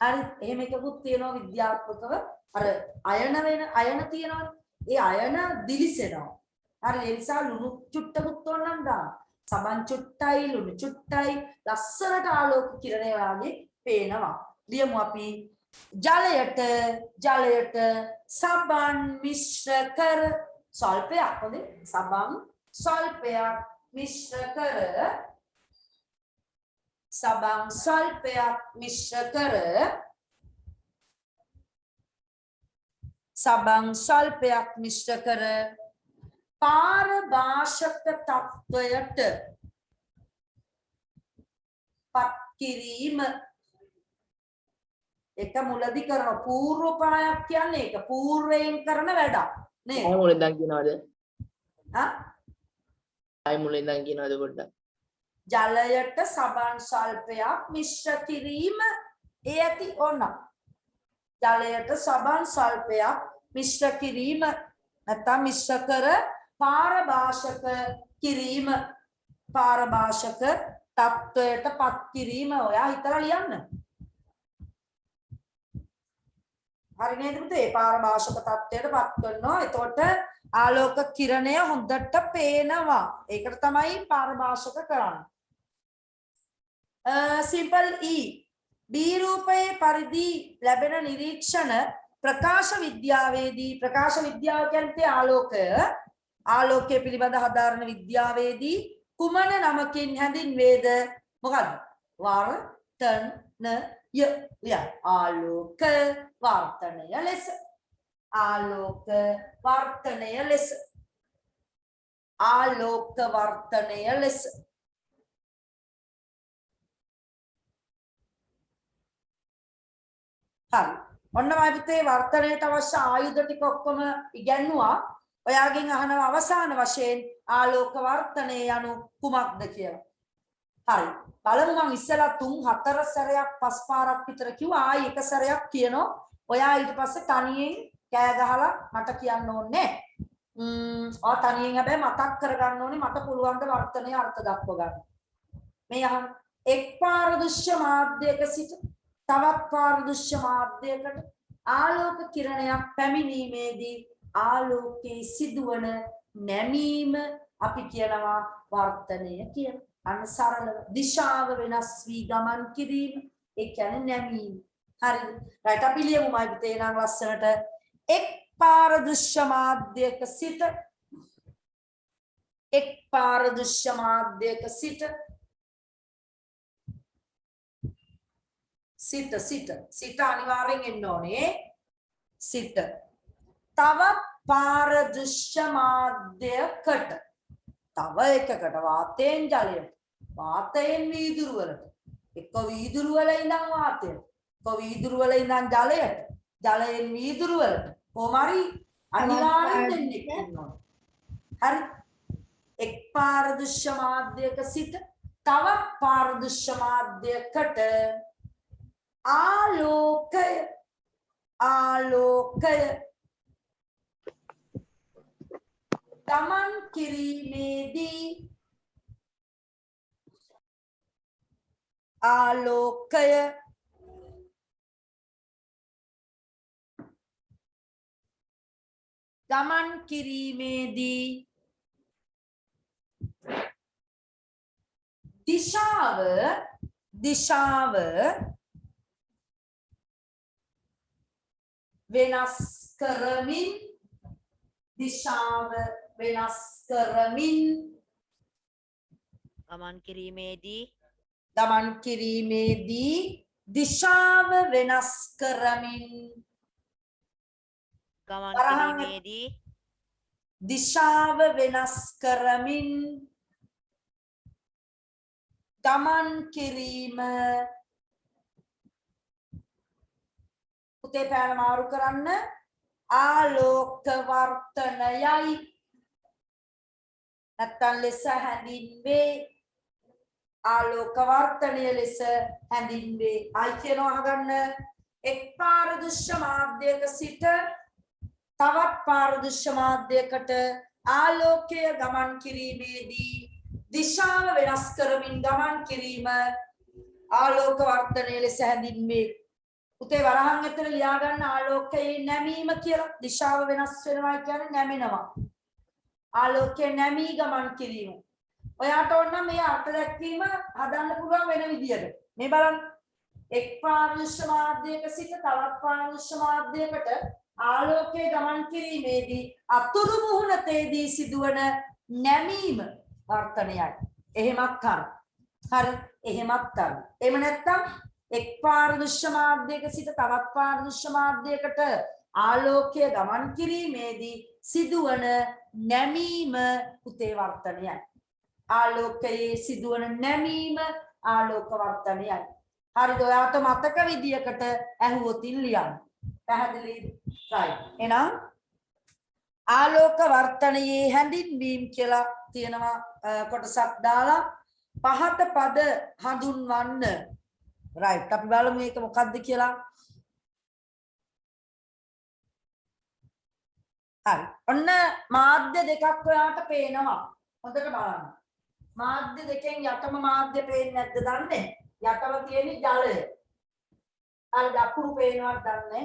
[SPEAKER 1] හරි එහෙම එකකුත් තියෙනවා විද්‍යාත්මකව අර අයන වෙන අයන තියෙනවනේ. ඒ අයන දිලිසෙනවා. හරි ඒ නිසා ලුණු චුට්ටකුත් ඕනනම් දාන්න. සබන් චුට්ටයි ලුණු චුට්ටයි ලස්සනට ආලෝක කිරණය වාගේ පේනවා. ලියමු අපි ජලයට සබන් මිශ්‍ර කර සල්පයක් හොඳේ සබන් සල්පයක් මිශ්‍ර කර සබන් සල්පයක් මිශ්‍ර කර සබන් සල්පයක් මිශ්‍ර කර පාරභාෂක තත්වයට පත් කිරීම එක මුලදි කරන පූර්වපායක් කියන්නේ ඒක පූර්වයෙන් කරන වැඩක් නේද?
[SPEAKER 4] ආයි මුලින් ඉඳන් කියනවාද?
[SPEAKER 1] හා
[SPEAKER 4] ආයි මුලින් ඉඳන් කියනවාද පොඩ්ඩක්?
[SPEAKER 1] ජලයට සබන් සල්පයක් මිශ්‍ර කිරීම ඒ ඇති ඕන. ජලයට සබන් සල්පයක් මිශ්‍ර කිරීම නැත්නම් මිශ්‍ර කර පාරභාෂක කිරීම පාරභාෂක තත්වයට පත් කිරීම ඔයා හිතලා ලියන්න. හරි නේද පුතේ? පාරභාෂක තත්වයට පත් කරනවා. එතකොට ආලෝක කිරණය හොඳට පේනවා. ඒකට තමයි පාරභාෂක කරන්නේ. simple E B රූපයේ පරිදි ලැබෙන නිරීක්ෂණ ප්‍රකාශ විද්‍යාවේදී ප්‍රකාශ විද්‍යාව කියන්නේ ආලෝකය පිළිබඳ හදාරන විද්‍යාවේදී කුමන නමකින් හැඳින්වේද? මොකද්ද? වර්තනය. ආලෝක වර්තනය ලෙස ආලෝක වර්තනය ලෙස ආලෝක වර්තනය ලෙස හරි ඔන්න මම පුතේ වර්තනයට අවශ්‍ය ආයුධ ටික ඔක්කොම ඉගැන්නුවා. ඔයාගෙන් අහනවා අවසාන වශයෙන් ආලෝක වර්තනය යනු කුමක්ද කියලා. හරි බලමු මම ඉස්සෙල්ලා 3-4 සැරයක් 5 පාරක් විතර කිව්වා. ආයි එක සැරයක් කියනවා. ඔයා ඊට පස්සේ තනියෙන් කෑ ගහලා මට කියන්න ඕනේ නැහැ. තනියෙන් හැබැයි මතක් කරගන්න ඕනේ මට පුළුවන් ද වර්තනයේ අර්ථ දක්ව ගන්න. මේ අහන්න එක් පාරදෘශ්‍ය මාධ්‍යයක සිට තවත් පාරදෘශ්‍ය මාධ්‍යයකට ආලෝක කිරණයක් පැමිණීමේදී ආලෝකයේ සිදුවන නැමීම අපි කියනවා වර්තනය කියලා. අන්න සරල දිශාව වෙනස් වී ගමන් කිරීම ඒ කියන්නේ නැමීම. හරිද? රයිට් අපි ලියමු මයි පුතේ නම් ලස්සනට එක් පාරදෘශ්‍ය මාධ්‍යයක සිට එක් පාරදෘශ්‍ය මාධ්‍යයක සිට අනිවාර්යෙන් එන්න ඕනේ සිට තවත් පාරදෘශ්‍ය මාධ්‍යයකට තව එකකට වාතයෙන් ජලයට වාතයෙන් වීදුරු වලට එක්ක වීදුරු වල ඉඳන් වාතයට එක්ක වීදුරු වල ඉඳන් ජලයට ජලයෙන් වීදුරු වලට කොහොමරි අනිවාර්යෙන් දෙන්නේ ඉන්නවා. හරි එක් පාරදෘශ්‍ය මාධ්‍යයක සිට තවත් පාරදෘශ්‍ය මාධ්‍යයකට ආලෝකය ගමන් කිරීමේදී ආලෝකය ගමන් කිරීමේදී දිශාව වෙනස් කරමින්
[SPEAKER 7] ගමන් කිරීමේදී
[SPEAKER 1] දිශාව වෙනස් කරමින් දිශාව වෙනස් කරමින් ගමන් කිරීම පුතේ පැන මාරු කරන්න ආලෝක වර්තනයයි නැත්තම් ලෙස හැඳින්වේ ආලෝක වර්තනය ලෙස හැඳින්වේ. ආයි කියනවා අහගන්න එක් පාරදෘශ්‍ය මාධ්‍යයක සිට තවත් පාරදෘශ්‍ය මාධ්‍යයකට ආලෝකය ගමන් කිරීමේදී දිශාව වෙනස් කරමින් ගමන් කිරීම ආලෝක වර්තනය ලෙස හැඳින්වේ. පුතේ වරහන් ඇතුලේ ලියා ගන්න ආලෝකයේ නැමීම කියලා. දිශාව වෙනස් වෙනවා කියන්නේ නැමෙනවා. ආලෝකයේ නැමී ගමන් කිරීම. ඔයාට ඕන මේ අර්ථ දැක්වීම හදන්න පුළුවන් වෙන විදියට. මේ බලන්න. එක් පාර්ශ්ව මාධ්‍යයක සිට තවත් පාර්ශ්ව මාධ්‍යයකට ආලෝකයේ ගමන් කිරීමේදී අතුරු මුහුණතේදී සිදුවන නැමීම වර්තනයයි. එහෙමත් කරන්න. හරි. එහෙමත් කරන්න. එහෙම නැත්නම් එක් පාර්ශ්ව මාධ්‍යයක සිට තවත් පාර්ශ්ව මාධ්‍යයකට ආලෝකයේ ගමන් කිරීමේදී සිදුවන නැමීම පුතේ වර්තනයයි. ආලෝකයේ සිදුවන නැමීම ආලෝක වර්තනයයි. හරිද? ඔයාට මතක විදියකට ඇහුවොතින් ලියන්න. පැහැදිලිද? right. එහෙනම් ආලෝක වර්තනයේ හැඳින්වීම කියලා තියෙනවා කොටසක් දාලා පහත පද හඳුන්වන්න. right. අපි බලමු මේක මොකක්ද කියලා. හරි. ඔන්න මාධ්‍ය දෙකක් ඔයාට පේනවා. හොඳට බලන්න. මාධ්‍ය දෙකෙන් යටම මාධ්‍ය පේන්නේ නැද්ද දන්නේ? යටම තියෙන ජලය. අර දකුණු පේනවත් දන්නේ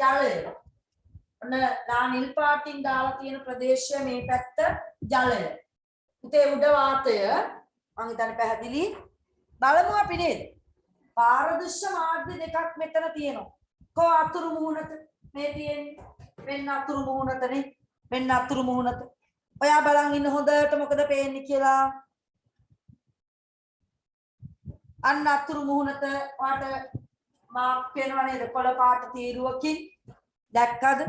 [SPEAKER 1] ජලය. ඔන්න නිල් පාටින් දාලා තියෙන ප්‍රදේශය මේ පැත්ත ජලය. උතේ උඩ වාතය මම හිතන්නේ පැහැදිලි. බලමු අපි නේද? පාරදෘශ්‍ය මාධ්‍ය දෙකක් මෙතන තියෙනවා. කො අතුරු මුහුණත මේ තියෙන්නේ. මෙන්න අතුරු මුහුණතනේ. මෙන්න අතුරු මුහුණත. ඔයා බලන් ඉන්න හොඳට මොකද පේන්නේ කියලා. අන්න අතුරු මුහුණත ඔයාට මාක් පේනවා නේද? කොළ පාට තීරුවකින් දැක්කද?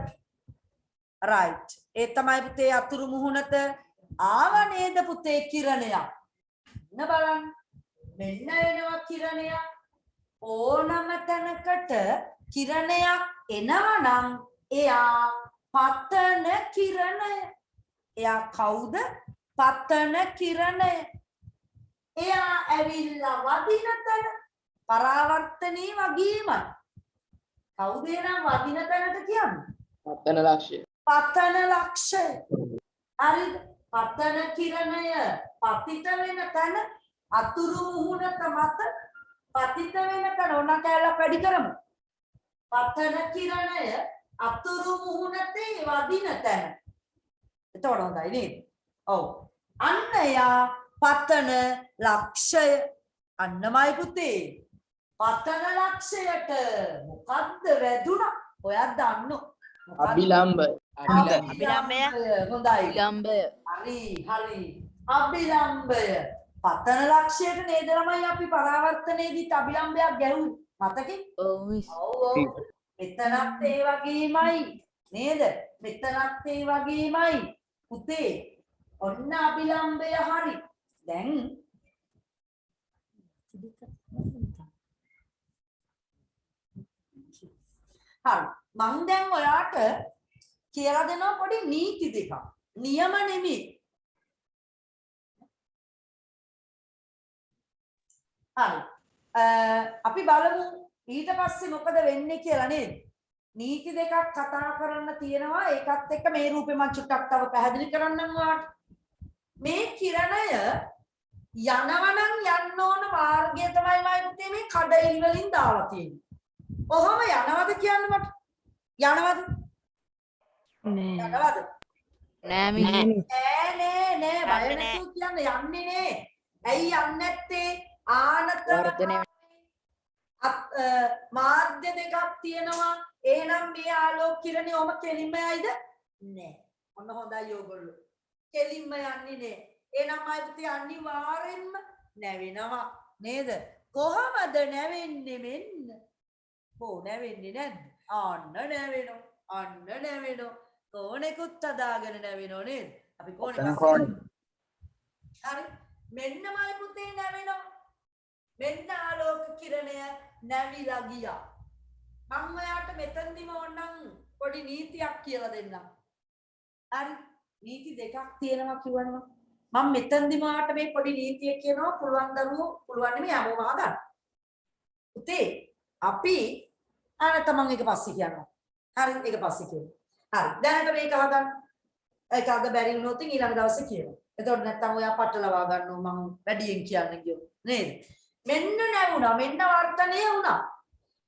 [SPEAKER 1] right. ඒ තමයි පුතේ අතුරු මුහුණත. ආව නේද පුතේ කිරණයක්. න බලන්න. මෙන්න එනවා කිරණයක්. ඕනම තැනකට කිරණයක් එනවා නම් එයා පතන කිරණය. එයා කවුද? පතන කිරණය. එයා ඇවිල්ලා වදින තැන පරාවර්තනී වගේමයි. කවුද එනම් වදින තැනට කියන්නේ?
[SPEAKER 4] පතන ලක්ෂ්‍ය.
[SPEAKER 1] පතන ලක්ෂය. හරිද? පතන කිරණය පතිත වෙන තැන අතුරු මුහුණත මත පතිත වෙන තැන ඕන කැලක් වැඩි කරමු. පතන කිරණය අතුරු මුහුණතේ වදින තැන. එතකොට හොඳයි නේද? ඔව්. අන්න යා පතන ලක්ෂය. අන්නමයි පුතේ. පතන ලක්ෂයට මොකද්ද වැදුණා? ඔයා දන්නෝ.
[SPEAKER 4] අභිලම්බ.
[SPEAKER 7] අභිලම්බය.
[SPEAKER 1] හොඳයි.
[SPEAKER 3] විලම්භය.
[SPEAKER 1] හරි හරි. අභිලම්බය. පතන ලක්ෂයට නේද ළමයි අපි පරාවර්තනයේදී අභිලම්බයක් ගැහුවේ. මතකේ?
[SPEAKER 3] ඔව් මිස්.
[SPEAKER 1] ඔව්. මෙතනත් ඒ වගේමයි නේද? මෙතනත් ඒ වගේමයි. පුතේ ඔන්න අභිලම්බය හරි. දැන් හරි. මං දැන් ඔයාට කියලා දෙනවා පොඩි නීති දෙකක්. නියම නෙමෙයි. හරි. අපි බලමු ඊට පස්සේ මොකද වෙන්නේ කියලා නේද? නීති දෙකක් කතා කරන්න තියෙනවා. ඒකත් එක්ක මේ රූපේ මම චුට්ටක් තව පැහැදිලි කරන්නම් ඔයාලට. මේ කිරණය යනවනම් යන්න ඕන මාර්ගය තමයි මම පුතේ මේ කඩයිල් වලින් දාලා තියෙන්නේ. ඔහම යනවද කියන්න මට? යනවද?
[SPEAKER 6] නෑ.
[SPEAKER 1] යනවද?
[SPEAKER 3] නෑ මිස්.
[SPEAKER 1] නෑ බය නැතුව කියන්න යන්නේ නේ. ඇයි යන්නේ නැත්තේ?
[SPEAKER 3] වර්ධනය
[SPEAKER 1] මාධ්‍ය දෙකක් තියෙනවා. එහෙනම් මේ ආලෝක කිරණේ ඔම කෙලින්ම යයිද? නෑ. ඔන්න හොඳයි ඕගොල්ලෝ. කෙලින්ම යන්නේ නෑ. එහෙනම් මම පුතේ අනිවාර්යෙන්ම නැවෙනවා නේද? කොහමද නැවෙන්නේ මෙන්න? නැවෙන්නේ නැද්ද? අන්න නැවෙනවා. අන්න නැවෙනවා. කෝණෙකුත් හදාගෙන නැවෙනව නේද? අපි කෝණෙ හරි. මෙන්නමයි පුතේ නැවෙනවා. මෙන්න ආලෝක කිරණය නැවිලා ගියා. මම ඔයාට මෙතනදිම ඕනනම් පොඩි නීතියක් කියලා දෙන්නම්. හරි. නීති දෙකක් තියෙනවා කියවනවා. මම මෙතනදිම ඔයාට මේ පොඩි නීතිය කියනවා. පුළුවන් දරුවෝ පුළුවන් නෙමෙයි හැමෝම අහගන්න. පුතේ අපි තමන් එක පස්සේ කියනවා. හරි ඒක පස්සේ කියනවා. හරි. දැනට මේක අහගන්න. ඒක අද බැරි වුණොත් ඊළඟ දවසේ කියනවා. එතකොට නැත්තම් ඔයා පටලවා ගන්නවා මම වැඩියෙන් කියන්න ගියොත් නේද? මෙන්න නැවුණා. මෙන්න වර්තනය වුණා.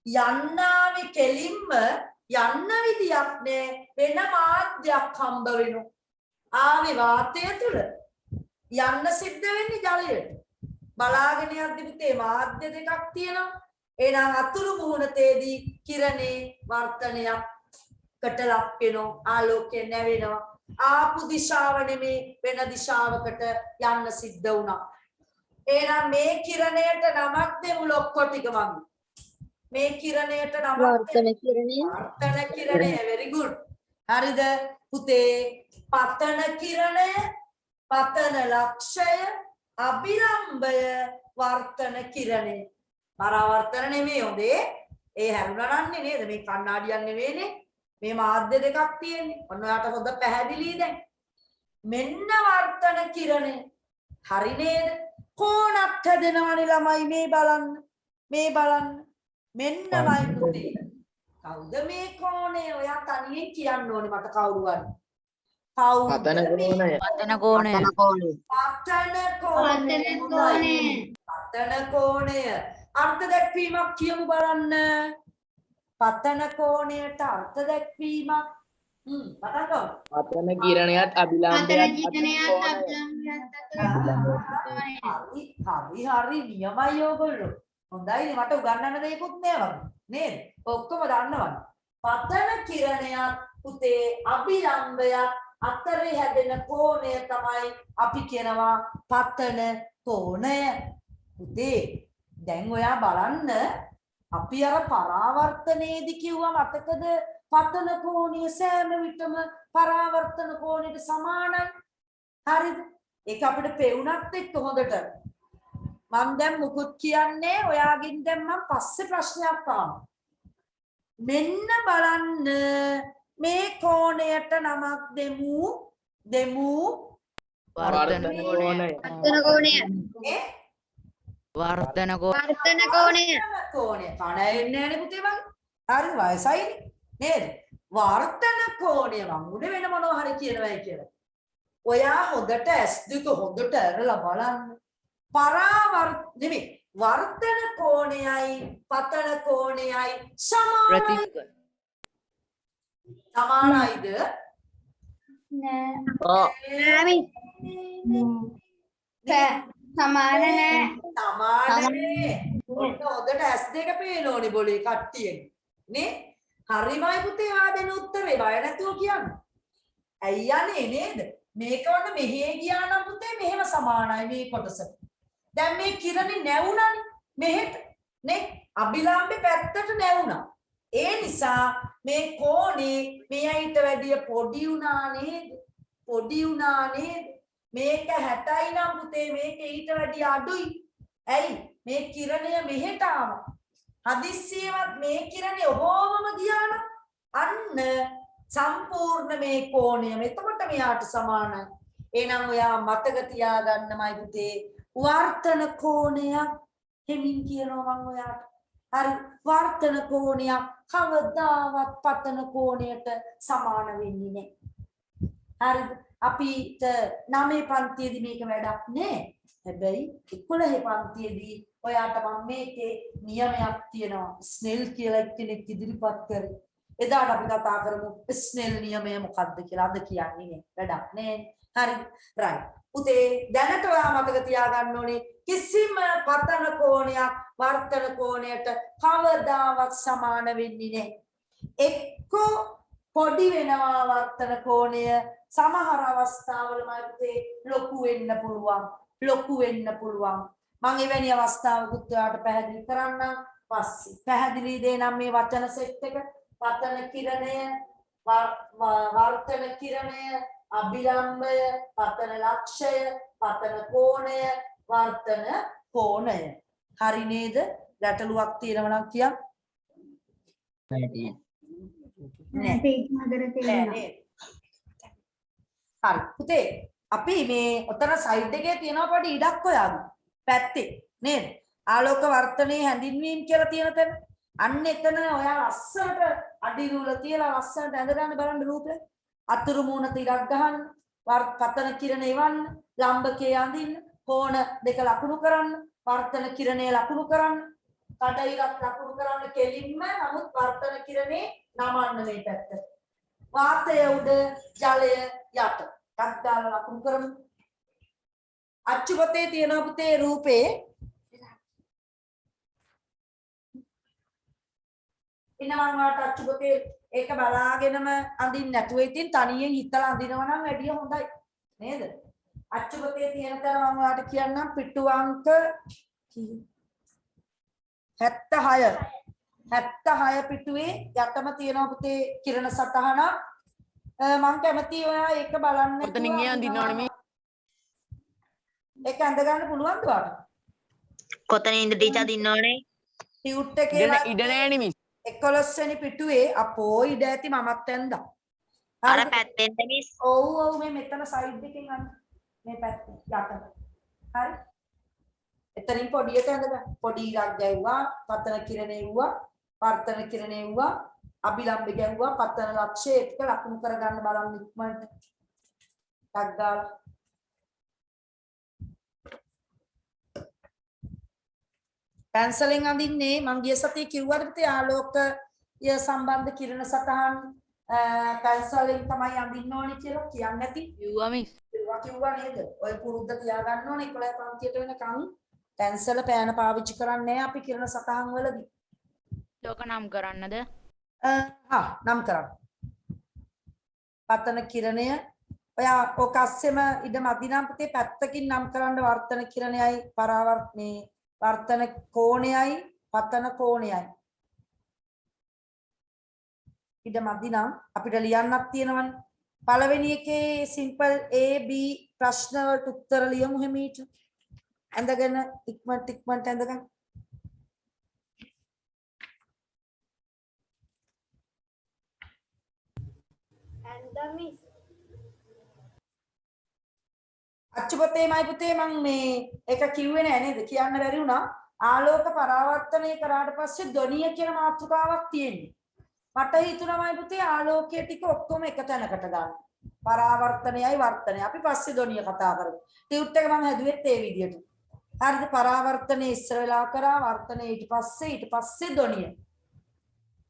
[SPEAKER 1] යන්නාවේ කෙලින්ම යන්න විදියක් නෑ. වෙන මාධ්‍යයක් හම්බ වෙනවා. ආවේ වාතය තුල යන්න සිද්ධ වෙන්නේ ජලයට. බලාගෙන යද්දි පුතේ මාධ්‍ය දෙකක් තියෙනවා. එහෙනම් අතුරු මුහුණතේදී කිරණේ වර්තනයකට ලක් වෙනවා. ආලෝකය නැවෙනවා. ආපු දිශාව නෙමේ වෙන දිශාවකට යන්න සිද්ධ වුණා. එහෙනම් මේ කිරණයට නමක් දෙමු ලොක්කො ටික මම. මේ කිරණයට නමක්
[SPEAKER 2] වර්තන කිරණය.
[SPEAKER 1] වර්තන කිරණය very good. හරිද පුතේ? පතන කිරණය, පතන ලක්ෂය, අභිරම්භය, වර්තන කිරණය. පරාවර්තන නෙමෙයි හොඳේ. ඒ හැරුණාන්නේ නේද? මේ කණ්ණාඩියක් නෙවෙයිනේ. මේ මාධ්‍ය දෙකක් තියෙන්නේ. ඔන්න ඔයාට හොඳ පැහැදිලි දැන්. මෙන්න වර්තන කිරණය. හරි නේද? කෝණක් හැදෙනවනේ ළමයි මේ බලන්න. මේ බලන්න. මෙන්නමයි පුතේ. කවුද මේ කෝණය? ඔයා තනියෙන් කියන්න ඕනේ මට කවුරු හරි. කවුද?
[SPEAKER 4] පතන කෝණය.
[SPEAKER 3] පතන කෝණය.
[SPEAKER 1] පතන කෝණය. පතන කෝණය. අර්ථ දැක්වීමක් කියමු බලන්න. පතන කෝණයට අර්ථ දැක්වීමක්. පතන
[SPEAKER 4] පතන කිරණයත් අභිලම්භයත්
[SPEAKER 1] හරි නියමයි ඔයගොල්ලෝ. හොඳයි මට උගන්නන්න දෙයක්වත් නෑ වගේ නේද? ඔක්කොම දන්නවනේ. පතන කිරණයක් පුතේ අභිලම්භයක් අතරේ හැදෙන කෝණය තමයි අපි කියනවා පතන කෝණය. පුතේ දැන් ඔයා බලන්න අපි අර පරාවර්තනයේදී කිව්වා මතකද? පතන කෝණය සෑම විටම පරාවර්තන කෝණයට සමානයි. හරිද? ඒක අපිට පෙවුනත් එක්ක හොඳට මම දැන් මුකුත් කියන්නේ ඔයාගෙන් දැන් මම පස්සේ ප්‍රශ්නයක් අහනවා. මෙන්න බලන්න මේ කෝණයට නමක් දෙමු
[SPEAKER 3] වර්තන කෝණය.
[SPEAKER 2] වර්තන කෝණය.
[SPEAKER 3] වර්තන කෝණය.
[SPEAKER 2] වර්තන කෝණය.
[SPEAKER 1] කෝණය කණ එන්නේ නැනේ පුතේ මගේ. හරි වයසයිනේ නේද? වර්තන කෝණය මම උනේ වෙන මොනවා හරි කියනවායි කියලා. ඔයා හොඳට S2 හොඳට අරලා බලන්න. නෙමෙයි වර්තන කෝණයයි පතන කෝණයයි
[SPEAKER 3] ප්‍රතිමුඛ.
[SPEAKER 1] සමානයිද?
[SPEAKER 2] සමාන නෑ.
[SPEAKER 1] සමානනේ. හොඳට S2 පේනෝනේ බොලේ කට්ටියෙන්. නේ? හරිමයි පුතේ ආ දෙන උත්තරේ බය නැතුව කියන්න. ඇයි යන්නේ නේද? මේක වන්න මෙහෙ ගියා නම් පුතේ මෙහෙම සමානයි මේ කොටස. දැන් මේ කිරණේ නැවුණානේ මෙහෙට නේ අභිලම්භේ පැත්තට නැවුණා. ඒ නිසා මේ කෝණේ මෙයිට වැඩිය පොඩි වුණා නේද? පොඩි වුණා නේද? මේක 60යි නම් පුතේ මේක ඊට වැඩිය අඩුයි. ඇයි? මේ කිරණය මෙහෙට ආවා. හදිස්සියවත් මේ කිරණේ ඔහොමම ගියා නම් අන්න සම්පූර්ණ මේ කෝණය එතකොට මෙයාට සමානයි. එහෙනම් ඔයා මතක තියාගන්නමයි පුතේ වර්තන කෝණයක් හිමින් කියනවා මම ඔයාට. හරි වර්තන කෝණයක් කවදාවත් පතන කෝණයට සමාන වෙන්නේ නැහැ. හරිද? අපිට 9 පන්තියේදී මේක වැඩක් නෑ. හැබැයි 11 පන්තියේදී ඔයාට මම මේකේ නියමයක් තියෙනවා. ස්නෙල් කියලා එක්කෙනෙක් ඉදිරිපත් කරේ. එදාට අපි කතා කරමු ස්නෙල් නියමය මොකක්ද කියලා. අද කියන්නේ නෑ. වැඩක් නෑ. හරි. right. පුතේ දැනට ඔයා මතක තියාගන්න ඕනේ කිසිම පතන කෝණයක් වර්තන කෝණයට කවදාවත් සමාන වෙන්නේ නැහැ. එක්කෝ පොඩි වෙනවා වර්තන කෝණය සමහර අවස්ථාවල පුතේ ලොකු වෙන්න පුළුවන්. මම එවැනි අවස්ථාවකුත් ඔයාලට පැහැදිලි කරන්නම් පස්සේ. පැහැදිලි දේ නම් මේ වචන සෙට් එක පතන කිරණය වර්තන කිරණය අභිලම්භය පතන ලක්ෂය පතන කෝණය වර්තන කෝණය. හරි නේද? ගැටලුවක් තියෙනවා නම් කියන්න. නෑ. හරි පුතේ අපි මේ ඔතන සයිඩ් එකේ තියෙනවා පොඩි ඉඩක් හොයාගමු. පැත්තේ නේද? ආලෝක වර්තනයේ හැඳින්වීම කියලා තියෙන තැන. අන්න එතන ඔයා ලස්සනට අඩි රූල තියලා ලස්සනට ඇඳ ගන්න බලන්න රූපේ. අතුරු මූණ තිරක් ගහන්න, පතන කිරණ එවන්න, ලම්බකේ අඳින්න, කෝණ දෙක ලකුණු කරන්න. වර්තන කිරණය ලකුණු කරන්න. කඩයිරක් ලකුණු කරන්න කෙලින්ම නමුත් වර්තන කිරණේ නමන්න මේ පැත්ත. වාතය උඩ ජලය යට. ටක් දාලා ලකුණු කරමු. අච්චුපතේ තියෙන පුතේ රූපේ ඉන්න මම වාට අච්චුපතේ ඒක බලාගෙනම අඳින්න නැතුව ඉතින් තනියෙන් හිතලා අඳිනවා නම් වැඩිය හොඳයි නේද? අච්චුපතේ තියෙන තැන මම වාට කියන්නම් පිටු අංක 76 පිටුවේ යටම තියෙනවා පුතේ කිරණ සටහන. මම කැමතියි ඔයා ඒක බලන්න.
[SPEAKER 3] ඔතනින් ගියා අඳිනවනේ මේ.
[SPEAKER 1] ඒක අඳ ගන්න පුළුවන්ද වාට?
[SPEAKER 7] කොතනින්ද ටීචර් දින්නවනේ?
[SPEAKER 1] ටියුට් එකේ
[SPEAKER 3] ඉඩ නෑනේ මිස්.
[SPEAKER 1] 11 වෙනි පිටුවේ අපෝ ඉඩ ඇති මමත් ඇඳා.
[SPEAKER 7] අර පැත්තෙන්ද මිස්?
[SPEAKER 1] ඔව් මේ මෙතන සයිඩ් එකෙන් අන්න මේ පැත්තේ යට. හරි. එතනින් පොඩියට ඇඳගන්න. පොඩි ඉරක් ගැව්වා, පතන කිරණේ වුණා, වර්තන කිරණේ වුණා, අභිලම්බ ගැව්වා, පතන ලක්ෂය එක ලකුණු කරගන්න බලන්න ඉක්මනට. ටක් ගාලා. පැන්සලෙන් අඳින්නේ මං ගිය සතියේ කිව්වද පුතේ ආලෝකය සම්බන්ධ කිරණ සටහන් පැන්සලෙන් තමයි අඳින්න ඕනේ කියලා කියන්නේ නැති.
[SPEAKER 3] කිව්වා මිස්.
[SPEAKER 1] කිව්වා නේද? ඔය පුරුද්ද තියාගන්න ඕනේ 11 පන්තියට වෙනකන් පැන්සල පෑන පාවිච්චි කරන්නේ නැහැ අපි කිරණ සටහන් වලදී.
[SPEAKER 3] ඒක නම් කරන්නද?
[SPEAKER 1] නම් කරන්න. පතන කිරණය ඔයා ඔක අස්සෙම ඉඩ මදි නම් පුතේ පැත්තකින් නම් කරන්න වර්තන කිරණයයි පරාවර්තනේ වර්තන කෝණයයි පතන කෝණයයි ඉඩ මදි නම් අපිට ලියන්නක් තියෙනවනේ. පළවෙනි එකේ සිම්පල් A B ප්‍රශ්න වලට උත්තර ලියමු හැමීට. ඇඳගෙන ඉක්මනට ඇඳගන්න. අච්චුපතේමයි පුතේ මම මේ එක කිව්වේ නෑ නේද? කියන්න බැරි වුණා. ආලෝක පරාවර්තනය කරාට පස්සේ ධ්වනිය කියන මාතෘකාවක් තියෙන්නේ. මට හිතුණාමයි පුතේ ආලෝකයේ ටික ඔක්කොම එක තැනකට ගන්න. පරාවර්තනයයි වර්තනයයි. අපි පස්සේ ධ්වනිය කතා කරමු. ටියුට් එක මම හැදුවෙත් ඒ විදිහට. හරිද? පරාවර්තනයේ ඉස්සර වෙලා කරා වර්තනයේ ඊට පස්සේ ධ්වනිය.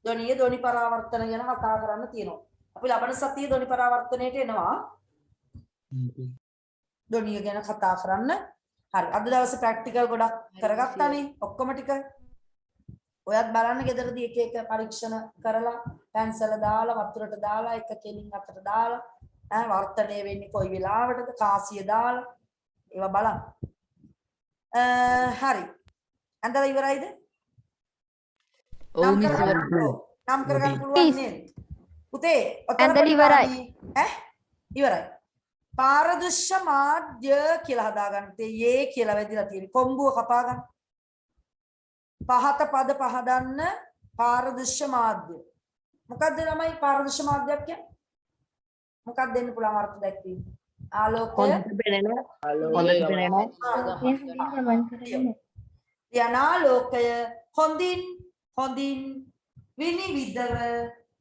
[SPEAKER 1] ධ්වනි පරාවර්තන ගැන කතා කරන්න තියෙනවා. අපි ලබන සතියේ ධ්වනි පරාවර්තනයට එනවා. ධ්වනිය ගැන කතා කරන්න. හරි. අද දවසේ ප්‍රැක්ටිකල් ගොඩක් කරගත්තානේ. ඔක්කොම ටික. ඔයත් බලන්න ගෙදරදී එක එක පරීක්ෂණ කරලා පැන්සල දාලා වතුරට දාලා එක කෙලින් අතට දාලා වර්තනය වෙන්නේ කොයි වෙලාවටද කාසිය දාලා ඒවා බලන්න. හරි. අන්දලා ඉවරයිද?
[SPEAKER 3] ඔව් මිස්.
[SPEAKER 1] නම් කරගන්න පුළුවන් නේද? පුතේ
[SPEAKER 6] ඇඳලා ඉවරයි.
[SPEAKER 1] ඉවරයි. පාරදෘශ්‍ය මාධ්‍ය කියලා හදාගන්න. ඒ කියලා වැදිලා තියෙන්නේ. කොම්බුව කපා ගන්න. පහත පද පහදන්න පාරදෘශ්‍ය මාධ්‍ය. මොකක්ද ළමයි පාරදෘශ්‍ය මාධ්‍යයක් කියන්නේ? මොකක්ද දෙන්න පුළුවන් අර්ථ දැක්වීම? ආලෝකය
[SPEAKER 4] හොඳට පෙනෙනවා. හොඳට පෙනෙනවා.
[SPEAKER 1] යනාලෝකය හොඳින්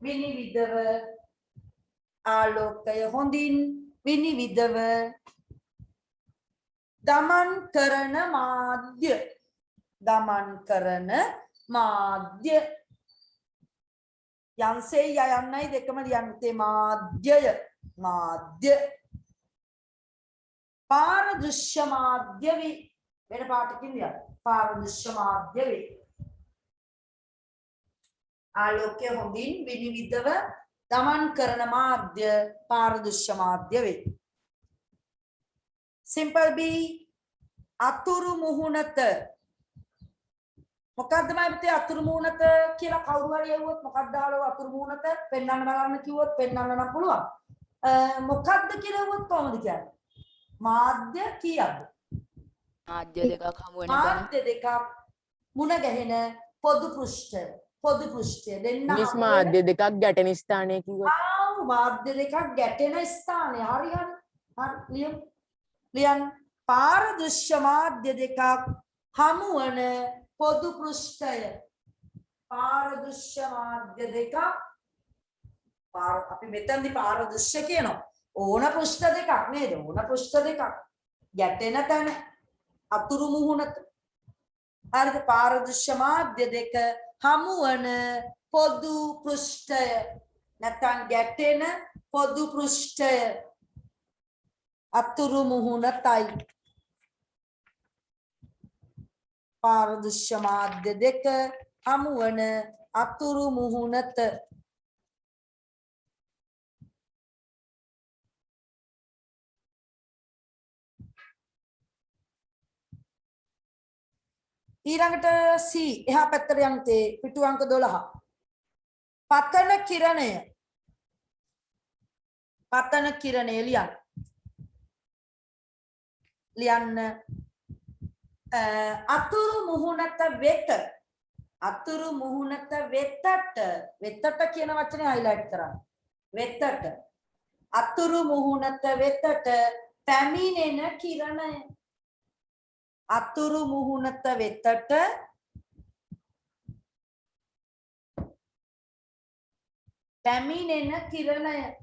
[SPEAKER 1] විනිවිදව ආලෝකය හොඳින් විනිවිදව දමන් කරන මාධ්‍ය යන්සේ යයන්නයි දෙකම ලියන්නේ මාධ්‍ය පාරදෘශ්‍ය මාධ්‍ය වෙන පාටකින් ලියන්න පාරදෘශ්‍ය මාධ්‍ය වේ ආලෝකය හොඳින් විනිවිදව දමන් කරන මාධ්‍ය පාරදෘශ්‍ය මාධ්‍ය වේ. සිම්පල් B අතුරු මුහුණත මොකද්ද මයිත්තේ අතුරු මුහුණත කියලා කවුරු හරි යවුවොත් මොකක්ද අහලව අතුරු මුහුණත පෙන්වන්න බලන්න කිව්වොත් පෙන්වන්න නම් පුළුවන්. මොකක්ද කියලා යවුවොත් කොහොමද කියන්නේ? මාධ්‍ය කීයක්ද?
[SPEAKER 3] මාධ්‍ය දෙකක් හමු වෙන
[SPEAKER 1] මාධ්‍ය දෙකක් මුණ ගැහෙන පොදු පෘෂ්ඨය දෙන්න.
[SPEAKER 4] මිස් මාධ්‍ය දෙකක් ගැටෙන ස්ථානය කිව්වා.
[SPEAKER 1] මාධ්‍ය දෙකක් ගැටෙන ස්ථානය. හරි. ලියන්න. පාරදෘශ්‍ය මාධ්‍ය දෙකක් හමු වන පොදු පෘෂ්ඨය. පාරදෘශ්‍ය මාධ්‍ය දෙකක් අපි මෙතනදී පාරදෘශ්‍ය කියනවා. ඕන පෘෂ්ඨ දෙකක් නේද? ඕන පෘෂ්ඨ දෙකක් ගැටෙන තැන අතුරු මුහුණත හරිද? පාරදෘශ්‍ය මාධ්‍ය දෙක හමුවන පොදු පෘෂ්ඨය නැත්නම් ගැටෙන පොදු පෘෂ්ඨය අතුරු මුහුණතයි. පාරදෘශ්‍ය මාධ්‍ය දෙක හමුවන අතුරු මුහුණත ඊළඟට C එහා පැත්තට යන්න තේ පිටු අංක 12 පතන කිරණය ලියන්න අතුරු මුහුණත වෙතට කියන වචනේ highlight කරන්න වෙතට අතුරු මුහුණත වෙතට පැමිණෙන කිරණය අතුරු මුහුණත වෙතට පැමිණෙන කිරණය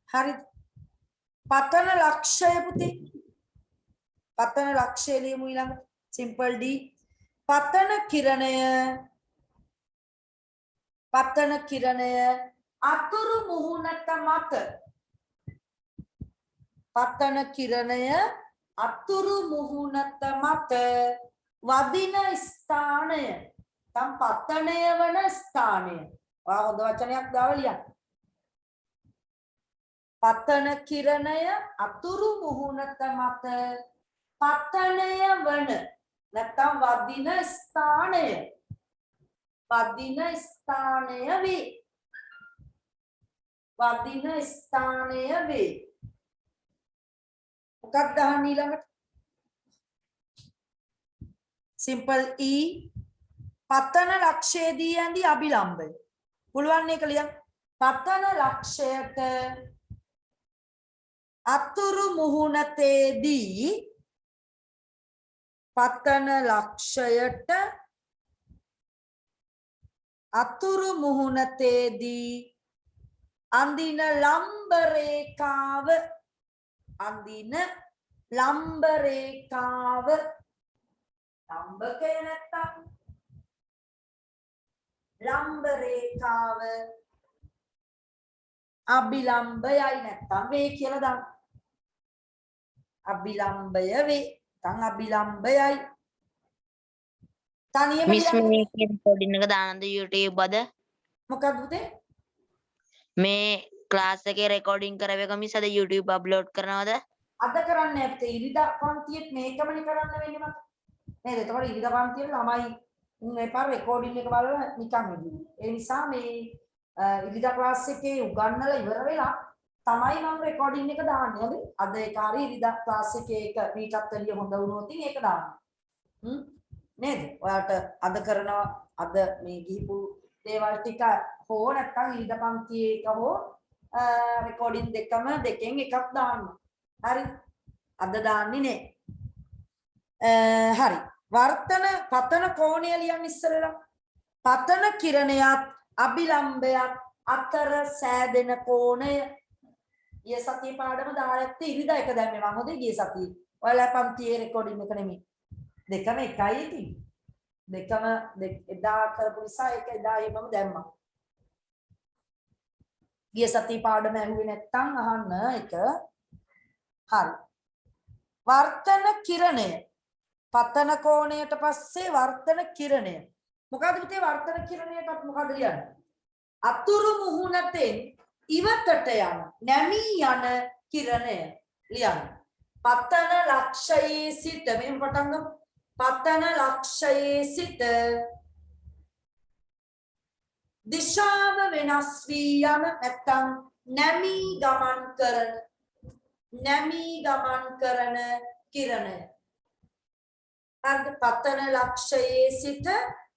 [SPEAKER 1] හරි පතන ලක්ෂය පුතේ පතන ලක්ෂය ලියමු ඊළඟ simple D පතන කිරණය අතුරු මුහුණත මත පතන කිරණය අතුරු මුහුණත මත වදින ස්ථානය තම් පතනය වන ස්ථානය ඔයා හොඳ වචනයක් දාලා ලියන්න පතන කිරණය අතුරු මුහුණත මත පතනය වන නැත්නම් වදින ස්ථානය වේ මොකක්ද අහන්නේ ඊළඟට simple E පතන ලක්ෂයේදී යන්දි අභිලම්බය පුළුවන් මේක ලියන්න පතන ලක්ෂයට අතුරු මුහුණතේදී පතන ලක්ෂයට අතුරු මුහුණතේදී අඳින ලම්බ රේඛාව ලම්බකය නැත්තම් ලම්බ රේඛාව අභිලම්බයයි නැත්තම් වේ කියලා දාන්න අභිලම්බය වේ නැත්තම් අභිලම්බයයි තනියම
[SPEAKER 7] මිස් මේ රෙකෝඩින් එක දානද YouTube අද
[SPEAKER 1] මොකක්ද පුතේ
[SPEAKER 7] මේ ක්ලාස් එකේ රෙකෝඩින් කරව එක මිස් අද YouTube අප්ලෝඩ් කරනවද
[SPEAKER 1] අද කරන්නේ නැත්තේ ඉරිදා පන්තියෙත් මේකමනේ කරන්න වෙන්නේ මට නේද එතකොට ඉරිදා පන්තියේ ළමයි මේ පාර රෙකෝඩින් එක බලලා නිකන් ඉන්නේ ඒ නිසා මේ ඉරිදා ක්ලාස් එකේ උගන්වලා ඉවර වෙලා තමයි මම රෙකෝඩින් එක දාන්නේ හරි අද ඒ කාර්යය ඉරිදා ක්ලාස් එකේ එක මීටත් වැඩිය හොඳ වුණොත් ඒක දාන්න නේද ඔයාලට අද කරනවා අද මේ ගිහිපු දේවල් ටික හෝ නැත්නම් ඉරිදා පන්තියේ එක හෝ රෙකෝඩින් දෙකෙන් එකක් දාන්න හරි අද දාන්නේ නේ හරි පතන කෝණය ලියන්න ඉස්සරලා පතන කිරණයත් අභිලම්බයත් අතර සෑදෙන කෝණය ඊයේ සතියේ පාඩම දාලා ඇත්තේ ඉරිදා එක දැම්මේ මම හොදේ ගියේ සතියේ ඔයාලා පන්තියේ රෙකෝඩින් එක නෙමෙයි දෙකම එකයි ඉතින් දෙකම එදා කරපු නිසා ඒක එදා මම දැම්මා ගිය සතියේ පාඩම ඇහුවේ නැත්නම් අහන්න එක හරි වර්තන කිරණය පතන කෝණයට පස්සේ වර්තන කිරණය මොකද්ද පුතේ වර්තන කිරණයටත් මොකද ලියන්නේ අතුරු මුහුණතෙන් ඉවතට යන නැමී යන කිරණය ලියන්න පතන ලක්ෂයේ සිට මෙහෙම පටන් ගමු පතන ලක්ෂයේ සිට දිශාව වෙනස් වී යන නැත්නම් නැමී ගමන් කරන කිරණය හරිද පතන ලක්ෂයේ සිට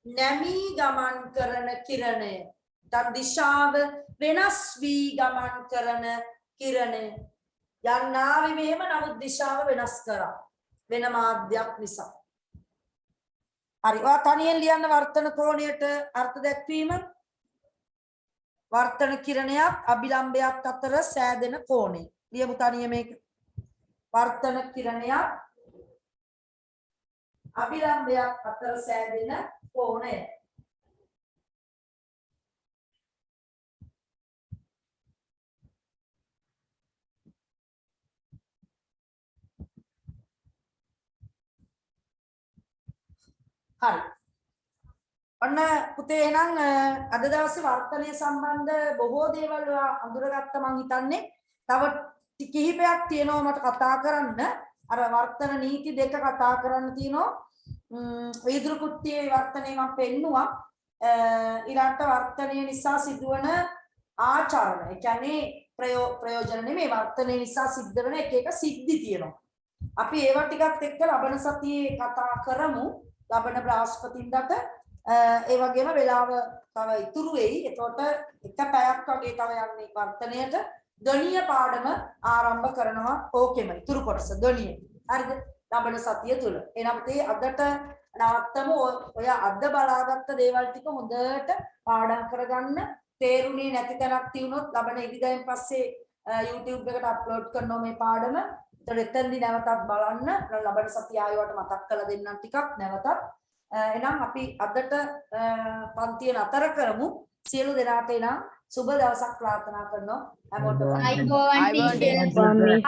[SPEAKER 1] නැමී ගමන් කරන කිරණය තත් දිශාව වෙනස් වී ගමන් කරන කිරණය යන්නාවේ මෙහෙම නමුත් දිශාව වෙනස් කරා වෙන මාධ්‍යයක් නිසා හරි ඔයා තනියෙන් ලියන්න වර්තන කෝණයට අර්ථ දැක්වීම වර්තන කිරණයක් අභිලම්බයක් අතර සෑදෙන කෝණය ලියමු තනිය මේක වර්තන කිරණයක් අභිලම්භයක් අතර සෑදෙන කෝණය. හරි. ඔන්න පුතේ එහෙනම් අද දවසේ වර්තනය සම්බන්ධ බොහෝ දේවල් ඔයා අඳුරගත්ත මං හිතන්නේ. තව කිහිපයක් තියෙනවා මට කතා කරන්න. අර වර්තන නීති දෙක කතා කරන්න තියෙනවා. වීදුරු කුට්ටියේ වර්තනය මම පෙන්නුවා. ඊළඟට වර්තනය නිසා සිදුවන ආචරණ. ඒ කියන්නේ ප්‍රයෝජන නෙමෙයි වර්තනය නිසා සිද්ධ වෙන එක එක සිද්ධි තියෙනවා. අපි ඒවා ටිකත් එක්ක ලබන සතියේ කතා කරමු. ලබන බ්‍රහස්පතින්දට ඒ වගේම වෙලාව තව ඉතුරු වෙයි. එතකොට එක පැයක් වගේ තව යන්නේ වර්තනයට ධ්වනිය පාඩම ආරම්භ කරනවා ඕකෙම ඉතුරු කොටස ධ්වනිය. හරිද? ලබන සතිය තුල. එහෙනම් තේ අදට නවත්තමු. ඔය අද බලාගත්ත දේවල් ටික හොඳට පාඩම් කරගන්න. තේරුණේ නැති තැනක් තියුණොත් ලබන ඉදිරියෙන් පස්සේ YouTube එකට අප්ලෝඩ් කරනවා මේ පාඩම. ඒතර එතනදී නැවතත් බලන්න. ලබන සතිය ආයෙත් මතක් කරලා දෙන්නම් ටිකක් නැවතත්. එහෙනම් අපි අදට පන්තිය නතර කරමු. සියලු දෙනාට එනම් සුබ දවසක් ප්‍රාර්ථනා කරනවා. හැමෝටම
[SPEAKER 2] අයිබෝවන් ටීචර්.